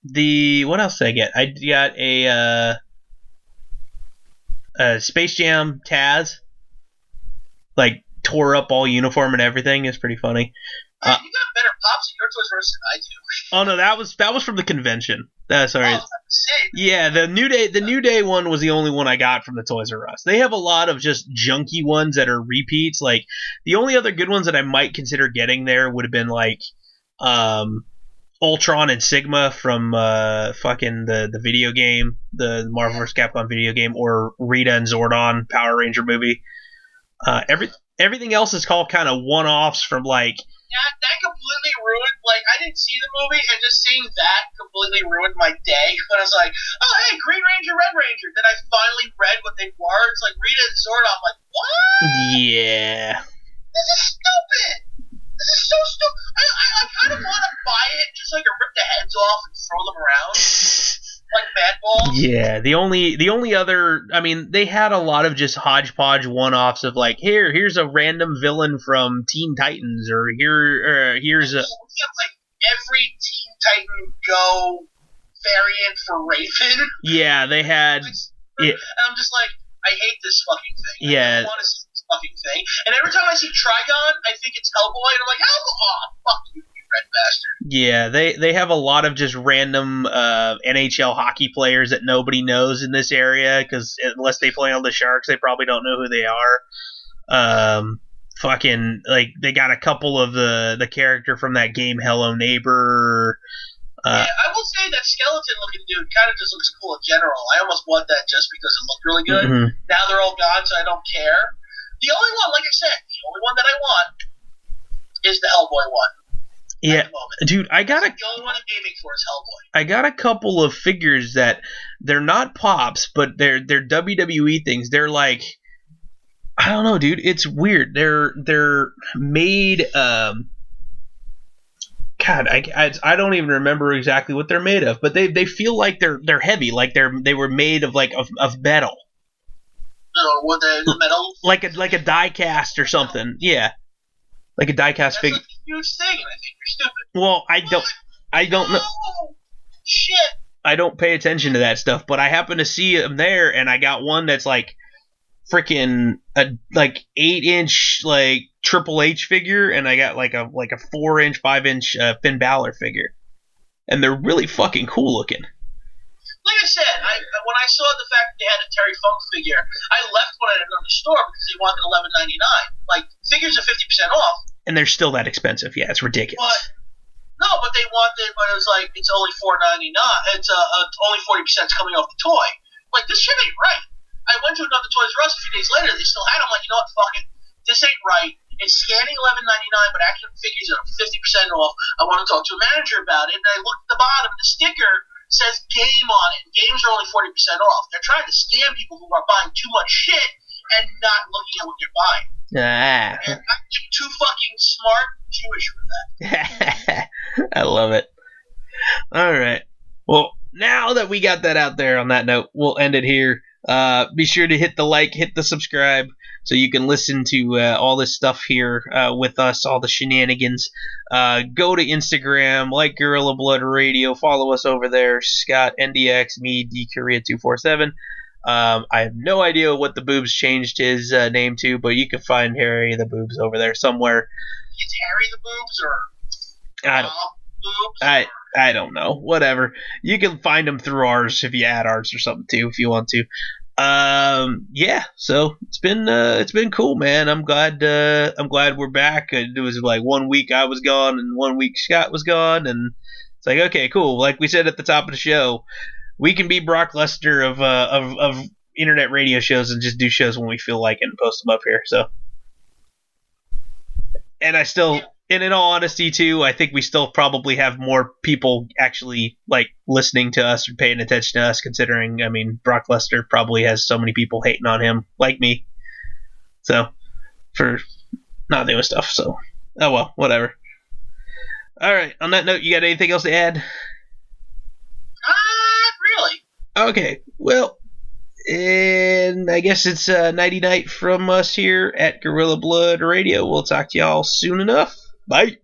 what else did I get? I got a Space Jam Taz, like tore up all uniform and everything. It's pretty funny. You got better pops at your Toys R Us than I do. Oh no, that was from the convention. Sorry. Oh, insane. Yeah, the New Day one was the only one I got from the Toys R Us. They have a lot of just junky ones that are repeats. Like the only other good ones that I might consider getting there would have been like Ultron and Sigma from fucking the video game, the Marvel vs. Capcom video game, or Rita and Zordon Power Ranger movie. Everything else is called kind of one-offs from like. That completely ruined, like, I didn't see the movie, and just seeing that completely ruined my day. When I was like, oh, hey, Green Ranger, Red Ranger. Then I finally read what they were. It's like Rita and Zordon. I'm like, what? Yeah. This is stupid. This is so stupid. I kind of want to buy it just so I can rip the heads off and throw them around. Like bad balls. Yeah, the only other, I mean, they had a lot of just hodgepodge one-offs of like, here's a random villain from Teen Titans, or here's a. We have like every Teen Titan Go variant for Raven. Yeah, they had. And I'm just like, I hate this fucking thing. Yeah. I don't want to see this fucking thing. And every time I see Trigon, I think it's Hellboy, and I'm like, fuck you, you red bastard. Yeah, they have a lot of just random NHL hockey players that nobody knows in this area, because unless they play on the Sharks, they probably don't know who they are. Fucking, like, they got a couple of the character from that game Hello Neighbor. Yeah, I will say that skeleton-looking dude kind of just looks cool in general. I almost bought that just because it looked really good. Mm-hmm. Now they're all gone, so I don't care. The only one, like I said, the only one that I want is the Hellboy one. Yeah, dude, the only one I'm aiming for is Hellboy. I got a couple of figures that they're not pops, but they're WWE things. They're like, I don't know, dude. It's weird. They're made. God, I don't even remember exactly what they're made of, but they feel like they're heavy, like they were made of like of metal. No, what the metal? Like a die cast or something. Yeah. Like a die-cast figure. That's like a huge thing, and I think you're stupid. Well, I don't know. Shit. I don't pay attention to that stuff, but I happen to see them there, and I got one that's like freaking like 8-inch like Triple H figure, and I got like a 4-inch, 5-inch Finn Balor figure, and they're really fucking cool looking. Like I said, when I saw the fact that they had a Terry Funk figure, I left what I had done in the store because they wanted $11.99. Like, figures are 50% off. And they're still that expensive. Yeah, it's ridiculous. But they wanted, but it was like, it's only $4.99. It's only 40% coming off the toy. Like, this shit ain't right. I went to another Toys R Us a few days later. They still had it. I'm like, you know what? Fuck it. This ain't right. It's scanning $11.99, but action figures are 50% off. I want to talk to a manager about it. And I looked at the bottom, and the sticker says game on it. Games are only 40% off. They're trying to scam people who are buying too much shit and not looking at what they're buying. And I'm too fucking smart Jewish for that. I love it. All right. Well, now that we got that out there on that note, we'll end it here. Be sure to hit the like, hit the subscribe, so you can listen to all this stuff here with us, all the shenanigans. Go to Instagram, like Gorilla Blood Radio, follow us over there, Scott, NDX, me, DKorea247. I have no idea what the Boobs changed his name to, but you can find Harry the Boobs over there somewhere. Is Harry the Boobs or I don't. Boobs? I don't know. Whatever. You can find them through ours if you add ours or something too, if you want to. Yeah. So it's been cool, man. I'm glad we're back. It was like 1 week I was gone and 1 week Scott was gone, and it's like, okay, cool. Like we said at the top of the show, we can be Brock Lesnar of internet radio shows and just do shows when we feel like it and post them up here. So, and I still. And in all honesty, too, I think we still probably have more people actually like listening to us or paying attention to us. Considering, I mean, Brock Lesnar probably has so many people hating on him, like me. So, for not doing stuff. So, oh well, whatever. All right. On that note, you got anything else to add? Not really. Okay. Well, and I guess it's nighty night from us here at Gorilla Blood Radio. We'll talk to y'all soon enough. Bye.